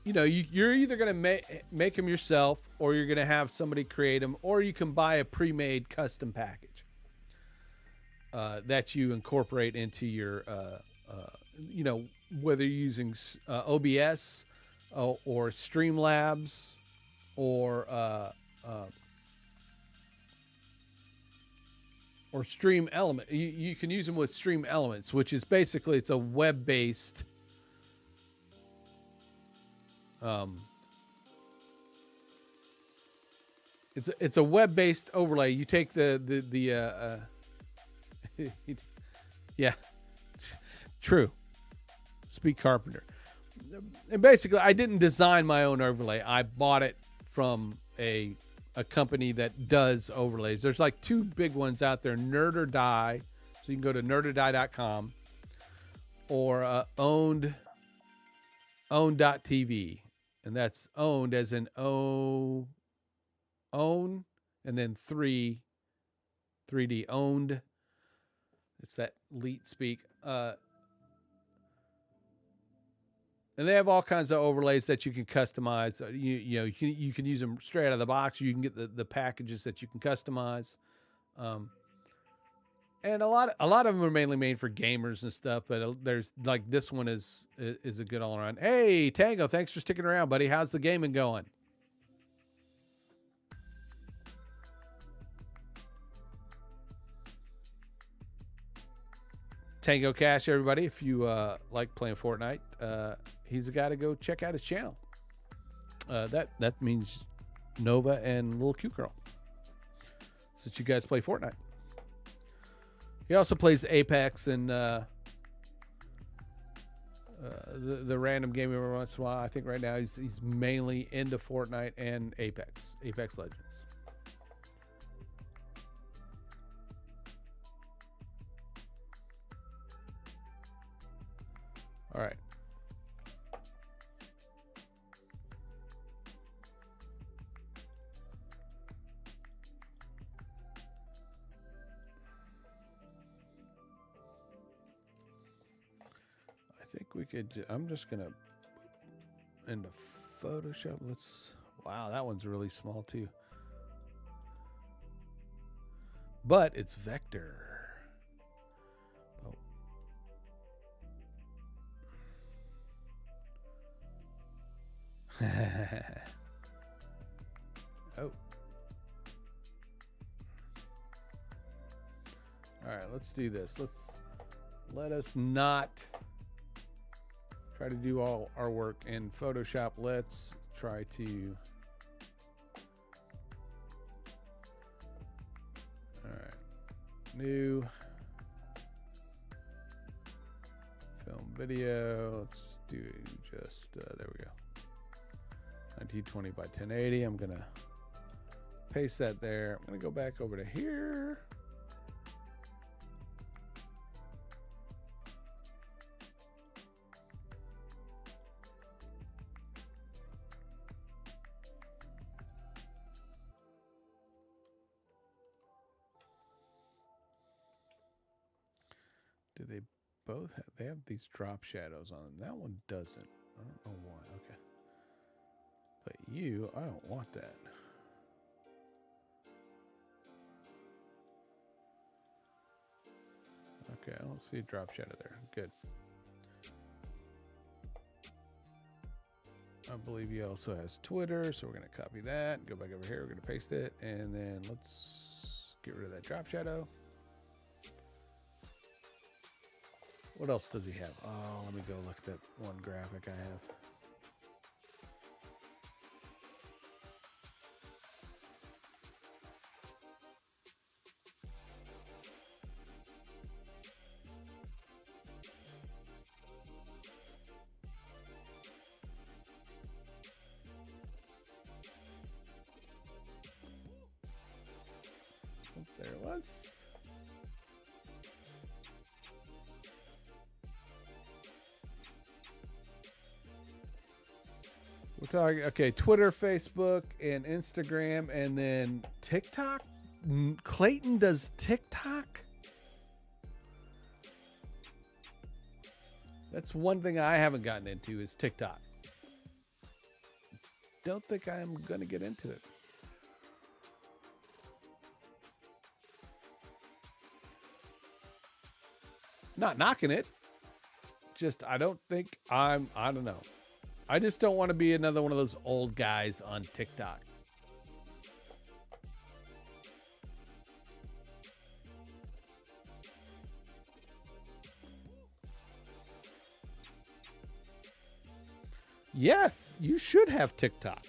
you're either going to make them yourself, or you're going to have somebody create them, or you can buy a pre-made custom package that you incorporate into your, whether you're using OBS or Streamlabs or Stream Element. You can use them with Stream Elements, which is basically it's a web-based it's a web-based overlay. You take the yeah, true. Speak Carpenter. And basically, I didn't design my own overlay. I bought it from a company that does overlays. There's like two big ones out there, Nerd or Die. So you can go to nerdordie.com or own.tv. And that's owned as in own and then 3D owned. It's that leet speak. And they have all kinds of overlays that you can customize. You can use them straight out of the box. You can get the packages that you can customize. And a lot of them are mainly made for gamers and stuff. But there's like this one is a good all around. Hey Tango, thanks for sticking around, buddy. How's the gaming going? Tango Cash, everybody. If you like playing Fortnite, he's a guy to go check out his channel. That means Nova and Little Cute Girl, since you guys play Fortnite. He also plays Apex and the random game every once in a while. I think right now he's mainly into Fortnite and Apex Legends. All right. I think we could, I'm just going to into Photoshop. Wow, that one's really small too. But it's vector. Oh. All right, let's do this. Let us not try to do all our work in Photoshop. Let's try to. All right. New film video. Let's do just there we go. 1920 by 1080. I'm gonna paste that there. I'm gonna go back over to here. Do they both have? They have these drop shadows on them. That one doesn't. I don't know why. Okay. But I don't want that. Okay, I don't see a drop shadow there. Good. I believe he also has Twitter, so we're going to copy that. Go back over here. We're going to paste it. And then let's get rid of that drop shadow. What else does he have? Oh, let me go look at that one graphic I have. We're talking, okay, Twitter, Facebook, and Instagram, and then TikTok. Clayton does TikTok? That's one thing I haven't gotten into is TikTok. Don't think I'm going to get into it. Not knocking it. Just, I don't think I don't know. I just don't want to be another one of those old guys on TikTok. Yes, you should have TikTok.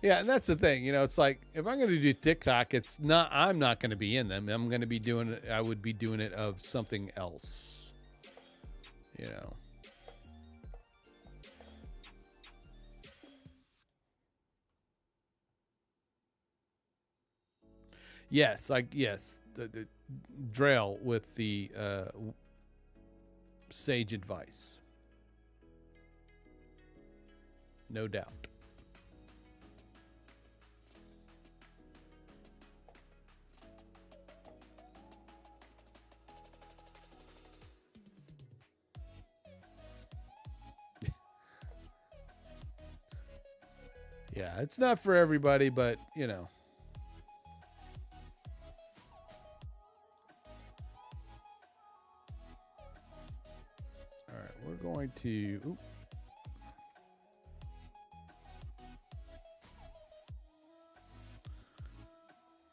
Yeah, and that's the thing, you know, it's like if I'm going to do TikTok, I'm not going to be in them. I'm going to be doing it. I would be doing it of something else, you know. Yes, the Drail with the sage advice. No doubt. Yeah, it's not for everybody, but, you know. All right, we're going to...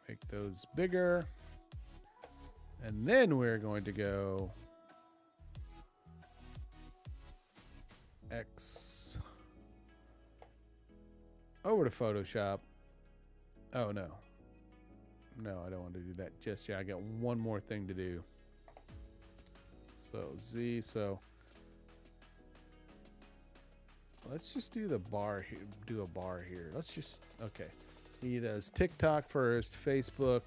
make those bigger. And then we're going to go... X... over to Photoshop. Oh, no. No, I don't want to do that just yet. I got one more thing to do. So, Z, so... let's just do the bar here. Do a bar here. Let's just... okay. He does TikTok first, Facebook.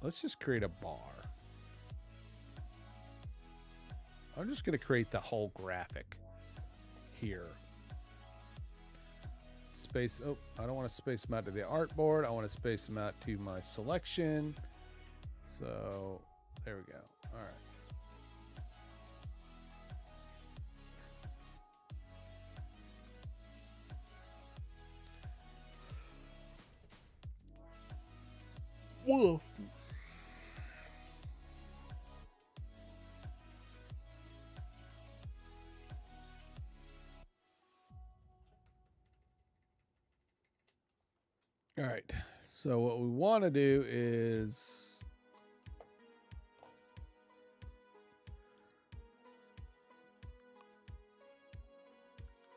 Let's just create a bar. I'm just going to create the whole graphic here. Space, oh, I don't want to space them out to the artboard. I want to space them out to my selection. So, there we go. All right. Whoa. All right. So what we want to do is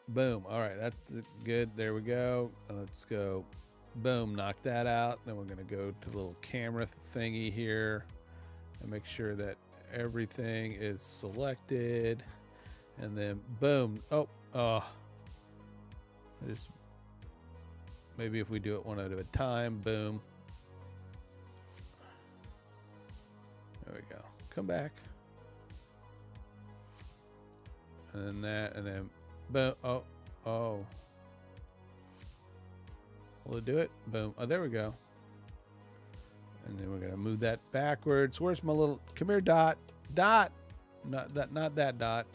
boom. All right, that's good. There we go. Let's go. Boom, knock that out. Then we're going to go to the little camera thingy here and make sure that everything is selected. And then boom. I just maybe if we do it one at a time, boom. There we go. Come back. And then that, and then boom. Oh. Will it do it? Boom. Oh, there we go. And then we're gonna move that backwards. Where's my little? Come here, Dot. Dot. Not that dot.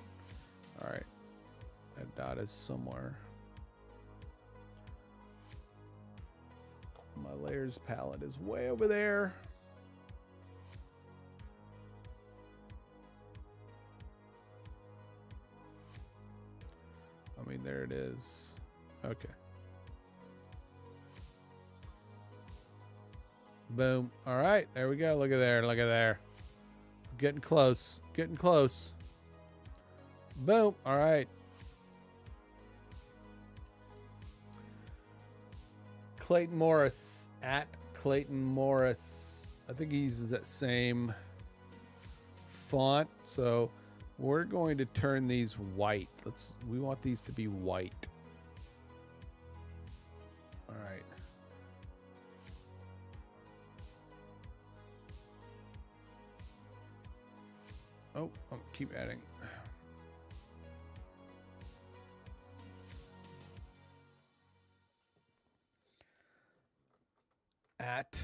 All right. That dot is somewhere. My layers palette is way over there. I mean, there it is. Okay. Boom. All right. There we go. Look at there. Look at there. Getting close. Getting close. Boom. All right. Clayton Morris at Clayton Morris. I think he uses that same font. So we're going to turn these white. We want these to be white. All right. Oh, I'll keep adding. At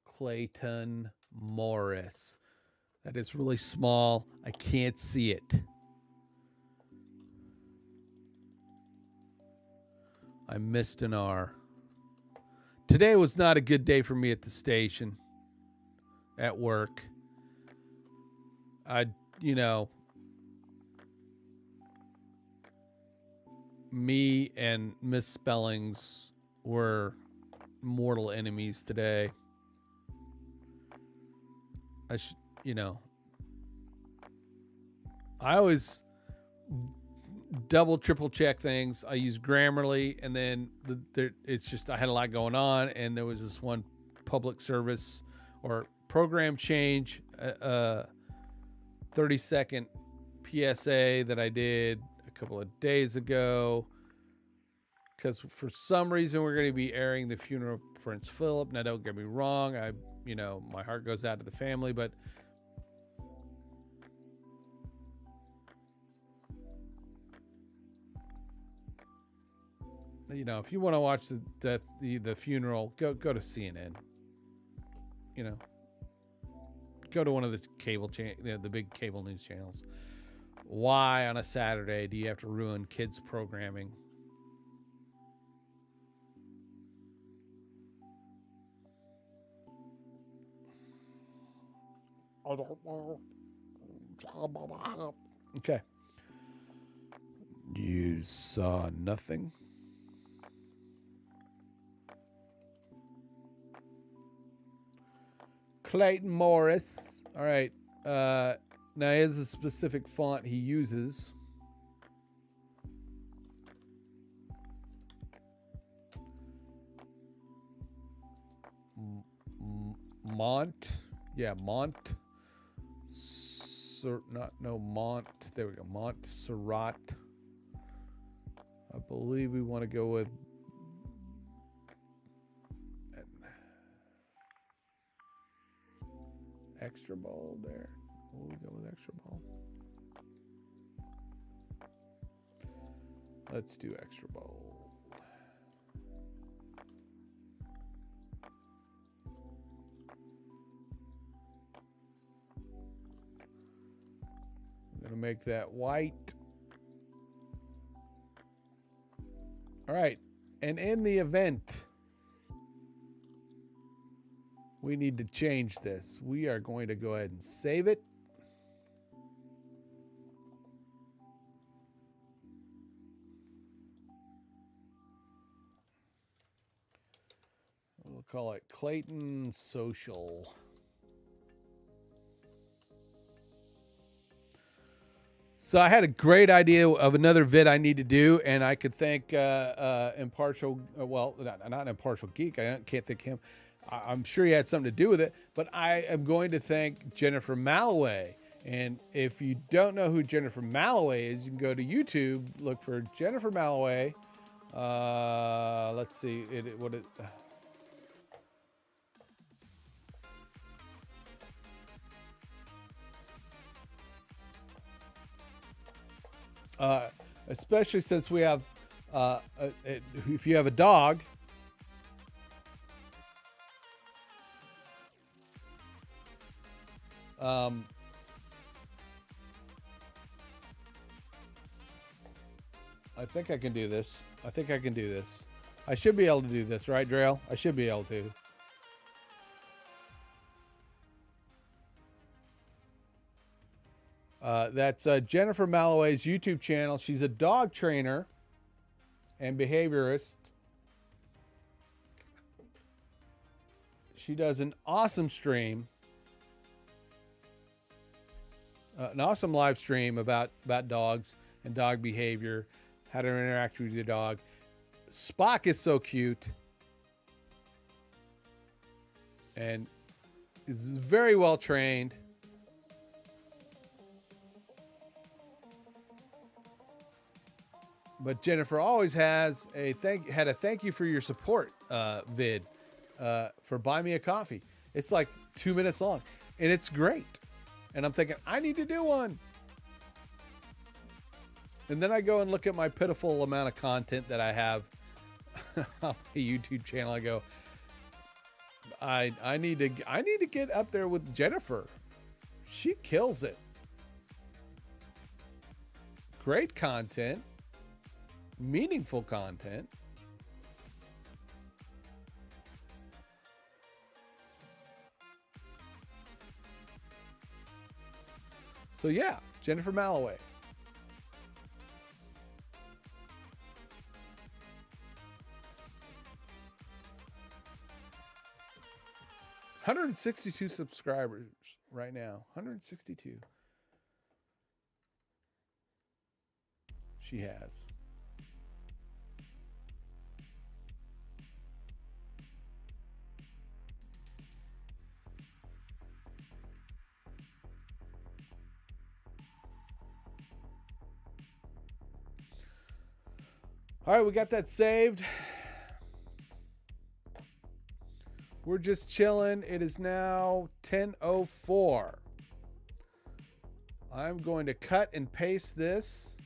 Clayton Morris. That is really small. I can't see it. I missed an R. Today was not a good day for me at the station, at work. Me and misspellings were mortal enemies today. I always double, triple check things. I use Grammarly, and then it's just I had a lot going on, and there was this one public service or program change, 30-second PSA that I did a couple of days ago, because for some reason we're going to be airing the funeral of Prince Philip. Now, don't get me wrong, my heart goes out to the family, but if you want to watch the funeral, go to CNN. Go to one of the the big cable news channels. Why on a Saturday do you have to ruin kids' programming? I don't know. Okay. You saw nothing? Clayton Morris. All right. Now here's a specific font he uses. Mont. Yeah, Mont. Mont. There we go. Montserrat. I believe we want to go with extra bold there. We'll go with extra bold. Let's do extra bold. I'm going to make that white. All right. And in the event we need to change this, we are going to go ahead and save it. We'll call it Clayton Social. So I had a great idea of another vid I need to do, and I could thank Impartial, not Impartial Geek. I can't thank him. I'm sure he had something to do with it, but I am going to thank Jennifer Malloway. And if you don't know who Jennifer Malloway is, you can go to YouTube, look for Jennifer Malloway. Let's see especially since we have, if you have a dog, I think I can do this. I should be able to do this, right, Drail? I should be able to. That's Jennifer Malloway's YouTube channel. She's a dog trainer and behaviorist. She does an awesome stream. An awesome live stream about dogs and dog behavior, how to interact with your dog. Spock is so cute and is very well trained. But Jennifer always has had a thank you for your support vid for Buy Me a Coffee. It's like 2 minutes long, and it's great. And I'm thinking, I need to do one. And then I go and look at my pitiful amount of content that I have on my YouTube channel. I go, I need to get up there with Jennifer. She kills it. Great content, meaningful content. So yeah, Jennifer Malloway. $162 subscribers right now. 162. She has. All right, we got that saved. We're just chilling. It is now 10:04. I'm going to cut and paste this.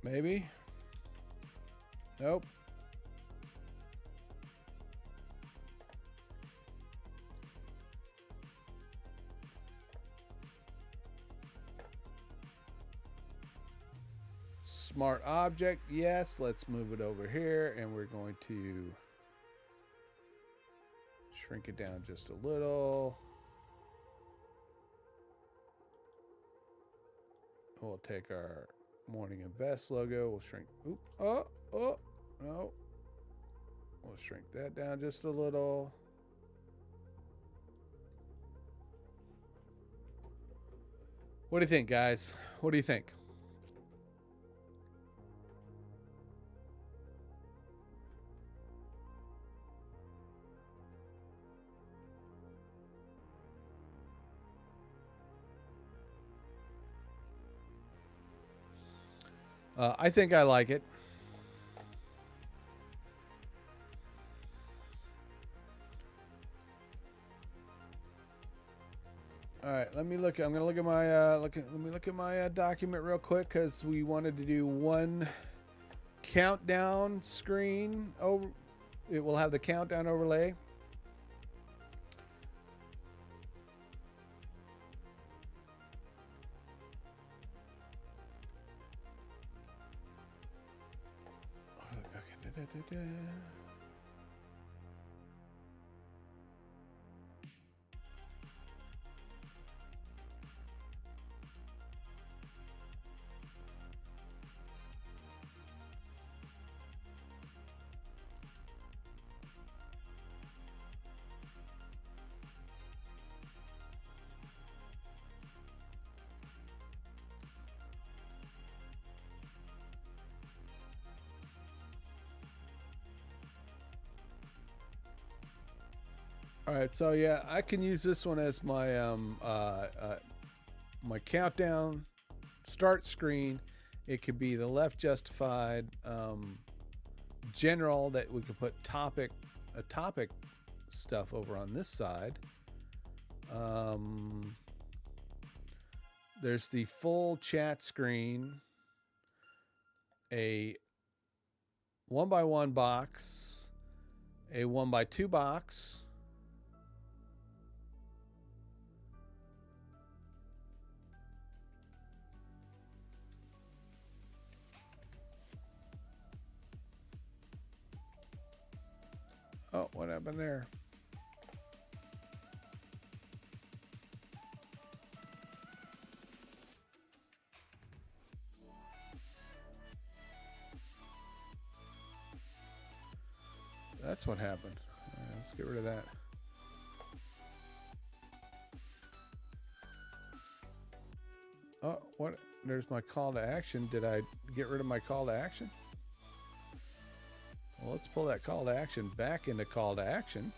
Maybe. Nope. Smart object, yes. Let's move it over here, and we're going to shrink it down just a little. We'll take our Morning Invest logo. We'll shrink. Oop. Oh, no. We'll shrink that down just a little. What do you think, guys? What do you think? I think I like it. All right, let me look. I'm gonna look at my let me look at my document real quick because we wanted to do one countdown screen over. It will have the countdown overlay. All right, so yeah, I can use this one as my my countdown start screen. It could be the left justified general that we could put topic stuff over on this side. There's the full chat screen, a 1x1 box, a 1x2 box. Oh, what happened there? That's what happened. Let's get rid of that. Oh, what? There's my call to action. Did I get rid of my call to action? Well, let's pull that call to action back into call to action.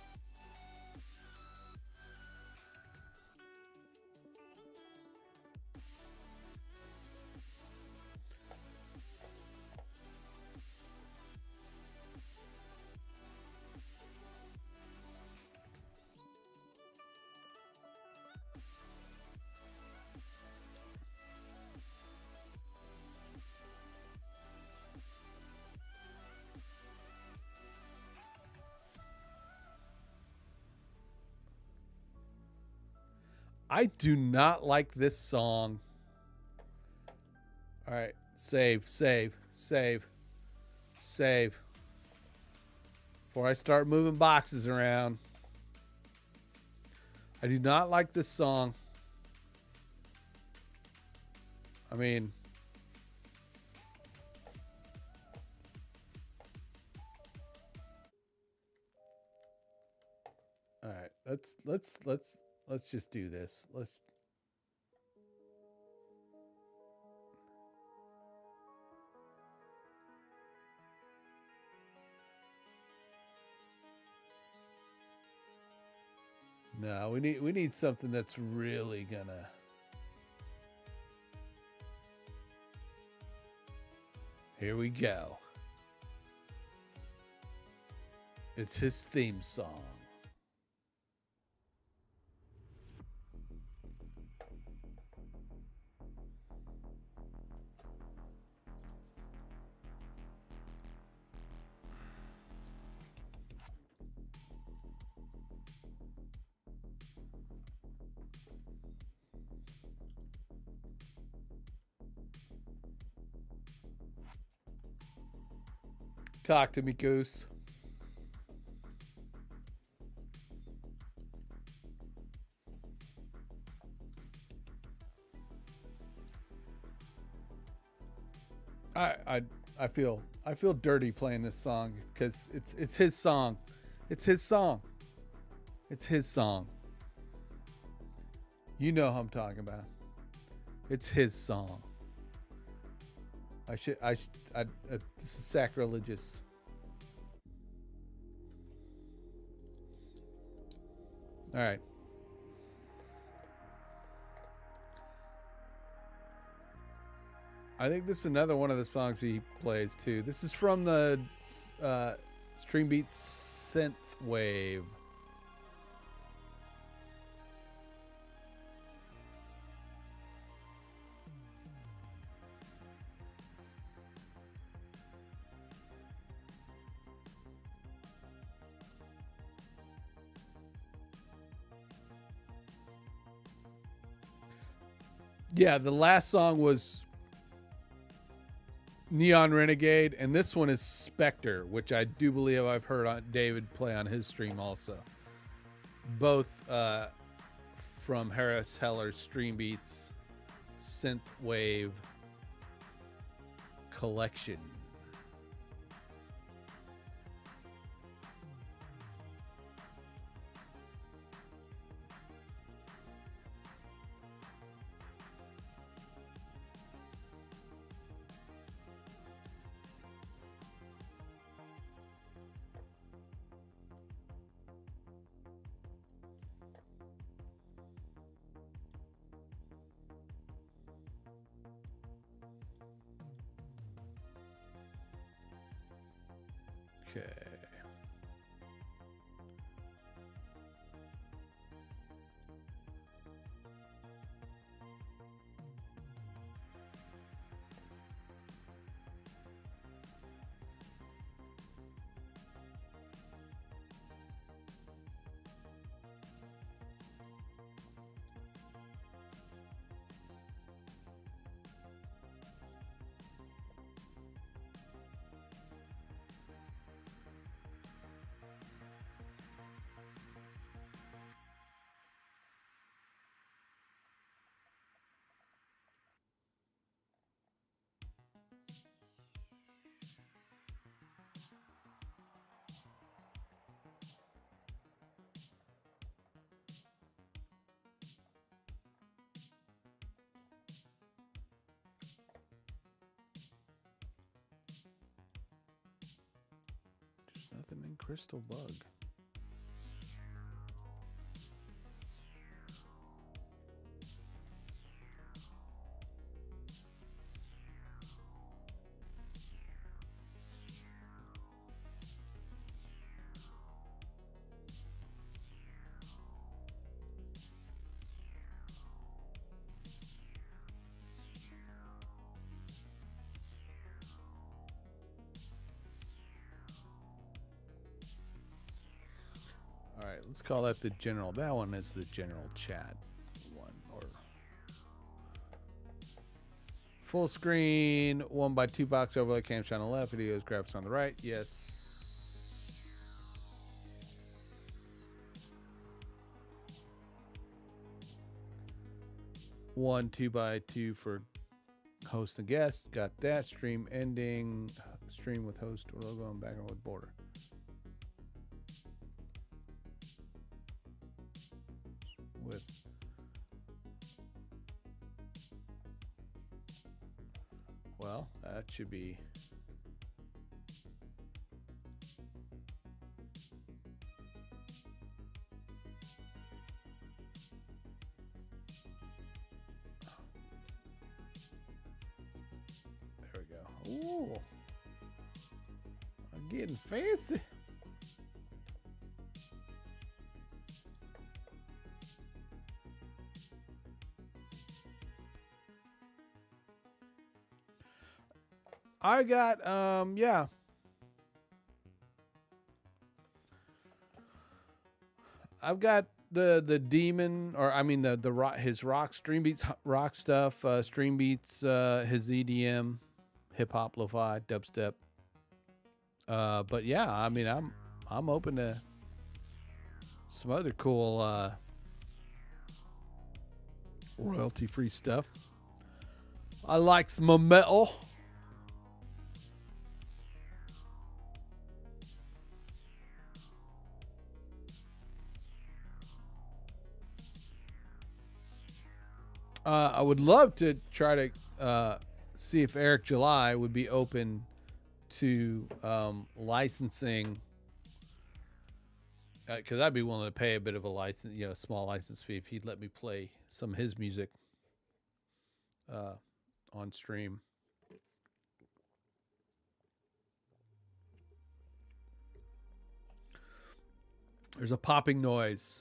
I do not like this song. All right, save. Before I start moving boxes around. I do not like this song. I mean, all right, let's just do this. Let's No, we need something that's really gonna. Here we go. It's his theme song. Talk to me, Goose. I feel dirty playing this song because it's his song. It's his song. It's his song. You know who I'm talking about. It's his song. This is sacrilegious. All right. I think this is another one of the songs he plays too. This is from the Streambeat Synth Wave. Yeah, the last song was Neon Renegade, and this one is Spectre, which I do believe I've heard David play on his stream also. Both from Harris Heller's Stream Beats Synth Wave collection. Okay. There's nothing in Crystal Bug. All right, let's call that the general. That one is the general chat one. Full screen, 1x2 box overlay, cams on the left, videos, graphics on the right. Yes. 1 2x2 for host and guest. Got that. Stream ending. Stream with host logo and background with border. With well, that should be there we go. Ooh. I'm getting fancy. I got yeah. I've got the demon, or I mean the rock, his rock stream beats rock stuff, stream beats his EDM, hip hop, lo-fi, dubstep. But yeah, I mean I'm open to some other cool royalty free stuff. I like some metal. I would love to try to see if Eric July would be open to licensing, because I'd be willing to pay a bit of a license, small license fee if he'd let me play some of his music on stream. There's a popping noise.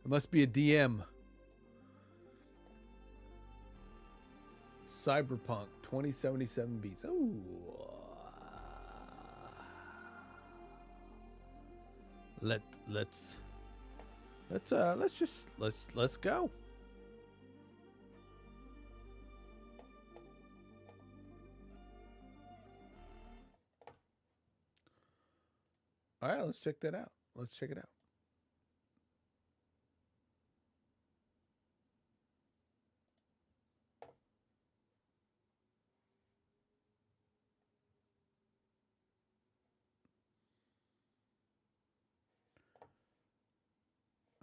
It must be a DM. Cyberpunk 2077 beats. Ooh. Let's go. All right, let's check that out. Let's check it out.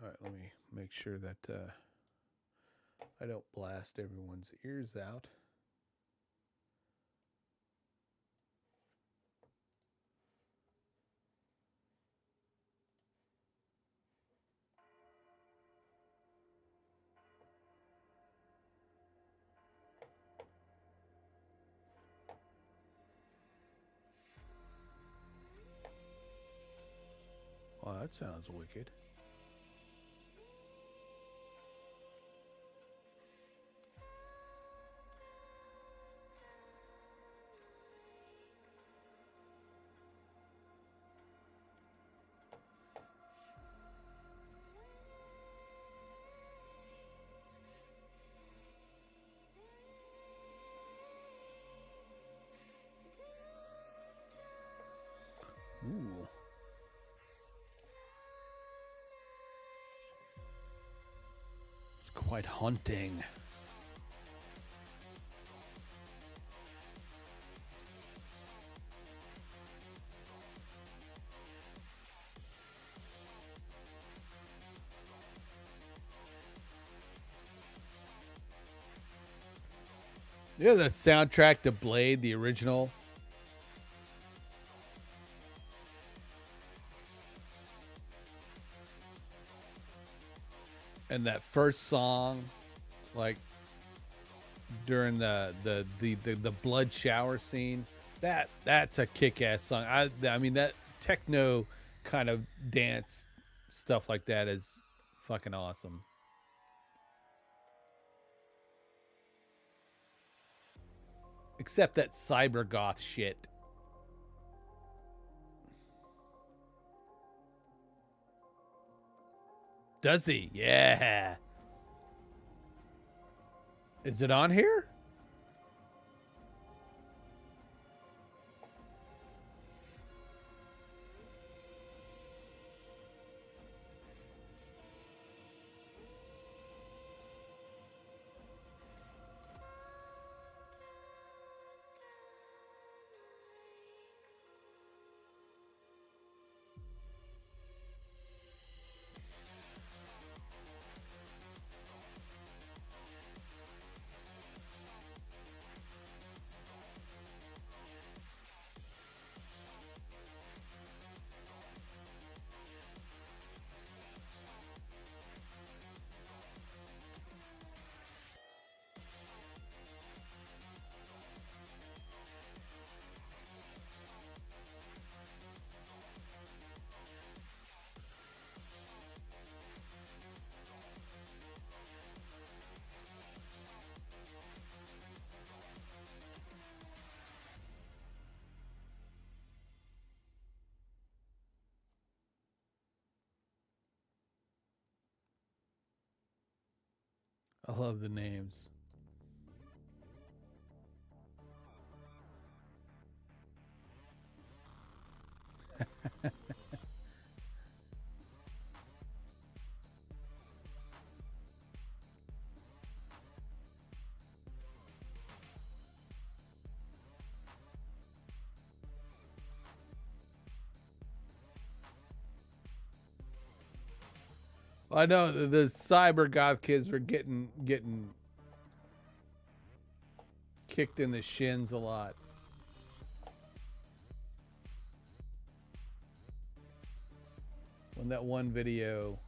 All right, let me make sure that I don't blast everyone's ears out. Wow, that sounds wicked. Ooh. It's quite haunting. Yeah, the soundtrack to Blade, the original. And that first song, like during the blood shower scene, that's a kick-ass song. I mean that techno kind of dance stuff like that is fucking awesome. Except that cyber goth shit. Does he? Yeah. Is it on here? I love the names. I know the cyber goth kids are getting kicked in the shins a lot. When that one video,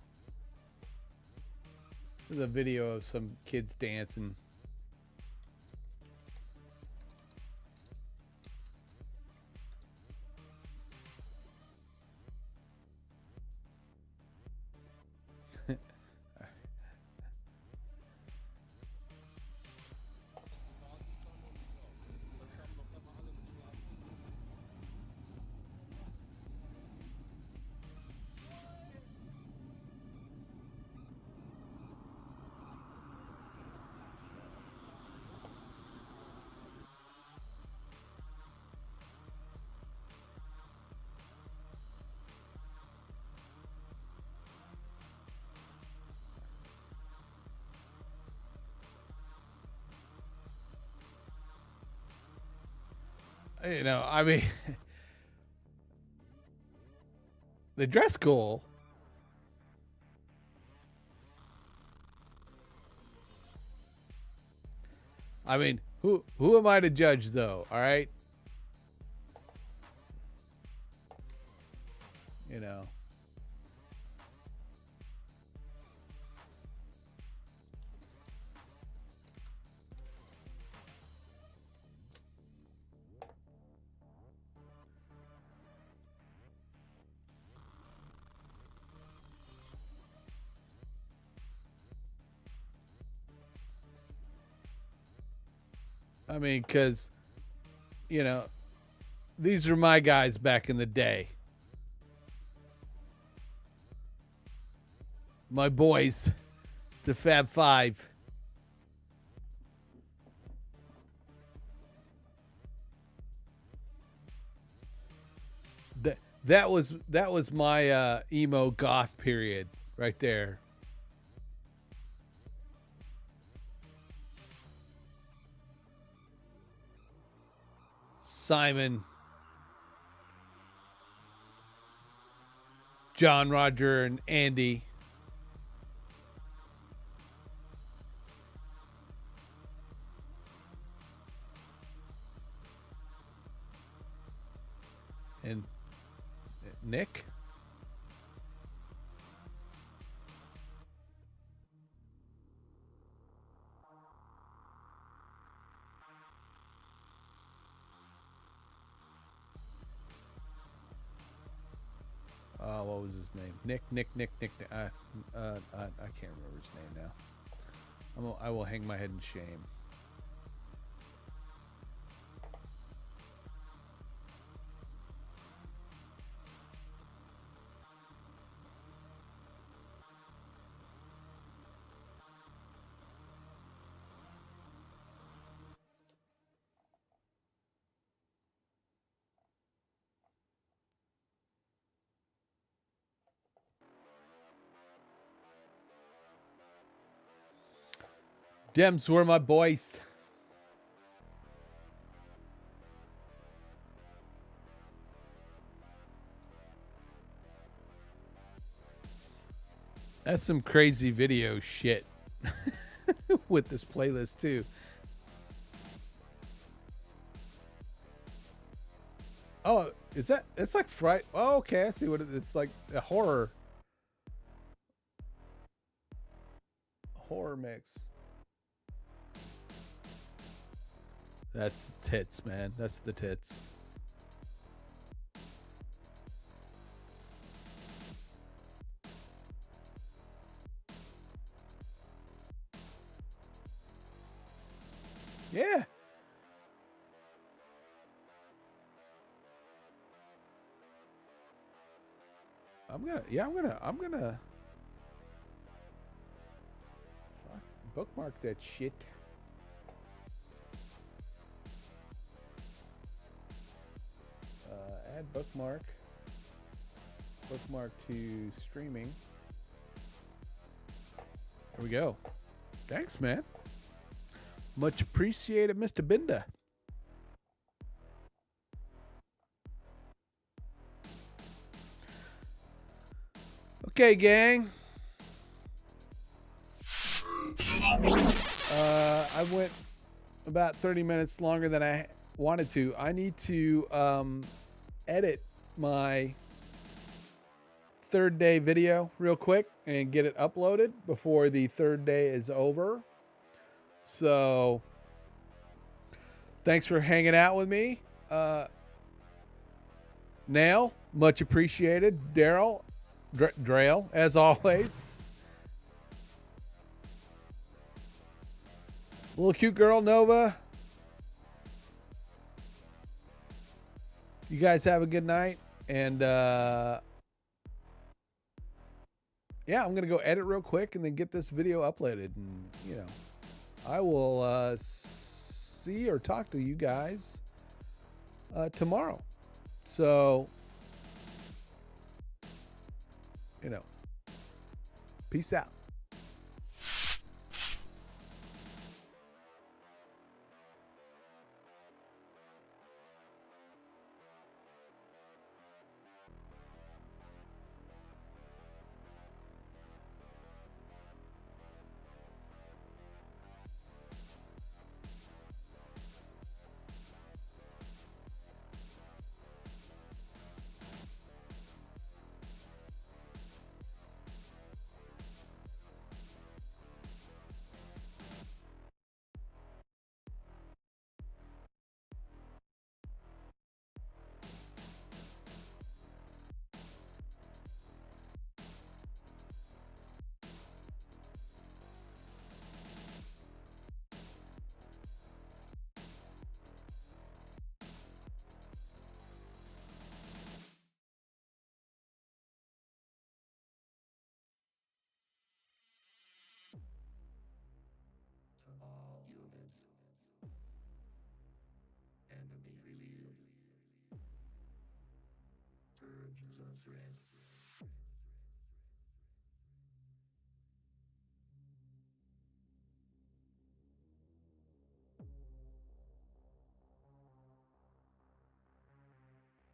there's a video of some kids dancing. You know, I mean, they dress cool. I mean, who am I to judge, though? All right, you know. I mean, because, you know, these are my guys back in the day. My boys, the Fab Five. That was my emo goth period right there. Simon, John, Roger, and Andy. And Nick. What was his name? Nick. I can't remember his name now. I will hang my head in shame. Dems were my boys. That's some crazy video shit with this playlist too. Oh, is that? It's like Friday. Oh, okay. I see what it's like. A horror mix. That's the tits, man. That's the tits. Yeah. I'm gonna. Fuck. Bookmark that shit. Add bookmark. Bookmark to streaming. Here we go. Thanks, man. Much appreciated, Mr. Binda. Okay, gang. I went about 30 minutes longer than I wanted to. I need to edit my third day video real quick and get it uploaded before the third day is over. So thanks for hanging out with me. Nail, much appreciated. Daryl, Drail, as always. Little cute girl, Nova. You guys have a good night. And yeah, I'm going to go edit real quick and then get this video uploaded. And, you know, I will see or talk to you guys tomorrow. So, you know, peace out. To all humans and to be revealed. Purge the thread.